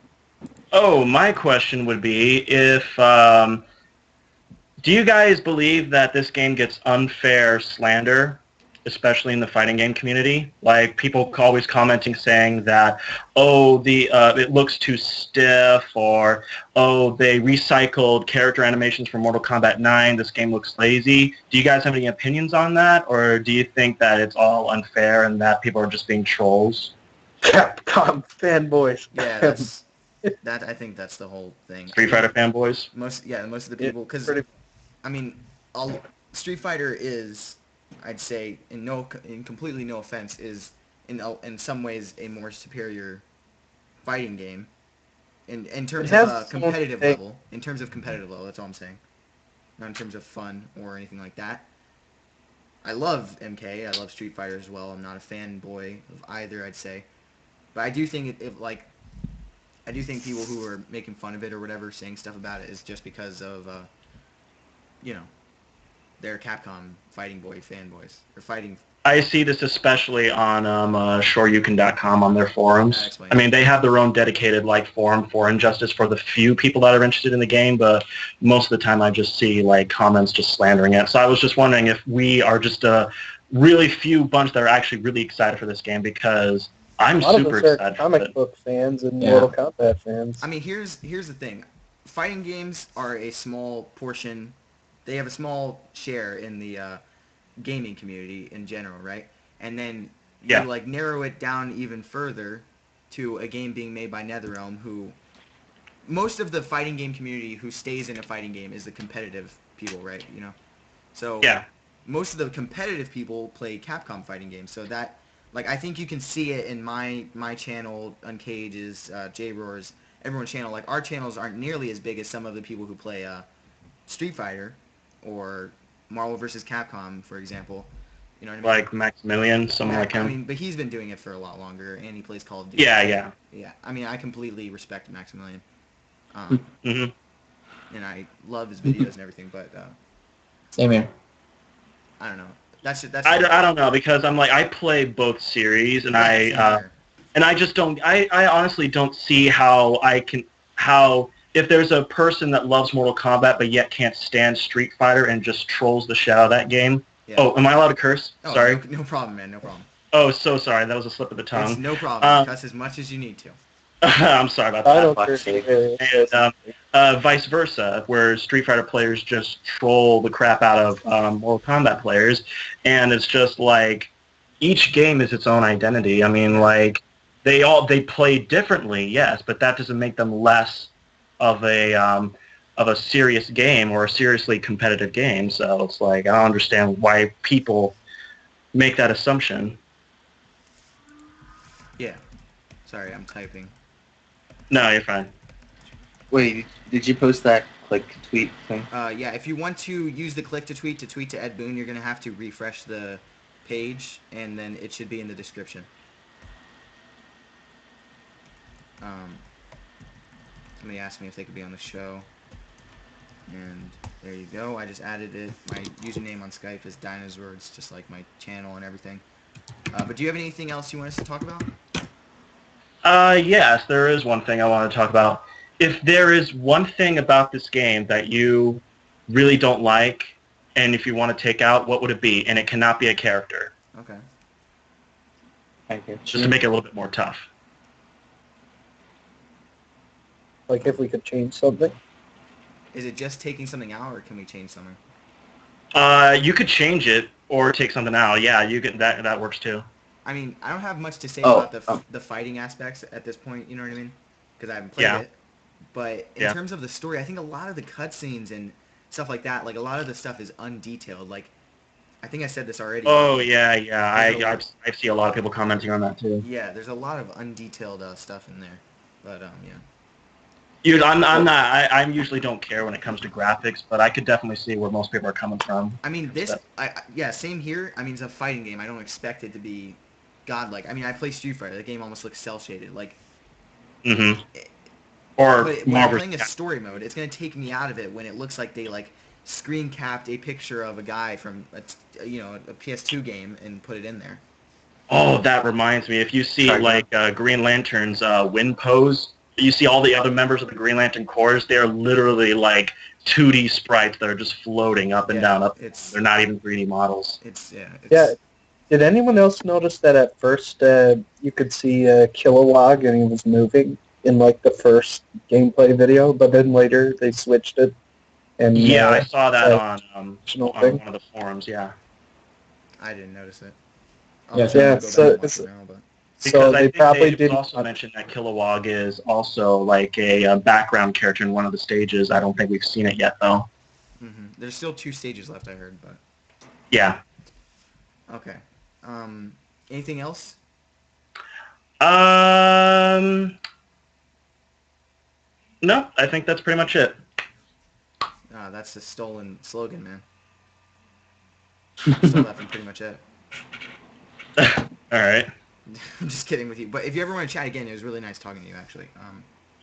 O: Oh, my question would be if, do you guys believe that this game gets unfair slander, especially in the fighting game community? Like, people always commenting saying that, oh, it looks too stiff, or, oh, they recycled character animations from Mortal Kombat 9, this game looks lazy. Do you guys have any opinions on that, or do you think that it's all unfair and that people are just being trolls?
E: Capcom fanboys.
B: Yeah, I think that's the whole thing.
O: Street Fighter fanboys?
B: Most of the people, because I mean, Street Fighter is, I'd say, in completely no offense, is in some ways a more superior fighting game, in terms of competitive level. In terms of competitive level, that's all I'm saying. Not in terms of fun or anything like that. I love MK. I love Street Fighter as well. I'm not a fanboy of either, I'd say. But I do think I do think people who are making fun of it or whatever, saying stuff about it, is just because of, they're Capcom fighting boy fanboys. Or fighting...
O: I see this especially on shoryuken.com on their forums. I mean, they have their own dedicated forum for Injustice for the few people that are interested in the game, but most of the time I just see comments just slandering it. So I was just wondering if we are just a really few bunch that are actually really excited for this game, because I'm super excited.
E: A lot of us are comic book fans and Mortal Kombat fans.
B: I mean, here's the thing. Fighting games are a small portion. They have a small share in the gaming community in general, right? And then you narrow it down even further to a game being made by NetherRealm, who most of the fighting game community who stays in a fighting game is the competitive people, right? So most of the competitive people play Capcom fighting games. So that, I think you can see it in my channel, Uncage's, J-Roar's, everyone's channel. Our channels aren't nearly as big as some of the people who play Street Fighter or Marvel vs. Capcom, for example. You know what I mean?
O: Like Maximilian, someone like him.
B: I mean, but he's been doing it for a lot longer, and he plays Call of Duty.
O: Yeah.
B: Yeah. I mean, I completely respect Maximilian.
O: And
B: I love his videos and everything, but...
C: Same here.
B: I don't know. That's
O: I don't know, because I play both series, and I just don't... I honestly don't see how if there's a person that loves Mortal Kombat but yet can't stand Street Fighter and just trolls the shit out of that game. Yeah. Oh, am I allowed to curse?
B: Oh,
O: sorry.
B: No problem, man. No problem.
O: Oh, so sorry. That was a slip of the tongue.
B: It's no problem. Cuss as much as you need to.
O: I'm sorry about that. I don't curse either. And vice versa, where Street Fighter players just troll the crap out of Mortal Kombat players, and it's just each game is its own identity. I mean, they play differently, yes, but that doesn't make them less of a serious game or a seriously competitive game. So it's I don't understand why people make that assumption.
B: Yeah. Sorry, I'm typing.
O: No, you're fine.
D: Wait, did you post that click tweet thing?
B: Yeah, if you want to use the click to tweet to Ed Boon, you're going to have to refresh the page, and then it should be in the description. Somebody asked me if they could be on the show, and there you go. I just added it. My username on Skype is Dinozords, just like my channel and everything. But do you have anything else you want us to talk about?
O: Yes, there is one thing I want to talk about. If there is one thing about this game that you really don't like, and if you want to take out, what would it be? And it cannot be a character.
B: Okay.
D: Thank you.
O: Just to make it a little bit more tough.
E: Like if we could change something.
B: Is it just taking something out, or can we change something?
O: You could change it or take something out. Yeah, you can. That works too.
B: I mean, I don't have much to say about the fighting aspects at this point. You know what I mean? Because I haven't played it. But in terms of the story, I think a lot of the cutscenes and stuff like that, like a lot of the stuff is undetailed. Like, I think I said this already.
O: Oh yeah. I see a lot of people commenting on that too.
B: Yeah, there's a lot of undetailed stuff in there. But yeah.
O: Dude, I'm not. I usually don't care when it comes to graphics, but I could definitely see where most people are coming from.
B: I mean, yeah, same here. I mean, it's a fighting game. I don't expect it to be godlike. I mean, I play Street Fighter. The game almost looks cel-shaded. Like.
O: Mm-hmm.
B: But when I'm playing a story mode, it's gonna take me out of it when it looks like they like screen capped a picture of a guy from a PS2 game and put it in there.
O: Oh, that reminds me. If you see Green Lantern's win pose, you see all the other members of the Green Lantern Corps. They're literally like 2D sprites that are just floating up and down. They're not even 3D models.
E: Yeah. Did anyone else notice that at first you could see Kilowog and he was moving in like the first gameplay video, but then later they switched it? And
O: yeah, I saw that on one of the forums. Yeah.
B: I didn't notice it.
O: Because I think they also mentioned that Kilowog is also like a background character in one of the stages. I don't think we've seen it yet, though.
B: Mm-hmm. There's still 2 stages left, I heard, but...
O: Yeah.
B: Okay. Anything else?
O: No, I think that's pretty much it.
B: That's a stolen slogan, man. So that's pretty much it.
O: All right.
B: I'm just kidding with you. But if you ever want to chat again, it was really nice talking to you, actually.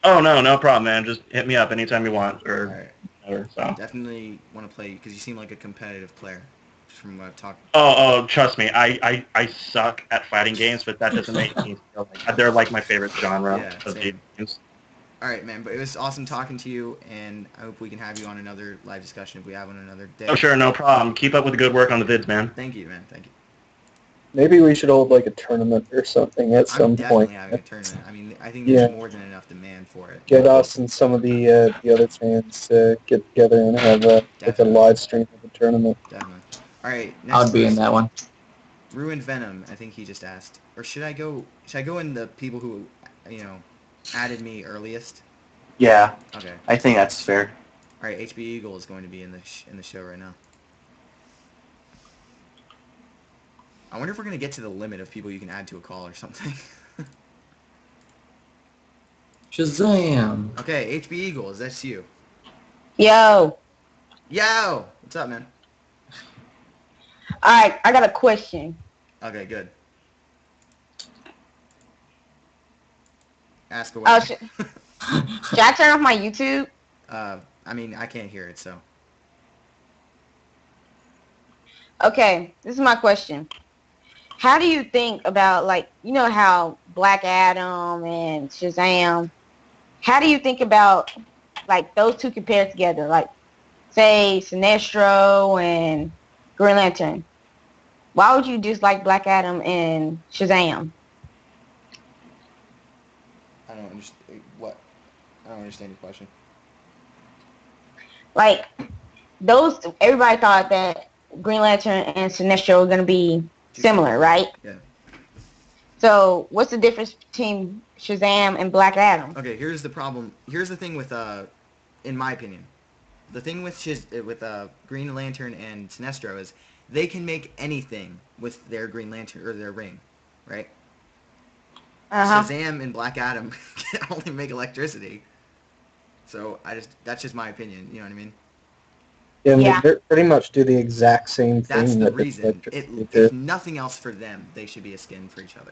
O: Oh, no problem, man. Just hit me up anytime you want. Or whatever, so.
B: Definitely want to play you because you seem like a competitive player. Just from what I've talked.
O: Oh, trust me. I suck at fighting games, but that doesn't make me feel like they're like my favorite genre of games.
B: All right, man. But it was awesome talking to you, and I hope we can have you on another live discussion if we have one another day.
O: Oh, sure, no problem. Keep up with the good work on the vids, man.
B: Thank you, man. Thank you.
E: Maybe we should hold like a tournament or something at some point.
B: Definitely having a tournament. I mean, I think there's more than enough demand for it.
E: Get us and some of the other fans get together and have like a live stream of the tournament.
B: Definitely. All right.
C: I'll be in that one.
B: Ruined Venom. I think he just asked, or should I go? Should I go in the people who, added me earliest?
D: Yeah.
B: Okay.
D: I think that's fair.
B: All right. HB Eagle is going to be in the show right now. I wonder if we're going to get to the limit of people you can add to a call or something.
C: Shazam!
B: Okay, HB Eagles, that's you.
J: Yo!
B: What's up, man?
J: Alright, I got a question.
B: Okay, good. Ask away.
J: Should I turn off my YouTube?
B: I mean, I can't hear it, so.
J: Okay, this is my question. How do you think about, like, you know how Black Adam and Shazam, how do you think about, like, those two compared together? Like, say, Sinestro and Green Lantern. Why would you dislike Black Adam and Shazam?
B: I don't understand. What? I don't understand your question.
J: Like, everybody thought that Green Lantern and Sinestro were going to be similar, right?
B: Yeah.
J: So, what's the difference between Shazam and Black Adam?
B: Okay, here's the problem. Here's the thing with, in my opinion, the thing with Green Lantern and Sinestro is they can make anything with their Green Lantern or their ring, right? Shazam and Black Adam can only make electricity. So that's just my opinion. You know what I mean?
E: Yeah, and
J: Yeah.
E: they pretty much do the exact same
B: That's
E: thing
B: the
E: that
B: reason.
E: they
B: If
E: do.
B: nothing else for them, they should be a skin for each other.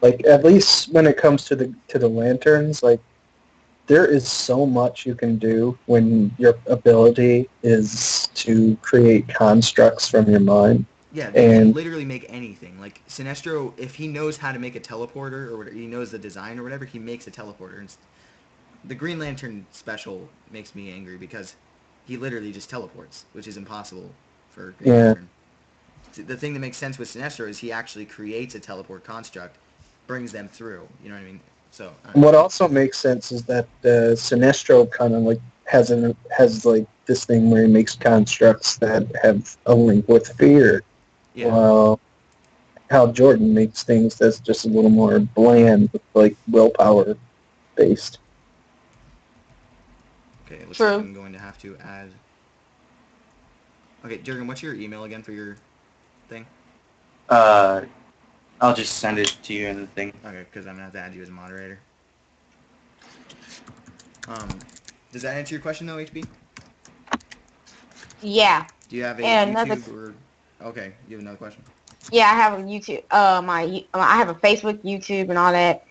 E: Like at least when it comes to the lanterns, like there is so much you can do when your ability is to create constructs from your mind.
B: Yeah, they can
E: And
B: literally make anything. Like Sinestro, if he knows how to make a teleporter or whatever, he knows the design or whatever, he makes a teleporter. And the Green Lantern special makes me angry because he literally just teleports, which is impossible for Green
E: yeah,
B: Lantern. The thing that makes sense with Sinestro is he actually creates a teleport construct, brings them through. You know what I mean? So I don't know.
E: what also makes sense is that Sinestro kind of like has like this thing where he makes constructs that have a link with fear.
B: Yeah.
E: While Hal Jordan makes things that's just a little more bland, with like willpower based.
B: Okay, it looks
J: True.
B: like I'm going to have to add... Okay, Jurgen, what's your email again for your thing?
D: I'll just send it to you in the thing.
B: Okay, because I'm going to have to add you as a moderator. Does that answer your question, though, HB?
J: Yeah.
B: Do you have a
J: And
B: YouTube or... Okay, you have another question?
J: Yeah, I have a YouTube. I have a Facebook, YouTube, and all that.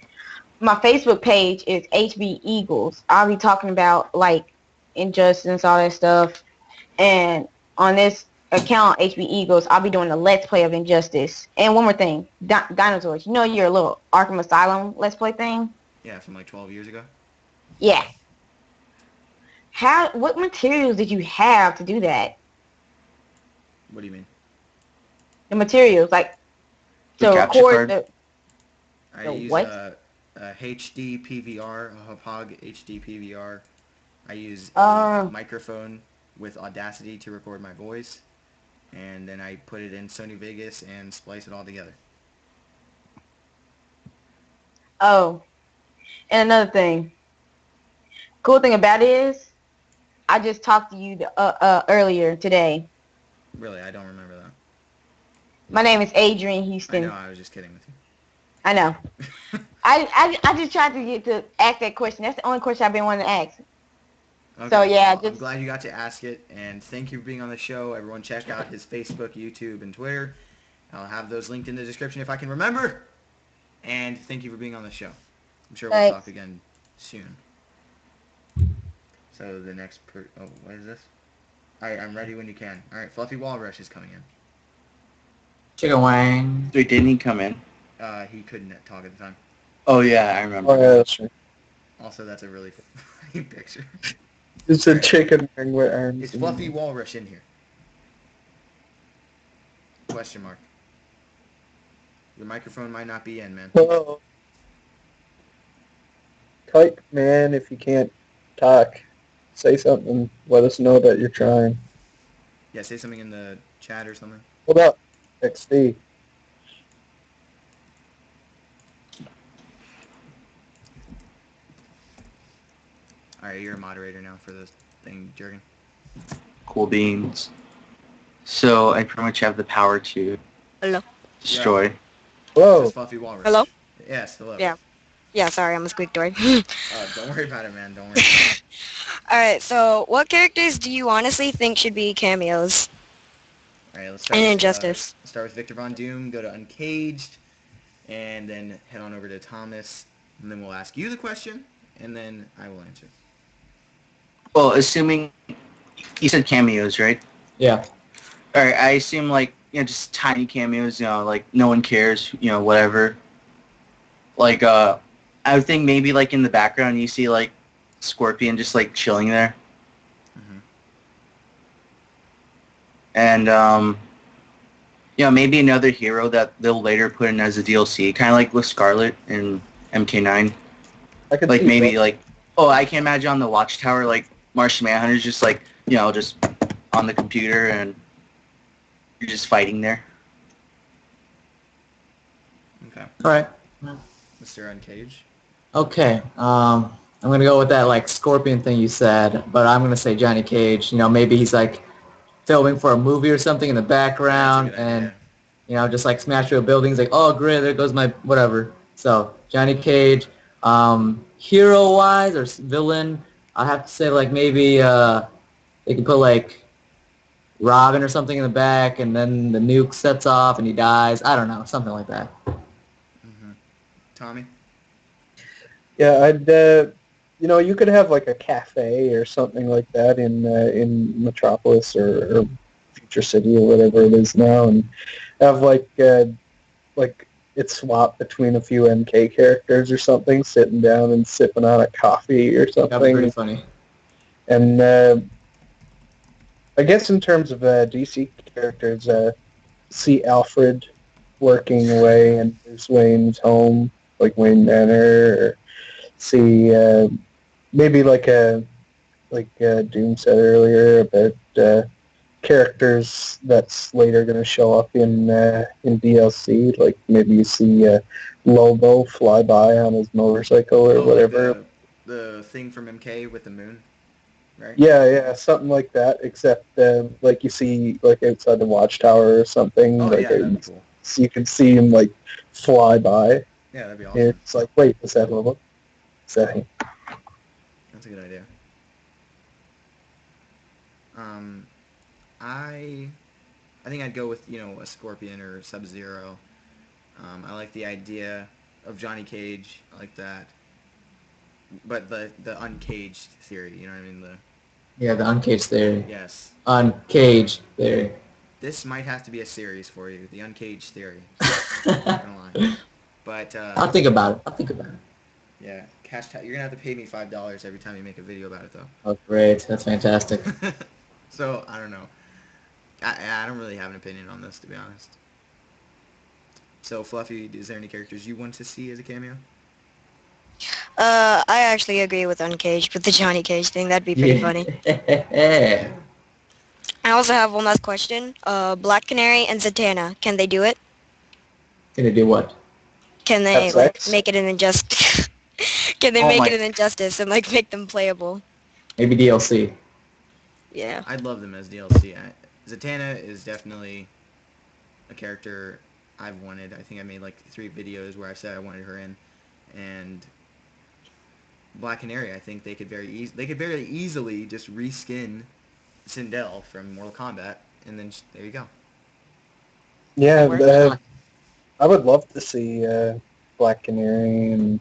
J: My Facebook page is HB Eagles. I'll be talking about like injustice, all that stuff. And on this account, HB Eagles, I'll be doing a Let's Play of Injustice. And one more thing, Dinozords. You know your little Arkham Asylum Let's Play thing?
B: Yeah, from like 12 years ago?
J: Yeah. What materials did you have to do that?
B: What do you mean?
J: The materials, like
D: The
J: to
D: capture
J: record
D: card?
B: I
J: the
B: use
J: what?
B: a HD PVR, a Hopog HD PVR. I use a
J: Oh.
B: microphone with Audacity to record my voice. And then I put it in Sony Vegas and splice it all together.
J: Oh. And another thing. Cool thing about it is, I just talked to you earlier today.
B: Really, I don't remember that.
J: My name is Adrian
B: I
J: Houston.
B: know, I was just kidding with you.
J: I know. I just tried to get to ask that question. That's the only question I've been wanting to ask.
B: Okay,
J: So yeah,
B: well, I'm glad you got to ask it, and thank you for being on the show. Everyone check out his Facebook, YouTube, and Twitter. I'll have those linked in the description if I can remember. And thank you for being on the show. I'm sure we'll talk again soon. So the next oh, what is this? Alright, I'm ready when you can. Alright, Fluffy Walrus is coming in.
C: Chicken wang.
D: Wait, didn't he come in?
B: He couldn't talk at the time.
D: Oh yeah, I remember.
E: Oh yeah, that's right.
B: Also, that's a really funny picture.
E: It's a chicken wing with arms.
B: Is Fluffy Walrus in here? Question mark. Your microphone might not be in, man.
E: Hello. Type, man, if you can't talk. Say something. Let us know that you're trying.
B: Yeah, say something in the chat or something.
E: What up, XD?
B: Alright, you're a moderator now for this thing, Jurgen.
D: Cool beans. So I pretty much have the power to
P: Hello.
D: destroy.
E: Whoa.
B: This is Fluffy Walrus.
P: Hello?
B: Yes, hello.
P: Yeah. Yeah, sorry, I'm a squeak door.
B: Don't worry about it, man. Don't worry.
P: Alright, so what characters do you honestly think should be cameos?
B: Alright, let's start
P: And
B: with,
P: Injustice.
B: Start with Victor Von Doom, go to Uncaged, and then head on over to Thomas, and then we'll ask you the question, and then I will answer.
D: Well, assuming you said cameos, right?
C: Yeah.
D: All right, I assume like just tiny cameos, like no one cares, whatever. Like I would think maybe like in the background you see like Scorpion just like chilling there.
B: Mm-hmm.
D: And maybe another hero that they'll later put in as a DLC, kind of like with Scarlet in MK9.
E: I could
D: Like
E: see
D: maybe
E: that.
D: like, I can imagine on the Watchtower like Martian Manhunter's just like just on the computer and you're just fighting there.
B: Okay.
C: All right.
B: Mr. Uncaged.
C: Okay. I'm gonna go with that like Scorpion thing you said, but I'm gonna say Johnny Cage. Maybe he's like filming for a movie or something in the background, and just like smash through a building. He's like, oh great, there goes my whatever. So Johnny Cage. Hero wise or villain, I have to say like maybe they could put like Robin or something in the back, and then the nuke sets off and he dies. I don't know, something like that.
B: Mm-hmm. Tommy?
E: Yeah, I'd you could have like a cafe or something like that in Metropolis or Future City or whatever it is now, and have like it swap between a few MK characters or something, sitting down and sipping on a coffee or
C: That'd be
E: something.
C: pretty funny.
E: And I guess in terms of DC characters, see Alfred working away in Bruce Wayne's home, like Wayne Manor, or see maybe Doom said earlier about characters that's later going to show up in DLC. Like maybe you see Lobo fly by on his motorcycle or whatever.
B: Like the thing from MK with the moon, right?
E: Yeah, something like that. Except like you see like outside the Watchtower or something.
B: Oh,
E: like
B: yeah, that'd be cool.
E: So you can see him like fly by.
B: Yeah, that'd be awesome.
E: It's like, wait, is that Lobo? Is that him?
B: That's a good idea. I think I'd go with, a Scorpion or Sub-Zero. I like the idea of Johnny Cage. I like that. But the Uncaged theory, you know what I mean?
C: Yeah, the Uncaged theory.
B: Yes.
C: Uncaged theory.
B: This might have to be a series for you, the Uncaged theory. Not gonna lie. But
C: I'll think about it.
B: Yeah, cash tag. You're gonna have to pay me $5 every time you make a video about it, though.
C: Oh, great. That's fantastic.
B: So I don't know. I don't really have an opinion on this, to be honest. So Fluffy, is there any characters you want to see as a cameo?
P: I actually agree with Uncaged with the Johnny Cage thing. That'd be pretty funny. I also have one last question. Black Canary and Zatanna, can they do it?
C: Can they do what?
P: Can they make it an injustice? Can they make it an injustice and make them playable?
C: Maybe DLC.
P: Yeah.
B: I'd love them as DLC. Zatanna is definitely a character I've wanted. I think I made 3 videos where I said I wanted her in, and Black Canary. I think they could very easily just reskin Sindel from Mortal Kombat, and then there you go.
E: Yeah, I would love to see Black Canary and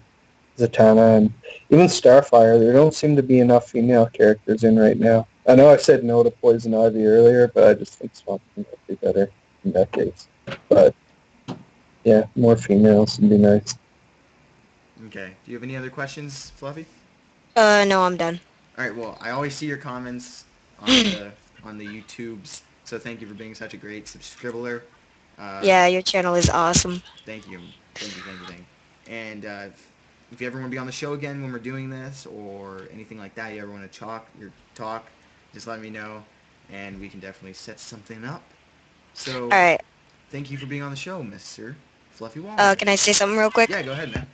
E: Zatanna and even Starfire. There don't seem to be enough female characters in right now. I know I said no to Poison Ivy earlier, but I just think Swamp Thing would be better in that case. But yeah, more females would be nice.
B: Okay. Do you have any other questions, Fluffy?
P: No, I'm done.
B: All right. Well, I always see your comments on the YouTubes, so thank you for being such a great subscriber.
P: Yeah, your channel is awesome.
B: Thank you. And if you ever want to be on the show again when we're doing this or anything like that, you ever want to talk, just let me know, and we can definitely set something up. So,
P: all right.
B: Thank you for being on the show, Mr. Fluffy Walker.
P: Can I say something real quick?
B: Yeah, go ahead, man.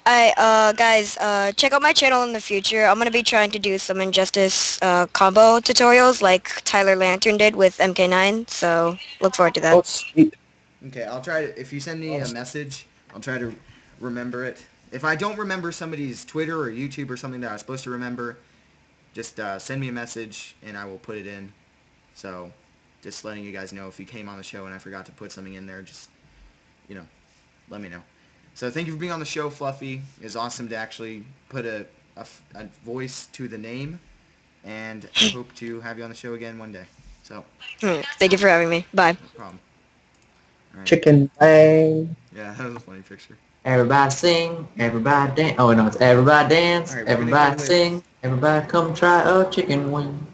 P: Alright, guys, check out my channel in the future. I'm gonna be trying to do some Injustice combo tutorials like Tyler Lantern did with MK9, so look forward to that.
E: Oh, sweet.
B: Okay, I'll try to, if you send me a message, I'll try to remember it. If I don't remember somebody's Twitter or YouTube or something that I was supposed to remember, just send me a message and I will put it in. So, just letting you guys know if you came on the show and I forgot to put something in there, just, let me know. So thank you for being on the show, Fluffy. It's awesome to actually put a voice to the name, and I hope to have you on the show again one day. So.
P: Thank you for having me. Bye.
B: No problem. All right.
E: Chicken bang.
B: Yeah, that was a funny picture.
C: Everybody sing, everybody dance. Oh no, it's everybody dance,
B: right,
C: everybody sing, everybody come try a chicken wing.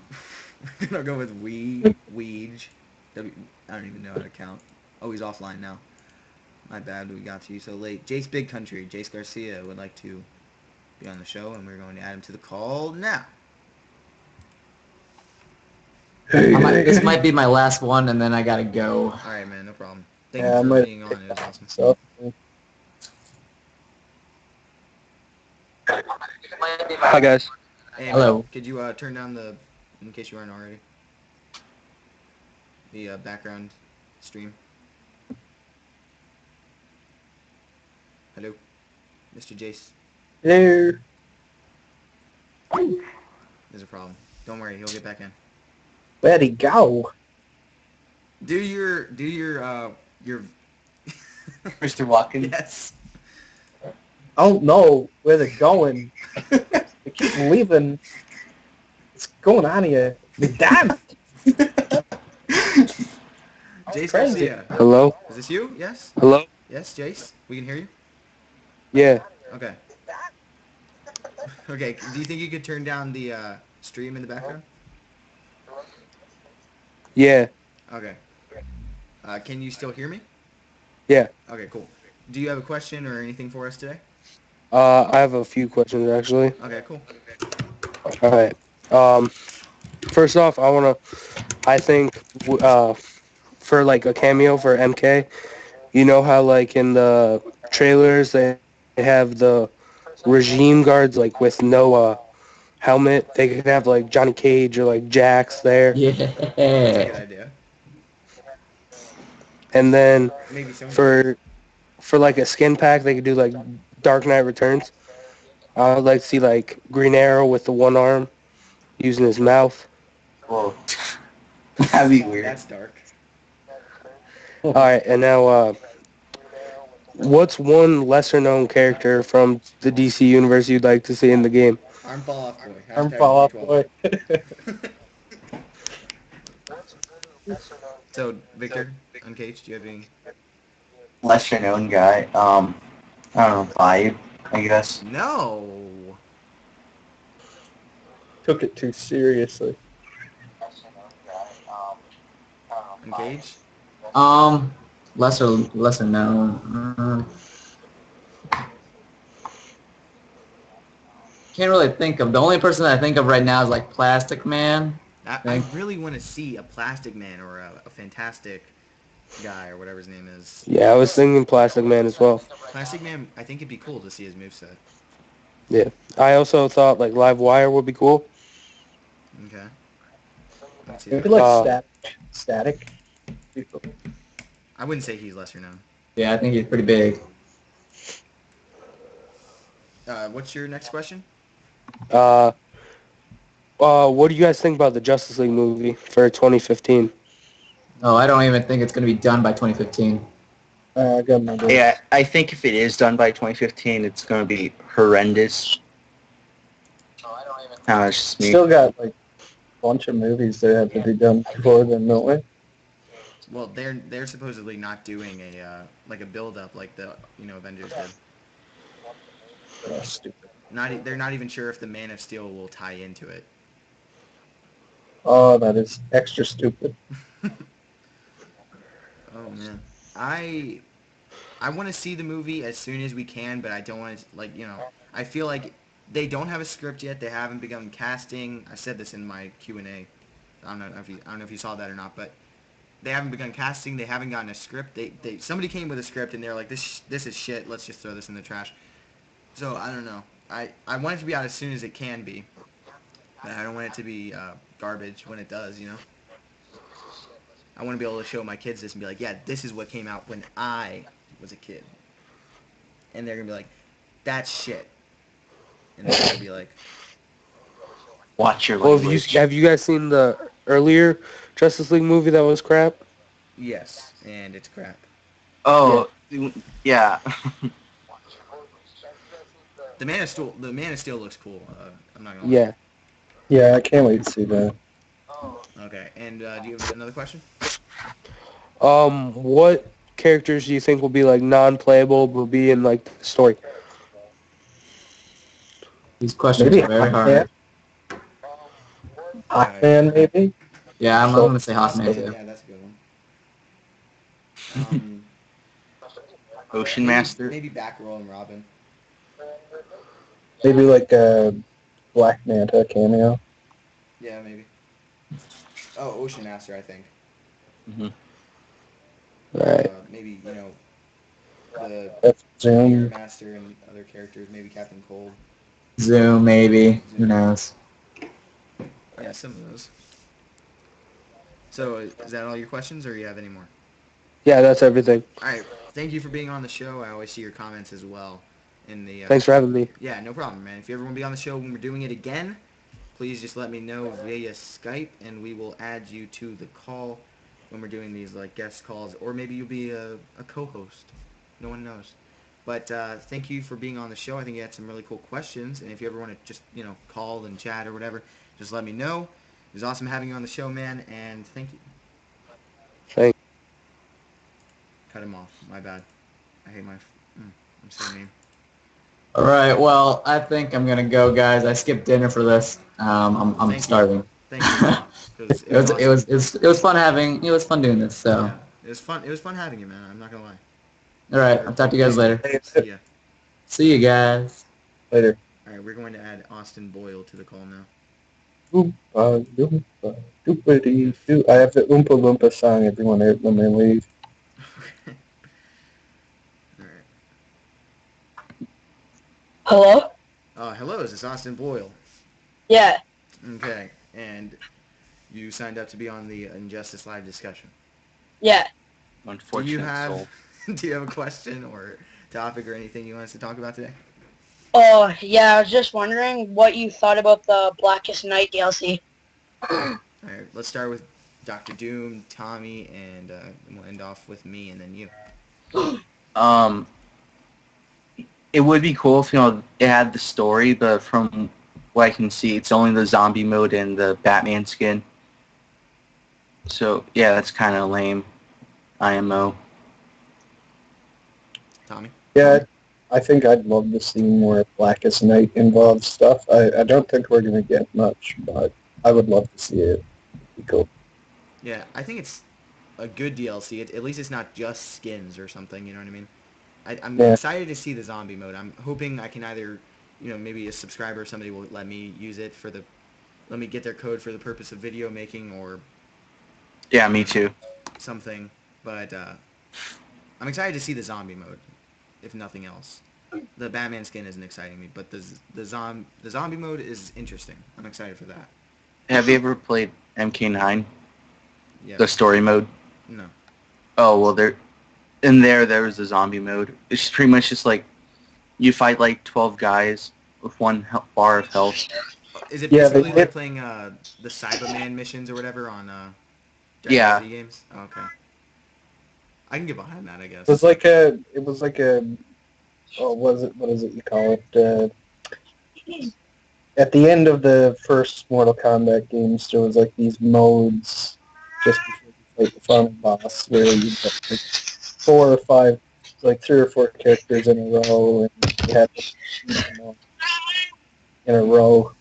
B: We're gonna go with Weege. I don't even know how to count. Oh, he's offline now. My bad, we got to you so late. Jace Big Country, Jace Garcia would like to be on the show, and we're going to add him to the call now.
C: This might be my last one, and then I gotta go.
B: All right, man, no problem. Thank you for being on. It was awesome.
E: So,
Q: hi, guys.
B: Hey,
C: hello.
B: Man, could you turn down the, in case you aren't already, the background stream? Hello, Mr. Jace.
E: Hello.
B: is a problem. Don't worry, he'll get back in.
E: Where'd he go?
B: Do your
D: Mr. Watkins.
B: Yes.
E: I don't know where they're going. They keep leaving. What's going on here? They damn.
B: Jace
E: Crazy.
B: Garcia.
F: Hello?
B: Is this you? Yes?
F: Hello?
B: Yes, Jace? We can hear you?
F: Yeah.
B: Okay. Okay, do you think you could turn down the stream in the background?
F: Yeah.
B: Okay. Can you still hear me?
F: Yeah.
B: Okay, cool. Do you have a question or anything for us today?
F: I have a few questions actually.
B: Okay, cool.
F: All right. First off, I think, for like a cameo for MK, you know how like in the trailers they have the regime guards like with no helmet. They could have like Johnny Cage or like Jax there.
B: That's a good idea.
F: And then
B: Maybe so.
F: for like a skin pack, they could do like Dark Knight Returns. I would like to see like Green Arrow with the one arm using his mouth.
D: Whoa. That'd be weird.
B: That's dark.
F: All right, and now what's one lesser known character from the DC universe you'd like to see in the game?
B: Arm fall off boy.
E: Arm
B: Hashtag
E: fall off
B: 412.
E: boy.
B: So, Victor, Uncaged, do you have any?
D: Lesser known guy. I don't know, Vibe, I guess.
B: No.
E: Took it too seriously.
B: Uncaged?
C: Lesser known. Can't really think of. The only person that I think of right now is like Plastic Man.
B: I really want to see a Plastic Man or a Fantastic guy or whatever his name is.
F: Yeah, I was thinking Plastic Man as well.
B: Plastic Man, I think it'd be cool to see his moveset.
F: Yeah. I also thought like Live Wire would be cool.
B: Okay. Let's see
E: Maybe
B: that.
E: like static.
B: I wouldn't say he's lesser known.
C: Yeah, I think he's pretty big.
B: What's your next question?
F: What do you guys think about the Justice League movie for 2015?
C: Oh, I don't even think it's going to be done by 2015.
D: Yeah, I think if it is done by 2015, it's going to be horrendous. It's just me.
E: Still got like a bunch of movies that have to be done before then, don't we?
B: Well, they're supposedly not doing a like a build up like the Avengers did.
E: Oh, stupid.
B: They're not even sure if the Man of Steel will tie into it.
E: Oh, that is extra stupid.
B: Oh man, I want to see the movie as soon as we can, but I don't want to I feel like they don't have a script yet. They haven't begun casting. I said this in my Q&A. I don't know if you saw that or not, but they haven't begun casting. They haven't gotten a script. Somebody came with a script and they're like, this is shit. Let's just throw this in the trash. So I don't know. I want it to be out as soon as it can be, but I don't want it to be garbage when it does. I want to be able to show my kids this and be like, yeah, this is what came out when I was a kid. And they're going to be like, that's shit. And they're going to be like...
D: Watch your
F: Well,
D: language.
F: have you guys seen the earlier Justice League movie that was crap?
B: Yes, and it's crap.
D: Oh, yeah.
B: The Man of Steel looks cool. I'm not going to
F: Yeah.
E: Yeah, I can't wait to see that.
B: Okay, and do you have another question?
F: What characters do you think will be like non-playable but will be in like the story?
C: These questions
E: Maybe
C: are very
E: Hawkman.
C: hard.
E: Hawkman, maybe?
C: Yeah, I'm going to say Hawkman too.
B: Yeah, that's a good one.
D: Ocean Master.
B: Maybe Batgirl and Robin.
E: Maybe like a Black Manta cameo.
B: Yeah, maybe. Oh, Ocean Master, I think.
D: Mm-hmm.
F: Right.
B: Maybe, the
E: Zoom.
B: Air Master and other characters. Maybe Captain Cold.
C: Zoom, maybe. Who knows?
B: Yeah, some of those. So, is that all your questions, or do you have any more?
F: Yeah, that's everything.
B: All right. Thank you for being on the show. I always see your comments as well. In the
F: Thanks for having me.
B: Yeah, no problem, man. If you ever want to be on the show when we're doing it again, please just let me know via Skype, and we will add you to the call when we're doing these like guest calls, or maybe you'll be a co-host. No one knows. But thank you for being on the show. I think you had some really cool questions, and if you ever want to just call and chat or whatever, just let me know. It was awesome having you on the show, man, and thank you.
F: Thank.
B: Cut him off. My bad. I hate my. I'm so mean.
C: All right. Well, I think I'm gonna go, guys. I skipped dinner for this. I'm
B: Thank
C: starving.
B: You. Thank you.
C: It was fun having. It was fun doing this. So.
B: Yeah, it was fun. It was fun having you, man. I'm not gonna lie.
C: All right. I'll talk to you guys later.
B: See ya.
C: See you guys
F: later.
B: All right, we're going to add Austin Boyle to the call now.
F: Oompa loompa, doopity doo. I have the Oompa Loompa song. Everyone when they leave.
B: All right.
I: Hello?
B: Hello. Is this Austin Boyle?
I: Yeah.
B: Okay. And you signed up to be on the Injustice Live discussion.
I: Yeah.
D: Unfortunate soul.
B: Do you have a question or topic or anything you want us to talk about today?
I: Oh, yeah, I was just wondering what you thought about the Blackest Night DLC.
B: All right, let's start with Dr. Doom, Tommy, and we'll end off with me and then you.
D: It would be cool if it had the story, but from what I can see, it's only the zombie mode and the Batman skin. So yeah, that's kind of lame. IMO.
B: Tommy?
F: Yeah, I think I'd love to see more Blackest Night involved stuff. I don't think we're going to get much, but I would love to see it. It'd be cool.
B: Yeah, I think it's a good DLC. At least it's not just skins or something, you know what I mean? I'm excited to see the zombie mode. I'm hoping I can either, maybe a subscriber or somebody will let me use it let me get their code for the purpose of video making or...
D: Yeah, me too.
B: Something, but I'm excited to see the zombie mode, if nothing else. The Batman skin isn't exciting me, but the zombie mode is interesting. I'm excited for that.
D: Have you ever played MK9?
B: Yeah.
D: The story mode?
B: No.
D: Oh, well, there was the zombie mode. It's pretty much just like you fight like 12 guys with one bar of health.
B: Is it basically like playing the Cyberman missions or whatever on Dragon Ball Z games? Oh, okay. I can get behind that, I guess.
F: It was like a what is it you call it? At the end of the first Mortal Kombat games, there was like these modes just before you fight the final boss where you get like 4 or 5, like 3 or 4 characters in a row, and you had to beat them all in a row.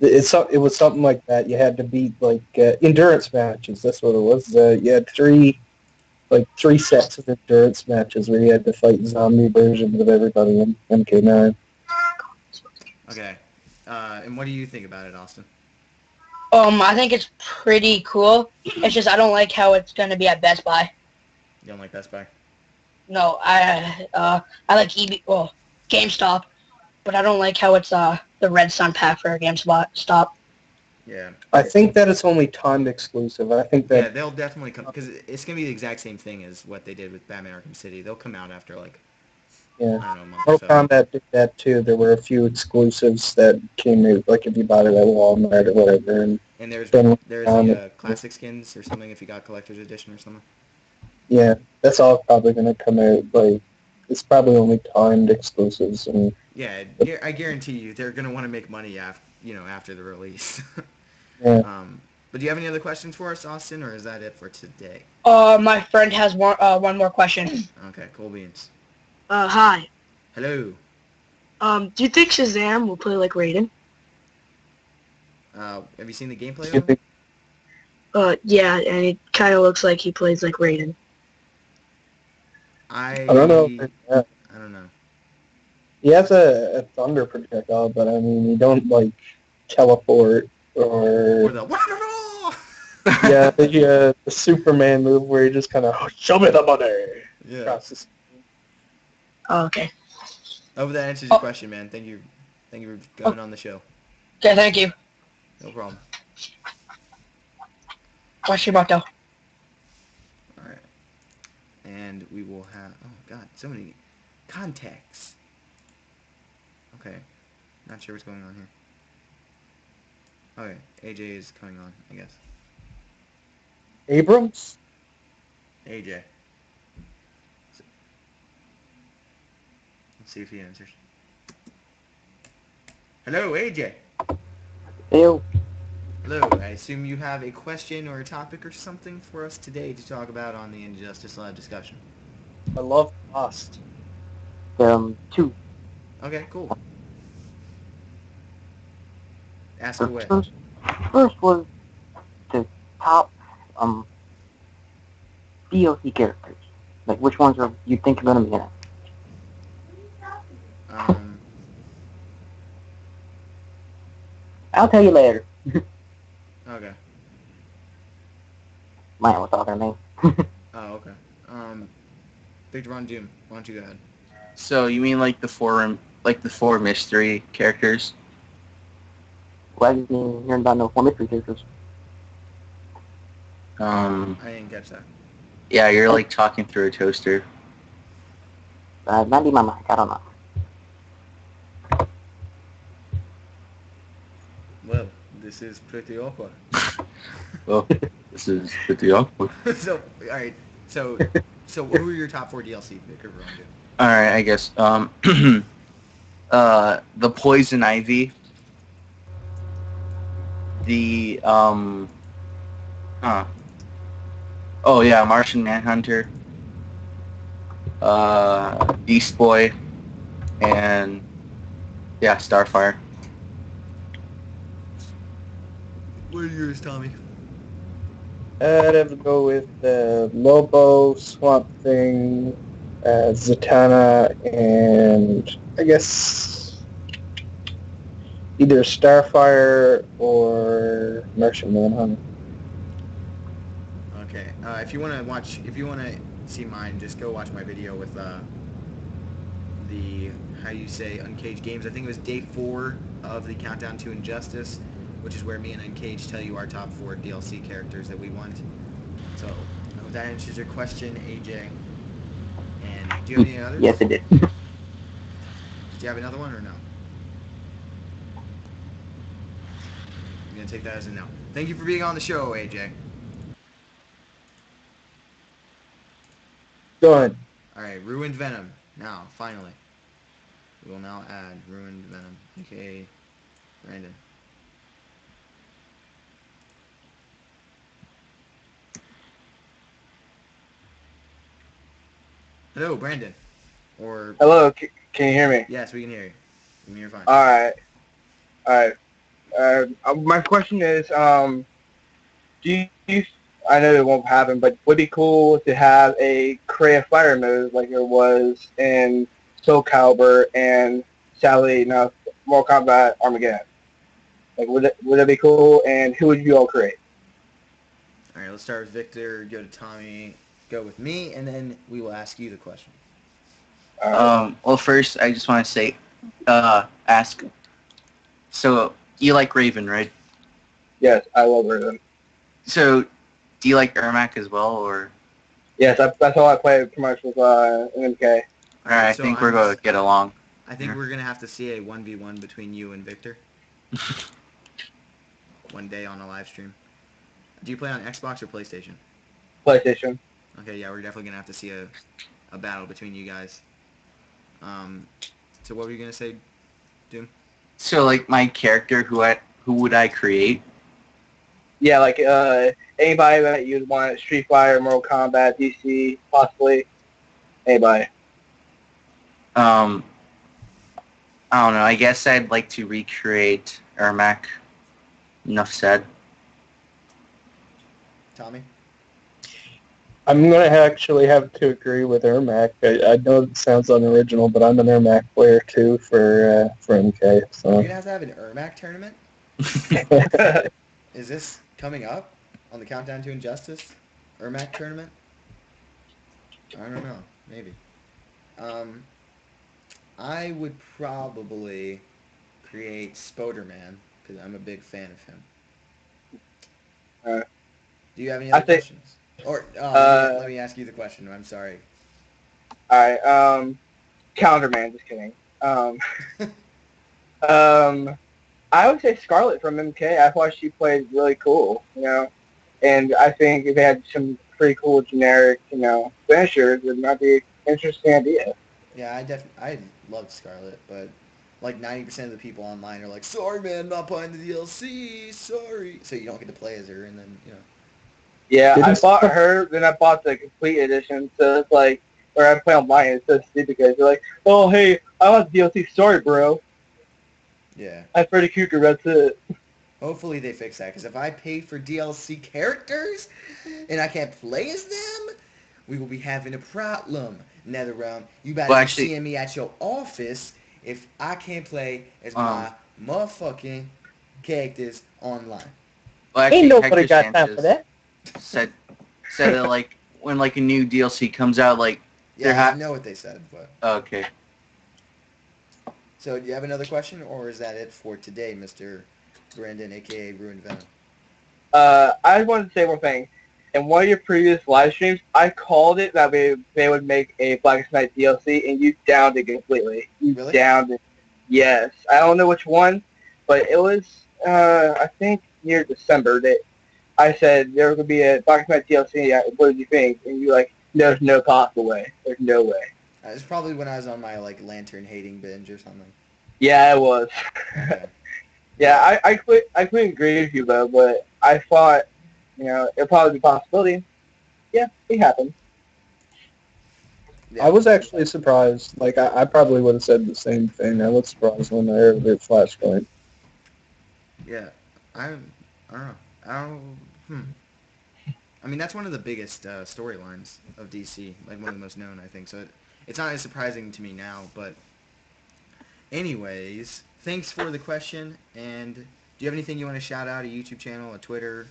F: It was something like that. You had to beat like endurance matches. That's what it was. You had three sets of endurance matches where you had to fight zombie versions of everybody in MK9.
B: Okay. And what do you think about it, Austin?
I: I think it's pretty cool. It's just I don't like how it's going to be at Best Buy.
B: You don't like Best Buy?
I: No, I like GameStop, but I don't like how it's the Red Sun pack for GameStop.
B: Yeah.
F: I think that it's only timed exclusive. I think that...
B: Yeah, they'll definitely come, because it's going to be the exact same thing as what they did with Batman Arkham City. They'll come out after, like,
F: Yeah.
B: I don't know, a month
F: Mortal
B: or so.
F: Kombat did that too. There were a few exclusives that came out, like if you bought it at Walmart or whatever. And
B: there's the classic skins or something if you got collector's edition or something.
F: Yeah, that's all probably going to come out. Like, it's probably only timed exclusives. And
B: yeah, I guarantee you they're going to want to make money after the release.
F: Yeah.
B: But do you have any other questions for us, Austin, or is that it for today?
I: My friend has one more question.
B: Okay, cool beans.
I: Hi.
B: Hello.
I: Do you think Shazam will play like Raiden?
B: Have you seen the gameplay of him?
I: Yeah, and it kind of looks like he plays like Raiden.
B: I
F: don't know.
B: I don't know.
F: He has a thunder projectile, but I mean, you don't like teleport or
B: the
F: yeah, the Superman move where you just kind of show me the money.
B: Yeah.
I: Oh, okay.
B: I hope that answers your question, man. Thank you for going on the show.
I: Okay, thank you.
B: No problem.
I: Washimoto.
B: All right. And we will have... Oh, God. So many contacts. Okay. Not sure what's going on here. Okay, AJ is coming on, I guess.
E: Abrams?
B: AJ. Let's see if he answers. Hello, AJ.
A: Ew.
B: Hello, I assume you have a question or a topic or something for us today to talk about on the Injustice Live discussion.
E: I love Lost.
A: 2.
B: Okay, cool. Ask
A: The
B: away.
A: first was the top DLC characters. Like, which ones are you think are gonna be in it? I'll tell you later.
B: Okay.
A: Mine was all their name.
B: Oh, okay. Victor Von Doom, why don't you go ahead?
D: So you mean like the four mystery characters?
A: Why didn't you hear about no 4 mystery characters?
B: I didn't catch that.
D: Yeah, you're like talking through a toaster.
A: Might be my mic, I don't know.
B: Well, this is pretty awkward.
D: Well, this is pretty awkward.
B: So, alright. So who are your top 4 DLC, Victor Von Doom?
D: Alright, I guess. The Poison Ivy. The, Oh yeah, Martian Manhunter. Beast Boy. And, yeah, Starfire.
B: What are yours, Tommy?
E: I'd have to go with Lobo, Swamp Thing, Zatanna, and I guess either Starfire or Martian Manhunter.
B: Okay. If you want to see mine, just go watch my video with the how you say Uncaged Games. I think it was day 4 of the Countdown to Injustice, which is where me and Uncaged tell you our top 4 DLC characters that we want. So, I hope that answers your question, AJ. And do you have any others?
A: Yes, it did.
B: Do you have another one or no? I'm going to take that as a no. Thank you for being on the show, AJ.
E: Go ahead.
B: Alright, Ruined Venom. Now, finally. We will now add Ruined Venom, aka Brandon. Hello, Brandon. Or
E: Hello, can you hear me?
B: yes, we can hear you. We can hear you fine.
E: All right. My question is, do you, I know it won't happen, but would it be cool to have a Create Fire mode like it was in Soul Calibur and sadly now Mortal Kombat Armageddon? Like, would it be cool? And who would you all create?
B: All right, let's start with Victor. Go to Tommy. Go with me, and then we will ask you the question.
D: Well, first I just want to say, ask. So you like Raven, right?
E: Yes, I love Raven.
D: So, do you like Ermac as well, or?
E: Yes, that's all I played pretty much with MK.
D: Alright, I think we're going to get along.
B: I think we're going to have to see a 1v1 between you and Victor. One day on a live stream. Do you play on Xbox or PlayStation?
E: PlayStation.
B: Okay, yeah, we're definitely going to have to see a battle between you guys. So what were you going to say, Doom?
D: So, like, my character, who would I create?
E: Yeah, like anybody that you'd want, Street Fighter, Mortal Kombat, DC, possibly anybody.
D: I don't know. I guess I'd like to recreate Ermac. Enough said.
B: Tommy?
E: I'm going to actually have to agree with Ermac. I know it sounds unoriginal, but I'm an Ermac player too for MK. So.
B: You're going to have an Ermac tournament? Is this coming up on the Countdown to Injustice? Ermac tournament? I don't know. Maybe. I would probably create Spoderman, because I'm a big fan of him. Do you have any other questions? Or let me ask you the question. I'm sorry.
E: All right. Counterman. Just kidding.
R: I would say Scarlet from MK. I thought she played really cool, and I think if they had some pretty cool generic, finishers, it might be an interesting idea.
B: Yeah, I loved Scarlet, but like 90% of the people online are like, sorry man, I'm not buying the DLC, sorry. So you don't get to play as her, and then,
R: Yeah, I
E: Didn't
R: bought her, then I bought the complete edition, so it's like, or I play online, it's so stupid because they're like, oh, hey, I want the DLC story, bro.
B: Yeah.
R: I'm Freddy Krueger, that's it.
B: Hopefully they fix that, because if I pay for DLC characters and I can't play as them, we will be having a problem. NetherRealm, you better
D: Well,
B: be
D: actually-
B: seeing me at your office if I can't play as my motherfucking characters online.
D: Well, actually,
R: Ain't nobody
D: Hector
R: got time
D: Sanchez
R: for that.
D: said that like when like a new DLC comes out, like
B: Yeah, I know what they said, but...
D: Okay.
B: So do you have another question, or is that it for today, Mr. Brandon, a.k.a. Ruined Venom?
R: I just wanted to say one thing. In one of your previous live streams, I called it that they would make a Blackest Night DLC, and you downed it completely. You
B: Really?
R: downed it. Yes. I don't know which one, but it was, I think, near December that I said there would be a Blackest Night DLC. What did you think? And you were like, there's no possible way. There's no way.
B: It's probably when I was on my, Lantern hating binge or something.
R: Yeah, it was.
B: Okay.
R: Yeah, I couldn't agree with you, though, but I thought, it'd probably be a possibility. Yeah, it happened.
E: I was actually surprised. Like, I probably would have said the same thing. I was surprised when I heard the Flashpoint.
B: Yeah, I don't know. I mean, that's one of the biggest storylines of DC, like one of the most known, I think. So it's not as surprising to me now, but anyways, thanks for the question. And do you have anything you want to shout out? A YouTube channel, a Twitter?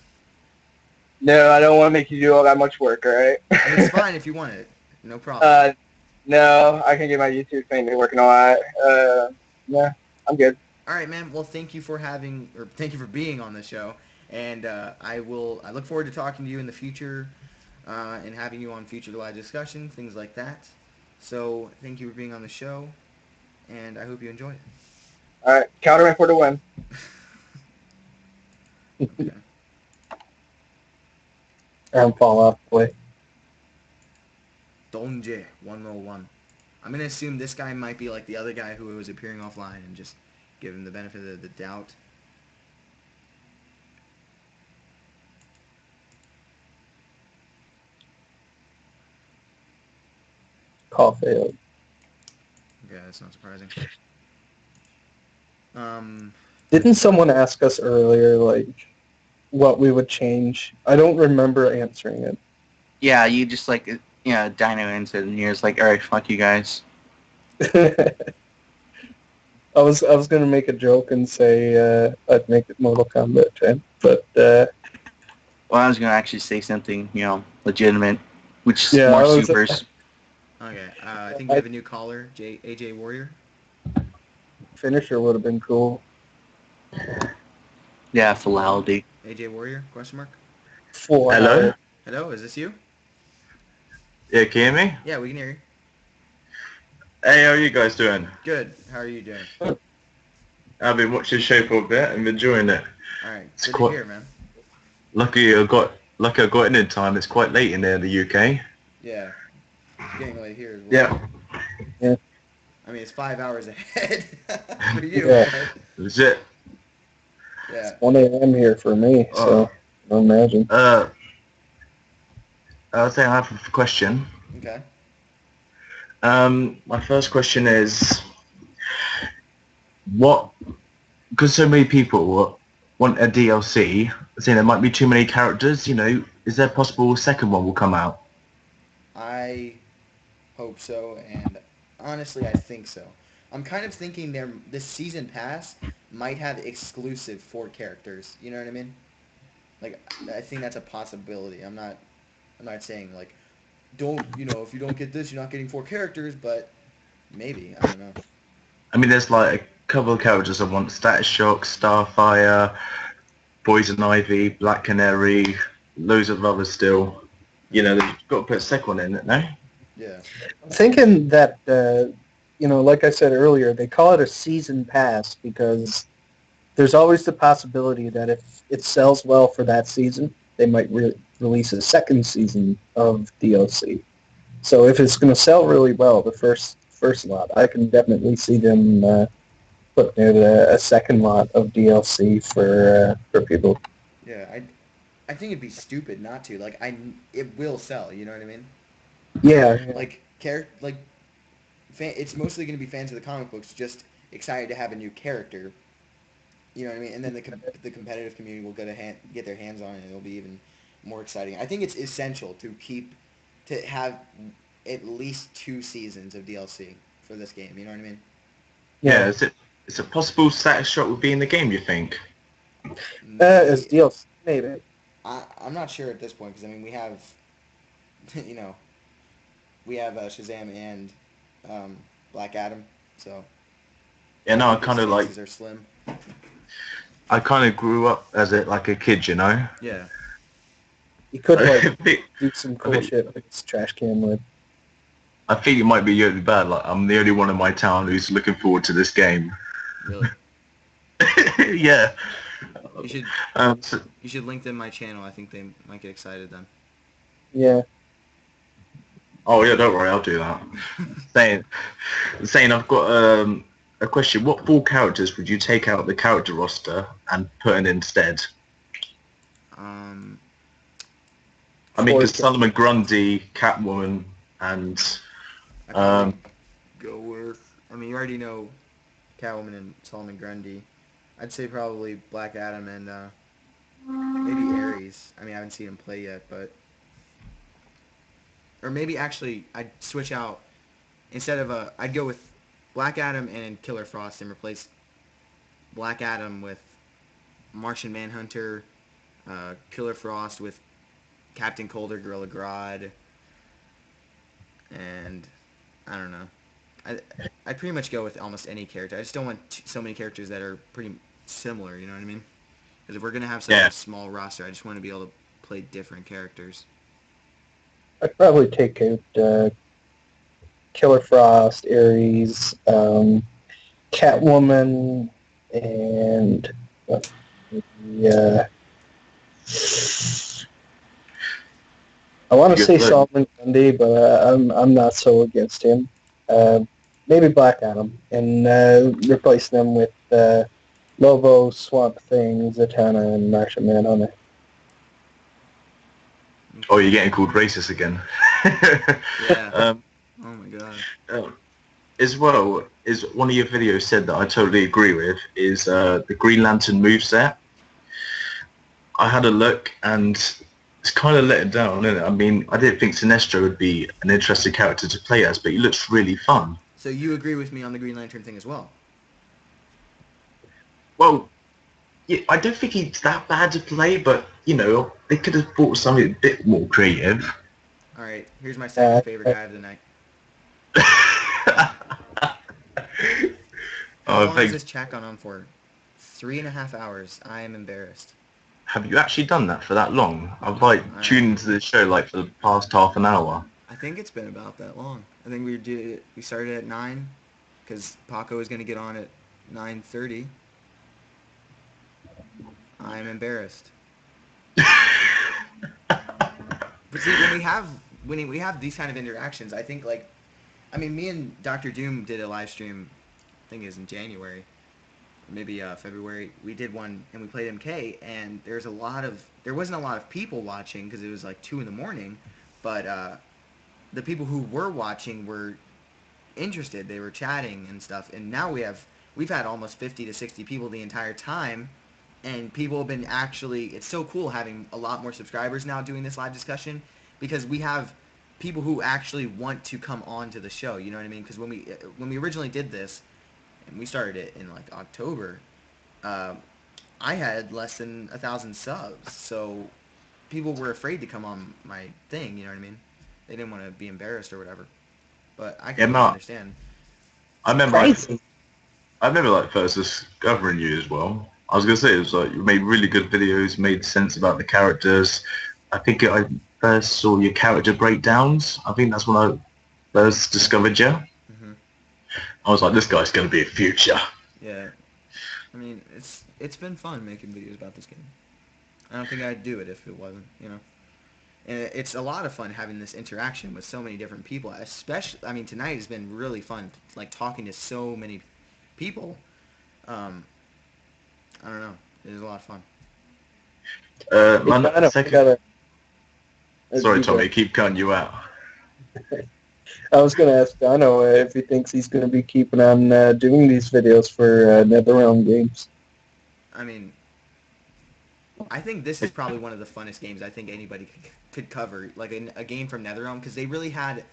R: No, I don't want to make you do all that much work, all right?
B: I mean, it's fine if you want it. No problem.
R: No, I can get my YouTube thing working on that. Yeah, I'm good.
B: All right, man. Well, thank you for being on the show, and I look forward to talking to you in the future, and having you on future live discussion, things like that. So, thank you for being on the show, and I hope you enjoy it.
R: All right, counter me for the win.
B: Okay.
E: And fall off play.
B: Donje 101. I'm gonna assume this guy might be like the other guy who was appearing offline, and just give him the benefit of the doubt.
E: Call failed.
B: Yeah, that's not surprising.
E: Didn't someone ask us earlier, like, what we would change? I don't remember answering it.
D: Yeah, you just like Dino into and you're just like, all right, fuck you guys.
E: I was gonna make a joke and say I'd make it Mortal Kombat 10, but
D: well, I was gonna actually say something legitimate, which is more supers.
B: Okay, I think we have a new caller, AJ Warrior.
E: Finisher would have been cool.
D: Yeah, Falaldi.
B: AJ Warrior? Question mark.
M: Hello?
B: Hello, is this you?
M: Yeah, can you hear me?
B: Yeah, we can hear you.
M: Hey, how are you guys doing?
B: Good. How are you doing?
M: I've been watching the show for a bit and enjoying it.
B: All right,
M: It's
B: good
M: quite
B: to hear, man.
M: lucky I got in time. It's quite late in there in the UK.
B: Yeah, it's getting late here as well.
E: Yeah.
B: I mean, it's 5 hours ahead for you.
E: Yeah.
B: Right?
M: Legit.
B: Yeah.
E: It's 1 a.m. here for me, so I imagine.
M: I was saying I have a question.
B: Okay.
M: My first question is, because so many people want a DLC, saying there might be too many characters, is there possible a second one will come out?
B: I hope so, and honestly, I think so. I'm kind of thinking this season pass might have exclusive for characters. You know what I mean? Like, I think that's a possibility. I'm not saying like, if you don't get this, you're not getting 4 characters, but maybe, I don't know.
M: I mean, there's like a couple of characters I want: Status Shock, Starfire, Poison Ivy, Black Canary, loads of others still. They've got to put a second one in it, no?
B: Yeah.
E: I'm thinking that, like I said earlier, they call it a season pass because there's always the possibility that if it sells well for that season, they might release a second season of DLC. So if it's going to sell really well, the first lot, I can definitely see them putting out a second lot of DLC for people.
B: Yeah, I think it'd be stupid not to. Like, it will sell. You know what I mean?
E: Yeah.
B: Like, it's mostly going to be fans of the comic books just excited to have a new character. You know what I mean? And then the competitive community will get their hands on it, and it'll be even more exciting. I think it's essential to have at least 2 seasons of DLC for this game. You know what I mean?
M: Yeah. Is it possible Status Shock would be in the game? You think?
E: As DLC, maybe.
B: I'm not sure at this point because I mean we have, we have Shazam and Black Adam, so.
M: Yeah, no, I
B: think
M: kind
B: his
M: of like.
B: chances are slim.
M: I kind of grew up as like a kid, you know.
B: Yeah.
E: You could do some cool shit with this trash can lid.
M: I think it might be really bad. Like I'm the only one in my town who's looking forward to this game.
B: Really?
M: Yeah.
B: You should link them my channel. I think they might get excited then.
E: Yeah.
M: Oh yeah, don't worry, I'll do that. saying I've got a question. What 4 characters would you take out the character roster and put in instead? I mean, because Solomon Grundy, Catwoman, and
B: go with. I mean, you already know Catwoman and Solomon Grundy. I'd say probably Black Adam and maybe Ares. I mean, I haven't seen him play yet, but or maybe actually I'd switch out instead of I'd go with Black Adam and Killer Frost and replace Black Adam with Martian Manhunter, Killer Frost with Captain Coulter, Gorilla Grodd, and I don't know. I'd pretty much go with almost any character. I just don't want so many characters that are pretty similar, you know what I mean? Because if we're going to have such a small roster, I just want to be able to play different characters.
E: I'd probably take out Killer Frost, Ares, Catwoman, and I want to say Solomon Grundy, but I'm not so against him. Maybe Black Adam, and replace them with Lobo, Swamp Thing, Zatanna, and Martian Manhunter.
M: Oh, you're getting called racist again.
B: Yeah. Oh my god.
M: As well, is one of your videos said that I totally agree with, is the Green Lantern moveset. I had a look, and it's kind of let it down, isn't it? I mean, I didn't think Sinestro would be an interesting character to play as, but he looks really fun.
B: So you agree with me on the Green Lantern thing as well?
M: Well, yeah, I don't think he's that bad to play, but, you know, they could have thought something a bit more creative.
B: All right, here's my second favorite guy of the night. How long has this chat gone on for? 3.5 hours. I am embarrassed.
M: Have you actually done that for that long? I've tuned into the show for the past half an hour.
B: I think it's been about that long. I think we started at 9 because Paco is going to get on at 9:30. I'm embarrassed. But see, when we have these kind of interactions, I think me and Dr. Doom did a live stream. I think it was in January, maybe February. We did one and we played MK, and there wasn't a lot of people watching because it was 2 a.m. But the people who were watching were interested. They were chatting and stuff. And now we've had almost 50 to 60 people the entire time. And people have been it's so cool having a lot more subscribers now doing this live discussion because we have people who actually want to come on to the show. You know what I mean? Because when we originally did this, and we started it in October, I had less than 1,000 subs. So people were afraid to come on my thing. You know what I mean? They didn't want to be embarrassed or whatever. But I can understand.
M: I remember first discovering you as well. I was gonna say it was you made really good videos, made sense about the characters. I think I first saw your character breakdowns. I think that's when I first discovered you.
B: Mm-hmm.
M: I was like, this guy's gonna be a future.
B: Yeah. I mean, it's been fun making videos about this game. I don't think I'd do it if it wasn't, you know. And it's a lot of fun having this interaction with so many different people. Especially, I mean, tonight has been really fun, like talking to so many people. I don't know. It was a lot of fun.
M: My second. Sorry,
E: you
M: Tommy,
E: go.
M: keep cutting you out.
E: I was going to ask Dono if he thinks he's going to be keeping on doing these videos for NetherRealm games.
B: I mean, I think this is probably one of the funnest games I think anybody could cover, like a game from NetherRealm, because they really had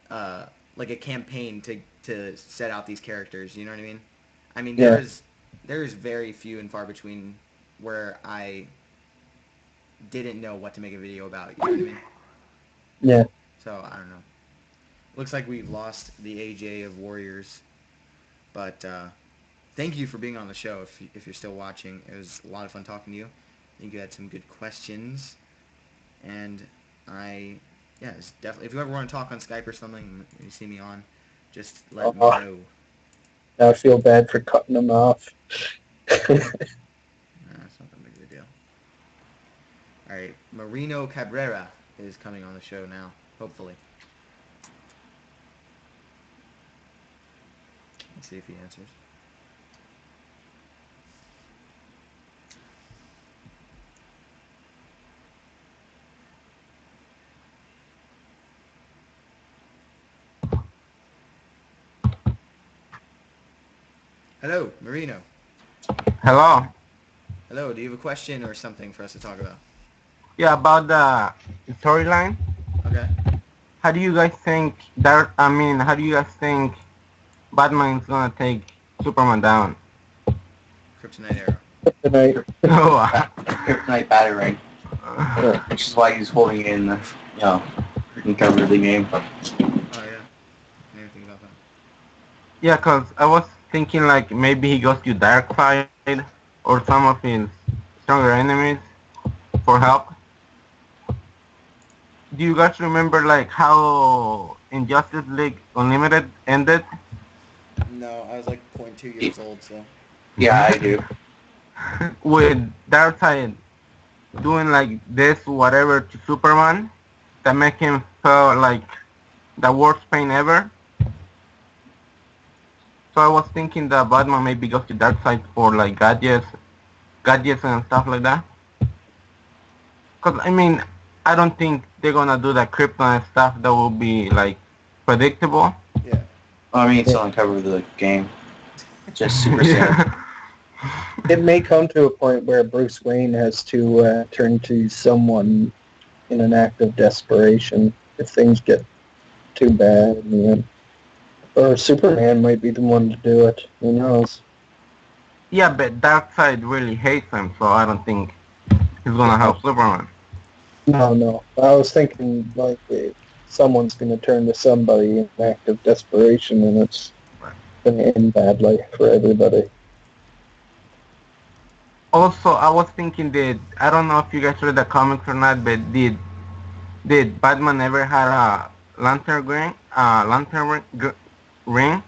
B: like a campaign to set out these characters. You know what I mean? I mean, there's very few and far between where I didn't know what to make a video about. You know what I mean?
E: Yeah.
B: So I don't know. Looks like we've lost the AJ of Warriors, but thank you for being on the show. If you're still watching, it was a lot of fun talking to you. I think you had some good questions, and it's definitely. If you ever want to talk on Skype or something, when you see me on, just let me know.
E: Now I feel bad for cutting them off.
B: It's not that big of a deal. All right, Marino Cabrera is coming on the show now, hopefully. Let's see if he answers. Hello, Marino.
S: Hello.
B: Hello, do you have a question or something for us to talk about?
S: Yeah, about the storyline.
B: Okay.
S: How do you guys think how do you guys think Batman is gonna take Superman down?
B: Kryptonite arrow.
E: Kryptonite.
D: Kryptonite battering. Which is why he's holding it in the, freaking cover of the game.
B: Oh yeah. I didn't think about that.
S: Yeah, cause I was thinking like maybe he goes to Darkseid or some of his stronger enemies for help. Do you guys remember like how Injustice League Unlimited ended?
B: No, I was like 0.2 years old, so.
D: Yeah, I do.
S: With Darkseid doing like this whatever to Superman that make him feel like the worst pain ever. So I was thinking that Batman maybe goes to Darkseid for like gadgets and stuff like that. Cause I mean, I don't think they're gonna do that kryptonite stuff that will be like predictable.
B: Yeah.
D: Well, I mean, it's on the cover of the game. Just super sad.
E: It may come to a point where Bruce Wayne has to turn to someone in an act of desperation if things get too bad in the end. Or Superman might be the one to do it. Who knows?
S: Yeah, but Darkseid really hates him, so I don't think he's gonna help Superman.
E: No. I was thinking like someone's going to turn to somebody in an act of desperation, and it's going to end badly for everybody.
S: Also, I was thinking that I don't know if you guys read the comics or not, but did Batman ever had a lantern ring?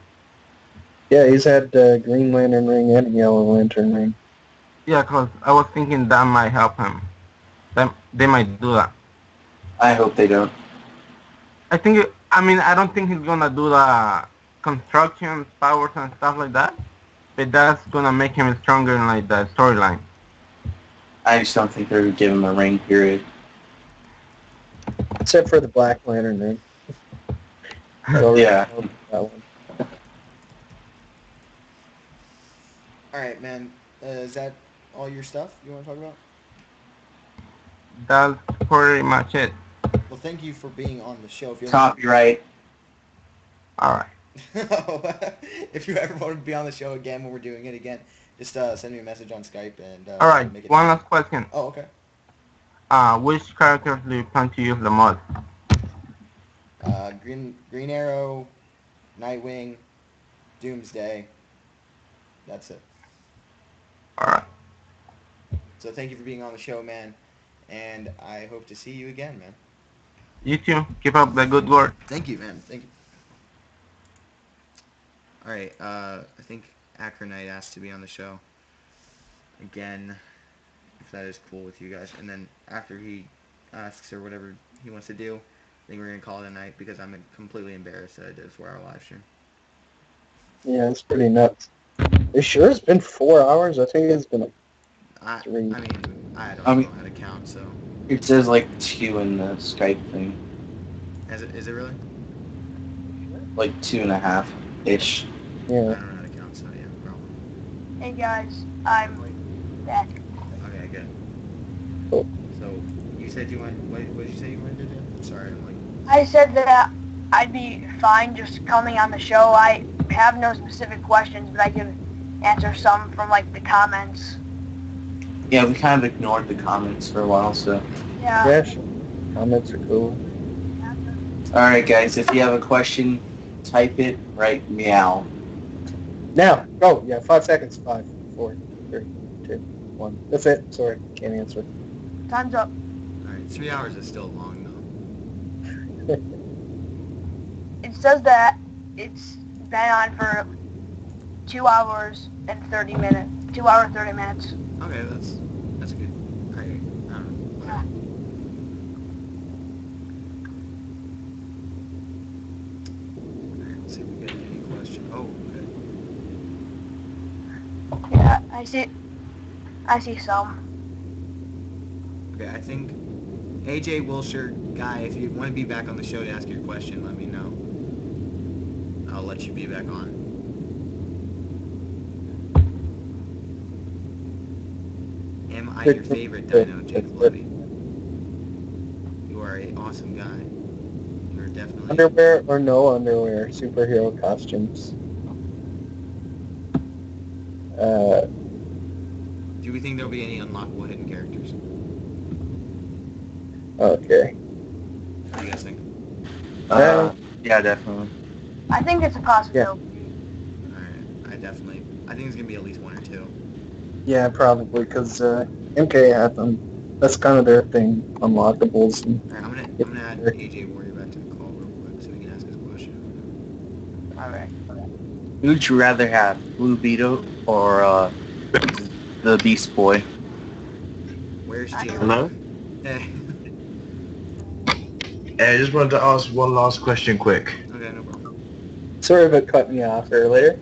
E: Yeah, he's had Green Lantern ring and Yellow Lantern ring.
S: Yeah, cause I was thinking that might help him. They might do that.
D: I hope they don't.
S: I don't think he's gonna do the construction powers and stuff like that, but that's gonna make him stronger in like the storyline.
D: I just don't think they're going to give him a ring, period.
E: Except for the Black Lantern ring.
D: Yeah.
E: That one.
B: All right, man. Is that all your stuff you want to talk about?
S: That's pretty much it.
B: Well, thank you for being on the show. If you
D: Copyright.
S: Alright.
B: If you ever want to be on the show again when we're doing it again, just send me a message on Skype and
S: Alright,
B: make it
S: one
B: happen.
S: last question.
B: Oh, okay.
S: Which characters do you plan to use the most?
B: Green Arrow, Nightwing, Doomsday. That's it.
S: Alright.
B: So thank you for being on the show, man. And I hope to see you again, man.
S: You too. Keep up the good work.
B: Thank you, man. Thank you. All right. I think Akronite asked to be on the show. again, if that is cool with you guys. And then after he asks or whatever he wants to do, I think we're gonna call it a night because I'm completely embarrassed that I did a 4-hour live stream.
E: Yeah, it's pretty nuts. You sure it's been 4 hours? I think it's been like
B: I
E: 3.
B: mean, I don't know how to count, so.
D: It says like 2 in the Skype thing.
B: Is it really?
D: Like 2.5-ish.
E: Yeah.
B: I don't know how to count, so yeah, no problem.
I: Hey guys, I'm back.
B: Okay, good.
E: Cool.
B: So you said you want. What did you say you wanted to do? I'm sorry, I'm like.
I: I said that I'd be fine just coming on the show. I have no specific questions, but I can answer some from like the comments.
D: Yeah, we kind of ignored the comments for a while, so.
I: Yeah.
E: Yeah, sure. Comments are cool.
D: Alright guys, if you have a question, type it, write meow.
E: Now, go. Yeah, 5 seconds. 5, 4, 3, 2, 1. That's it. Sorry, can't answer.
I: Time's up.
B: Alright, 3 hours is still long though.
I: It says that it's been on for 2 hours and 30 minutes. 2 hours 30 minutes.
B: Okay, that's good. I don't know.
I: Yeah.
B: Alright, let's see if we get any question. Oh, good.
I: Yeah, I see some.
B: Okay, I think AJ Wilshire, guy, if you want to be back on the show to ask your question, let me know. I'll let you be back on. Am I your favorite dino, Jacob Levy? You are an awesome guy. You're definitely...
E: Underwear or no underwear? Superhero costumes.
B: Do we think there'll be any unlockable hidden characters?
E: Okay.
B: What do you guys think?
D: Yeah, definitely.
I: I think it's a possibility.
B: Alright, I think it's gonna be at least 1 or 2.
E: Yeah, probably, because MK had them. That's kind of their thing, unlockables. And
B: Alright, I'm gonna add AJ Warrior back to the call real quick so we can ask his question.
I: Alright.
D: Who would you rather have, Blue Beetle or the Beast Boy?
B: Where's Jay?
M: Hello?
B: Hey.
M: I just wanted to ask one last question quick.
B: Okay, no problem.
E: Sorry about cutting me off earlier.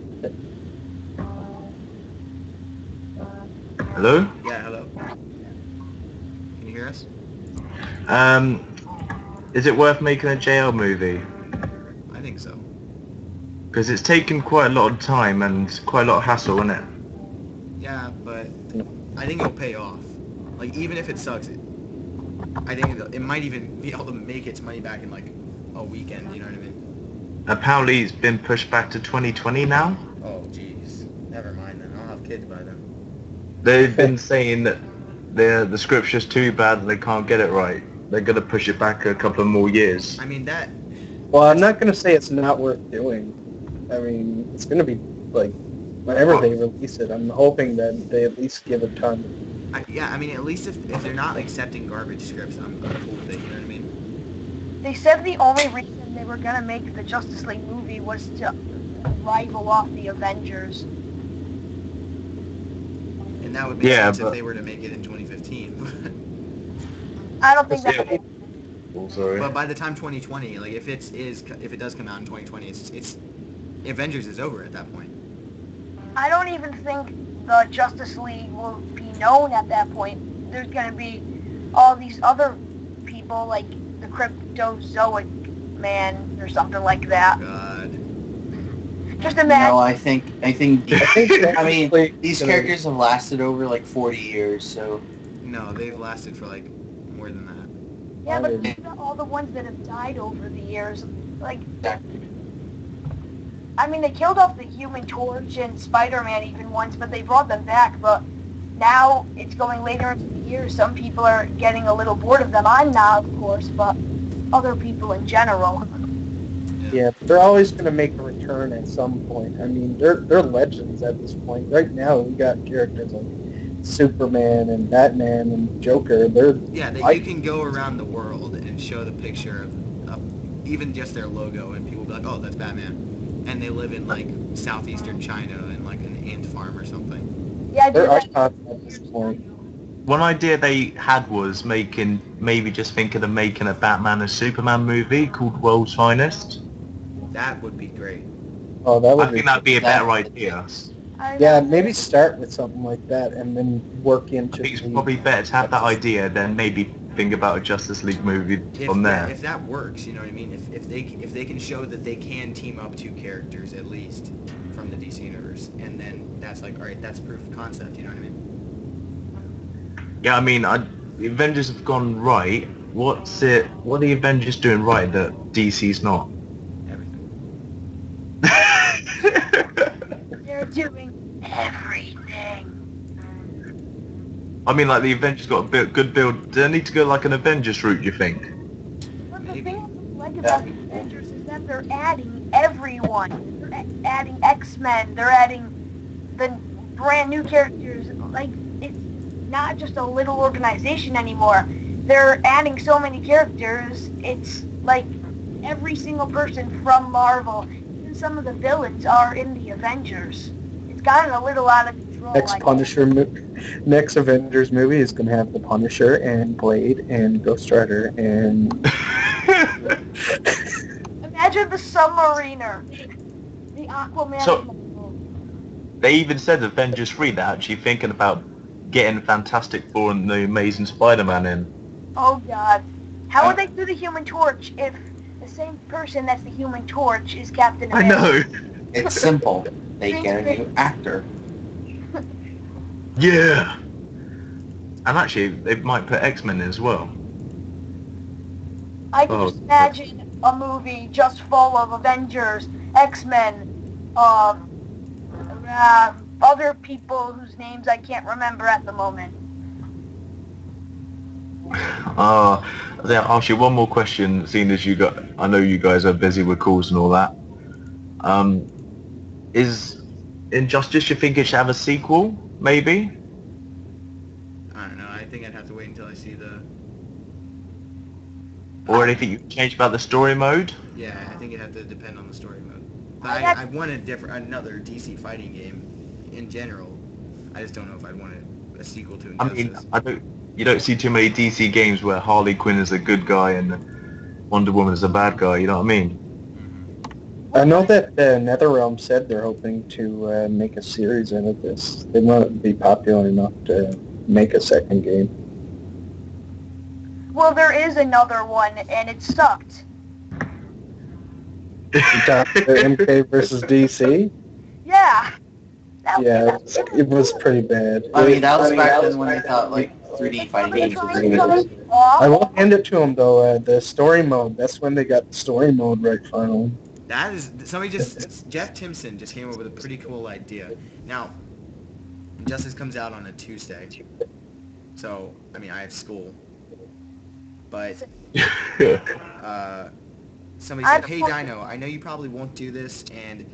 M: Hello?
B: Yeah, hello. Can you hear us?
M: Is it worth making a JL movie?
B: I think so.
M: Because it's taken quite a lot of time and quite a lot of hassle, isn't it?
B: Yeah, but I think it'll pay off. Like, even if it sucks, I think it might even be able to make its money back in, like, a weekend, you know what I mean?
M: Apparently it's been pushed back to 2020 now.
B: Oh, jeez. Never mind then. I'll have kids by then.
M: They've been saying that the scripture's too bad and they can't get it right. They're going to push it back a couple of more years.
B: I mean, that...
E: Well, I'm not going to say it's not worth doing. I mean, it's going to be, like, whenever they release it, I'm hoping that they at least give a ton.
B: Yeah, I mean, at least if they're not accepting garbage scripts, I'm cool with it, you know what I mean?
I: They said the only reason they were gonna make the Justice League movie was to rival off the Avengers.
B: And that would make sense if they were to make it in 2015.
I: I don't think that.
M: Oh, sorry.
B: But by the time 2020, like if it does come out in 2020, it's Avengers is over at that point.
I: I don't even think the Justice League will be known at that point. There's gonna be all these other people like the Cryptozoic Man or something like that.
B: God.
I: Just imagine.
D: No, I think. I mean, these characters have lasted over like 40 years, so.
B: No, they've lasted for like more than that.
I: Yeah, but think about all the ones that have died over the years. Like, I mean, they killed off the Human Torch and Spider-Man even once, but they brought them back. But now it's going later into the year. Some people are getting a little bored of them. I'm not, of course, but other people in general.
E: Yeah, but they're always going to make a return at some point. I mean, they're legends at this point. Right now, we got characters like Superman and Batman and Joker.
B: You can go around the world and show the picture of even just their logo, and people will be like, "Oh, that's Batman," and they live in like southeastern China in like an ant farm or something.
I: Yeah,
E: There
I: dude,
E: are
I: that,
E: not at this point.
M: One idea they had was maybe just thinking of making a Batman and Superman movie called World's Finest.
B: That would be great.
E: Oh, that would
M: I think that'd be a better idea.
E: Yeah, maybe start with something like that and then work
M: I
E: into
M: think it's
E: the...
M: probably better to have that idea than maybe think about a Justice League movie from there.
B: If that works, you know what I mean. If they can show that they can team up two characters at least from the DC universe, and then that's like, all right, that's proof of concept. You know what I mean?
M: Yeah, I mean, the Avengers have gone right. What are the Avengers doing right that DC's not?
I: they're doing everything.
M: I mean, like the Avengers got a good build. Do they need to go like an Avengers route? You think?
I: But the thing I like about the Avengers is that they're adding everyone. They're adding X-Men. They're adding the brand new characters. Like, it's not just a little organization anymore. They're adding so many characters. It's like every single person from Marvel. Even some of the villains are in the Avengers. It's gotten a little out of control.
E: Next Avengers movie is going to have the Punisher and Blade and Ghost Rider and...
I: Imagine the Submariner. The Aquaman.
M: So they even said Avengers 3. They're actually thinking about getting Fantastic Four and the Amazing Spider-Man in.
I: Oh God. How would they do the Human Torch if the same person that's the Human Torch is Captain America?
M: I know.
D: It's simple. They get a new actor.
M: Yeah. And actually, they might put X-Men in as well.
I: I can just imagine a movie just full of Avengers, X-Men, other people whose names I can't remember at the moment.
M: I'll ask you one more question, seeing as I know you guys are busy with calls and all that. Is Injustice, you think it should have a sequel, maybe?
B: I don't know. I think I'd have to wait until I see the...
M: Or anything you change about the story mode?
B: Yeah, I think it'd have to depend on the story mode. But I want another DC fighting game in general. I just don't know if I'd want a sequel to Injustice.
M: I mean, you don't see too many DC games where Harley Quinn is a good guy and Wonder Woman is a bad guy, you know what I mean?
E: I know that NetherRealm said they're hoping to make a series out of this. They want to be popular enough to make a second game.
I: Well, there is another one, and it sucked.
E: MK versus DC?
I: Yeah.
E: Yeah, it was pretty bad.
D: I mean, that was back then when I thought, like, 3D fighting games were really good.
E: I will hand it to them, though. The story mode, that's when they got the story mode right finally.
B: That is... Jeff Timson just came up with a pretty cool idea. Now, Injustice comes out on a Tuesday. So, I mean, I have school. But somebody said, hey Dino, I know you probably won't do this, and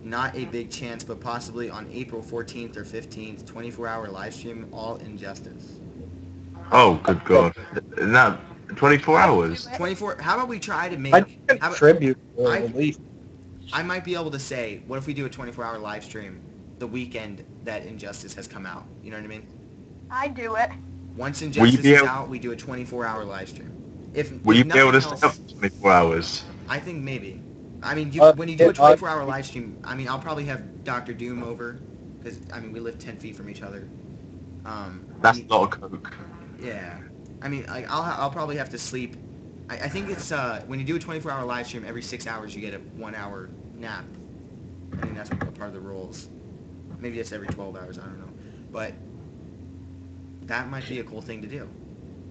B: not a big chance, but possibly on April 14th or 15th, 24-hour live stream, all Injustice.
M: Oh, good God. Now, 24 hours?
B: 24, how about we try to make...
E: I contribute, at least.
B: I might be able to say, what if we do a 24-hour live stream the weekend that Injustice has come out? You know what I mean?
I: I do it.
B: Once Injustice is out, we do a 24-hour live stream.
M: Will you be able to stay up 24 hours?
B: I think maybe. I mean, when you do a 24-hour live stream, I mean, I'll probably have Dr. Doom over, because, I mean, we live 10 feet from each other.
M: That's a lot of coke.
B: Yeah. I mean, like, I'll probably have to sleep. I think it's, when you do a 24-hour live stream, every 6 hours you get a 1-hour nap. I think that's part of the rules. Maybe it's every 12 hours, I don't know. But that might be a cool thing to do.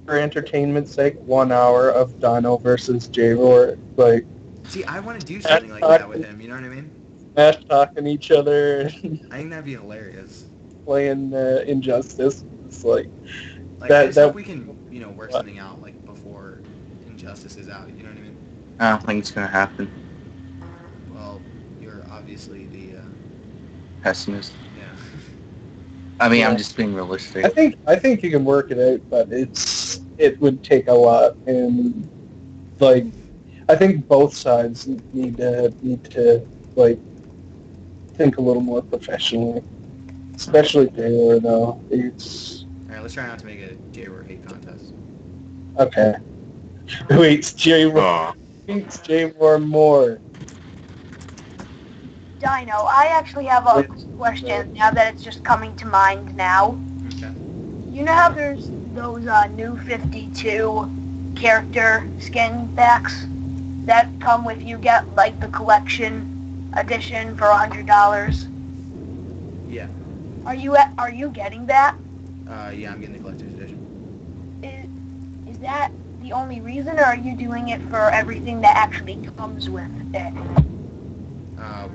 E: For entertainment's sake, 1 hour of Dino versus J-Roar, like...
B: See, I want to do something like that with him, you know what I mean?
E: Smash talking each other.
B: I think that'd be hilarious.
E: Playing Injustice. It's like
B: I just hope we can, you know, work something out, like, before Injustice is out, you know what I mean?
D: I don't think it's going to happen.
B: Well, you're obviously the...
D: pessimist.
B: Yeah.
D: I mean, I'm just being realistic.
E: I think you can work it out, but it would take a lot, and like I think both sides need to like think a little more professionally. Especially Taylor, though. It's...
B: All right, let's try not to make a J-Roar hate contest.
E: Okay. Who hates J-Roar?
M: Aw.
E: Hates J-Roar more.
I: Dino, I actually have a question now that it's just coming to mind now.
B: Okay.
I: You know how there's those new 52 character skin packs that come with, you get like the collection edition for $100?
B: Yeah.
I: Are you getting that?
B: Yeah, I'm getting the collector's edition.
I: Is that the only reason, or are you doing it for everything that actually comes with it?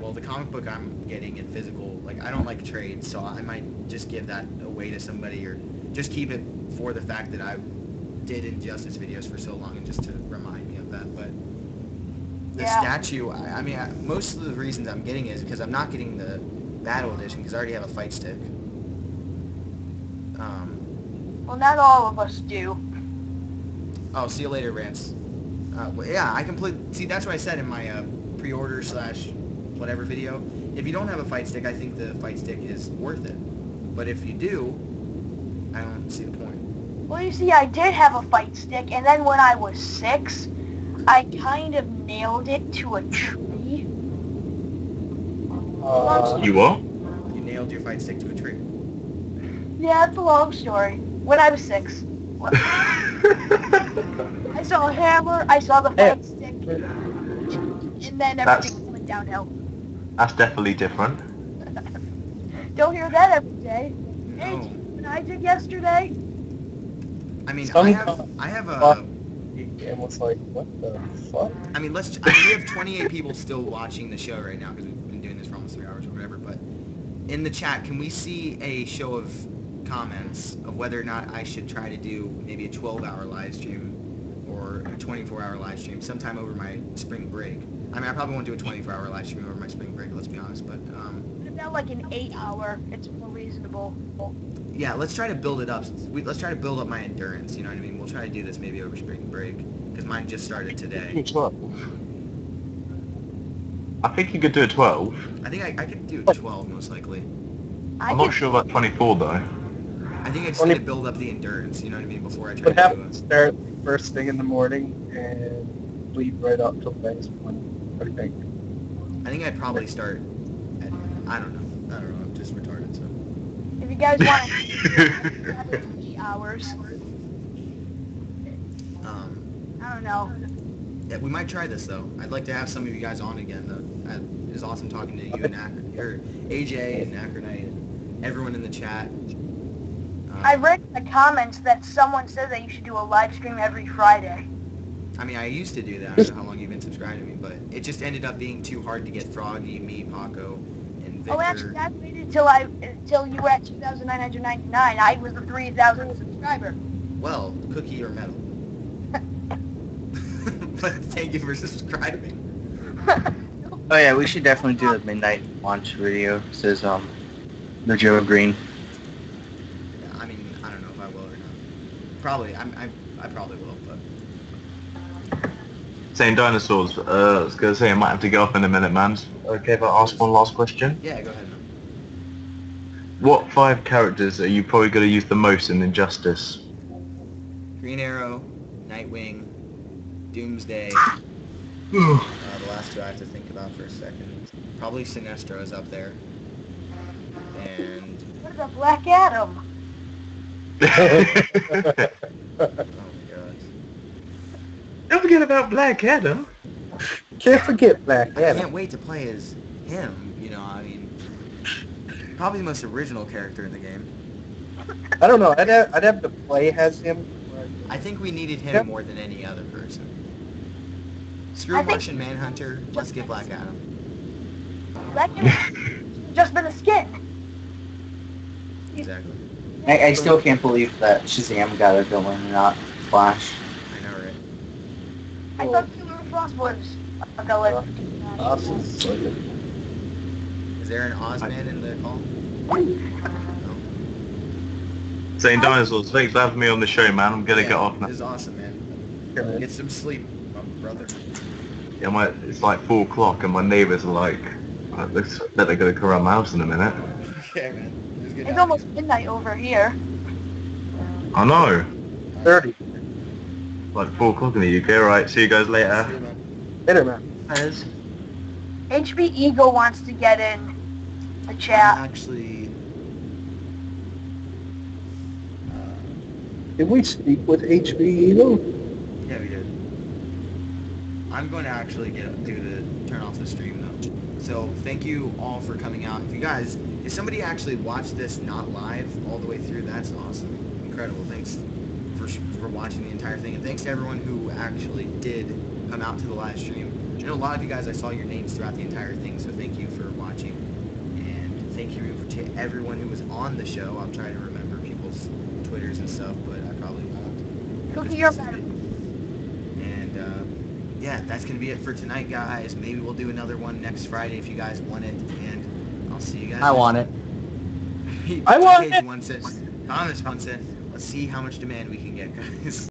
B: Well, the comic book I'm getting in physical, like, I don't like trades, so I might just give that away to somebody, or just keep it for the fact that I did Injustice videos for so long, and just to remind me of that. But the statue, I mean, most of the reasons I'm getting it is because I'm not getting the Battle Edition, because I already have a fight stick.
I: Well, not all of us do.
B: Oh, see you later, Rance. Well, yeah, I see, that's what I said in my pre-order / whatever video. If you don't have a fight stick, I think the fight stick is worth it. But if you do, I don't see the point.
I: Well, you see, I did have a fight stick, and then when I was 6, I kind of nailed it to a tree.
M: You what?
B: You nailed your fight stick to a tree.
I: Yeah, it's a long story. When I was 6. I saw a hammer, I saw the fight stick, and then everything went downhill.
M: That's definitely different.
I: Don't hear that every day. Hey,
B: No.
I: what I did yesterday?
B: I mean, I have a...
E: And was like, what the fuck?
B: I mean, we have 28 people still watching the show right now, because we've been doing this for almost 3 hours or whatever, but in the chat, can we see a show of comments of whether or not I should try to do maybe a 12-hour live stream or a 24-hour live stream sometime over my spring break? I mean, I probably won't do a 24-hour live stream over my spring break, let's be honest, but
I: What about like an 8-hour? It's more reasonable.
B: yeah, let's try to build it up. Let's try to build up my endurance, you know what I mean? We'll try to do this maybe over spring break, because mine just started today.
M: I think you could do a 12.
B: I think I could do a 12 most likely.
M: I'm not sure about 24 though.
B: I think I just need to build up the endurance, you know what I mean, before I try
E: Would
B: to
E: have
B: do
E: to
B: it.
E: start first thing in the morning and lead right up till the next one, I think.
B: I think I'd probably start at, I don't know, I'm just retarded, so.
I: If you guys want to 8 hours. I don't know.
B: Yeah, we might try this though. I'd like to have some of you guys on again though. It was awesome talking to you and AJ and Acronite and everyone in the chat.
I: I read in the comments that someone said that you should do a live stream every Friday.
B: I mean, I used to do that. I don't know how long you've been subscribed to me, but it just ended up being too hard to get Froggy, me, Paco, and Victor.
I: Oh, actually, I waited till you were at 2,999. I was the 3,000th subscriber.
B: Well, cookie or metal. But thank you for subscribing.
D: Oh yeah, we should definitely do a midnight launch video. Says the Joe Green.
B: Yeah, I mean, I don't know if I will or not. Probably, I probably will, but.
M: Saying dinosaurs, I was going to say I might have to get off in a minute, man. Okay, if I ask one last question?
B: Yeah, go ahead, man.
M: What 5 characters are you probably going to use the most in Injustice?
B: Green Arrow, Nightwing, Doomsday. The last 2 I have to think about for a second. Probably Sinestro is up there. And...
I: What about Black Adam?
B: Oh my god.
M: Don't forget about Black Adam.
E: Can't forget Black Adam.
B: I can't wait to play as him, you know, I mean... Probably the most original character in the game.
E: I don't know. I'd have to play as him.
B: I think we needed him more than any other person. Screw Martian Manhunter, let's get Black Adam.
I: Black Adam's just been a skin.
B: Exactly.
D: I still can't believe that Shazam got a villain and not Flash.
B: I know, right?
I: I thought Killer Frost was a villain.
E: Awesome.
B: Is there an Ozman in the call?
M: Saying dinosaurs, thanks for having me on the show, man. I'm going to get off now.
B: This is awesome, man. Get some sleep, my brother.
M: Yeah, it's like 4 o'clock and my neighbours are like, they're going to come around my house in a minute.
B: Okay, man. Just good
I: It's
B: night.
I: almost midnight over here.
M: I know.
E: 30.
M: Like 4 o'clock in the UK. Right. See you guys later.
E: Later, man.
M: Cheers.
I: HB Eagle wants to get in the chat.
B: Actually,
E: Did we speak with HB Eagle?
B: yeah, we did. I'm going to actually turn off the stream though. So thank you all for coming out. If somebody actually watched this not live all the way through, that's awesome. Incredible. Thanks for watching the entire thing. And thanks to everyone who actually did come out to the live stream. I know a lot of you guys, I saw your names throughout the entire thing, so thank you for watching. And thank you to everyone who was on the show. I'm trying to remember people's Twitters and stuff, but I probably won't.
I: Cookie, you're better.
B: And yeah, that's going to be it for tonight, guys. Maybe we'll do another one next Friday if you guys want it. And I'll see you guys.
C: I want it.
B: I want it. Thomas wants it. Let's see how much demand we can get, guys.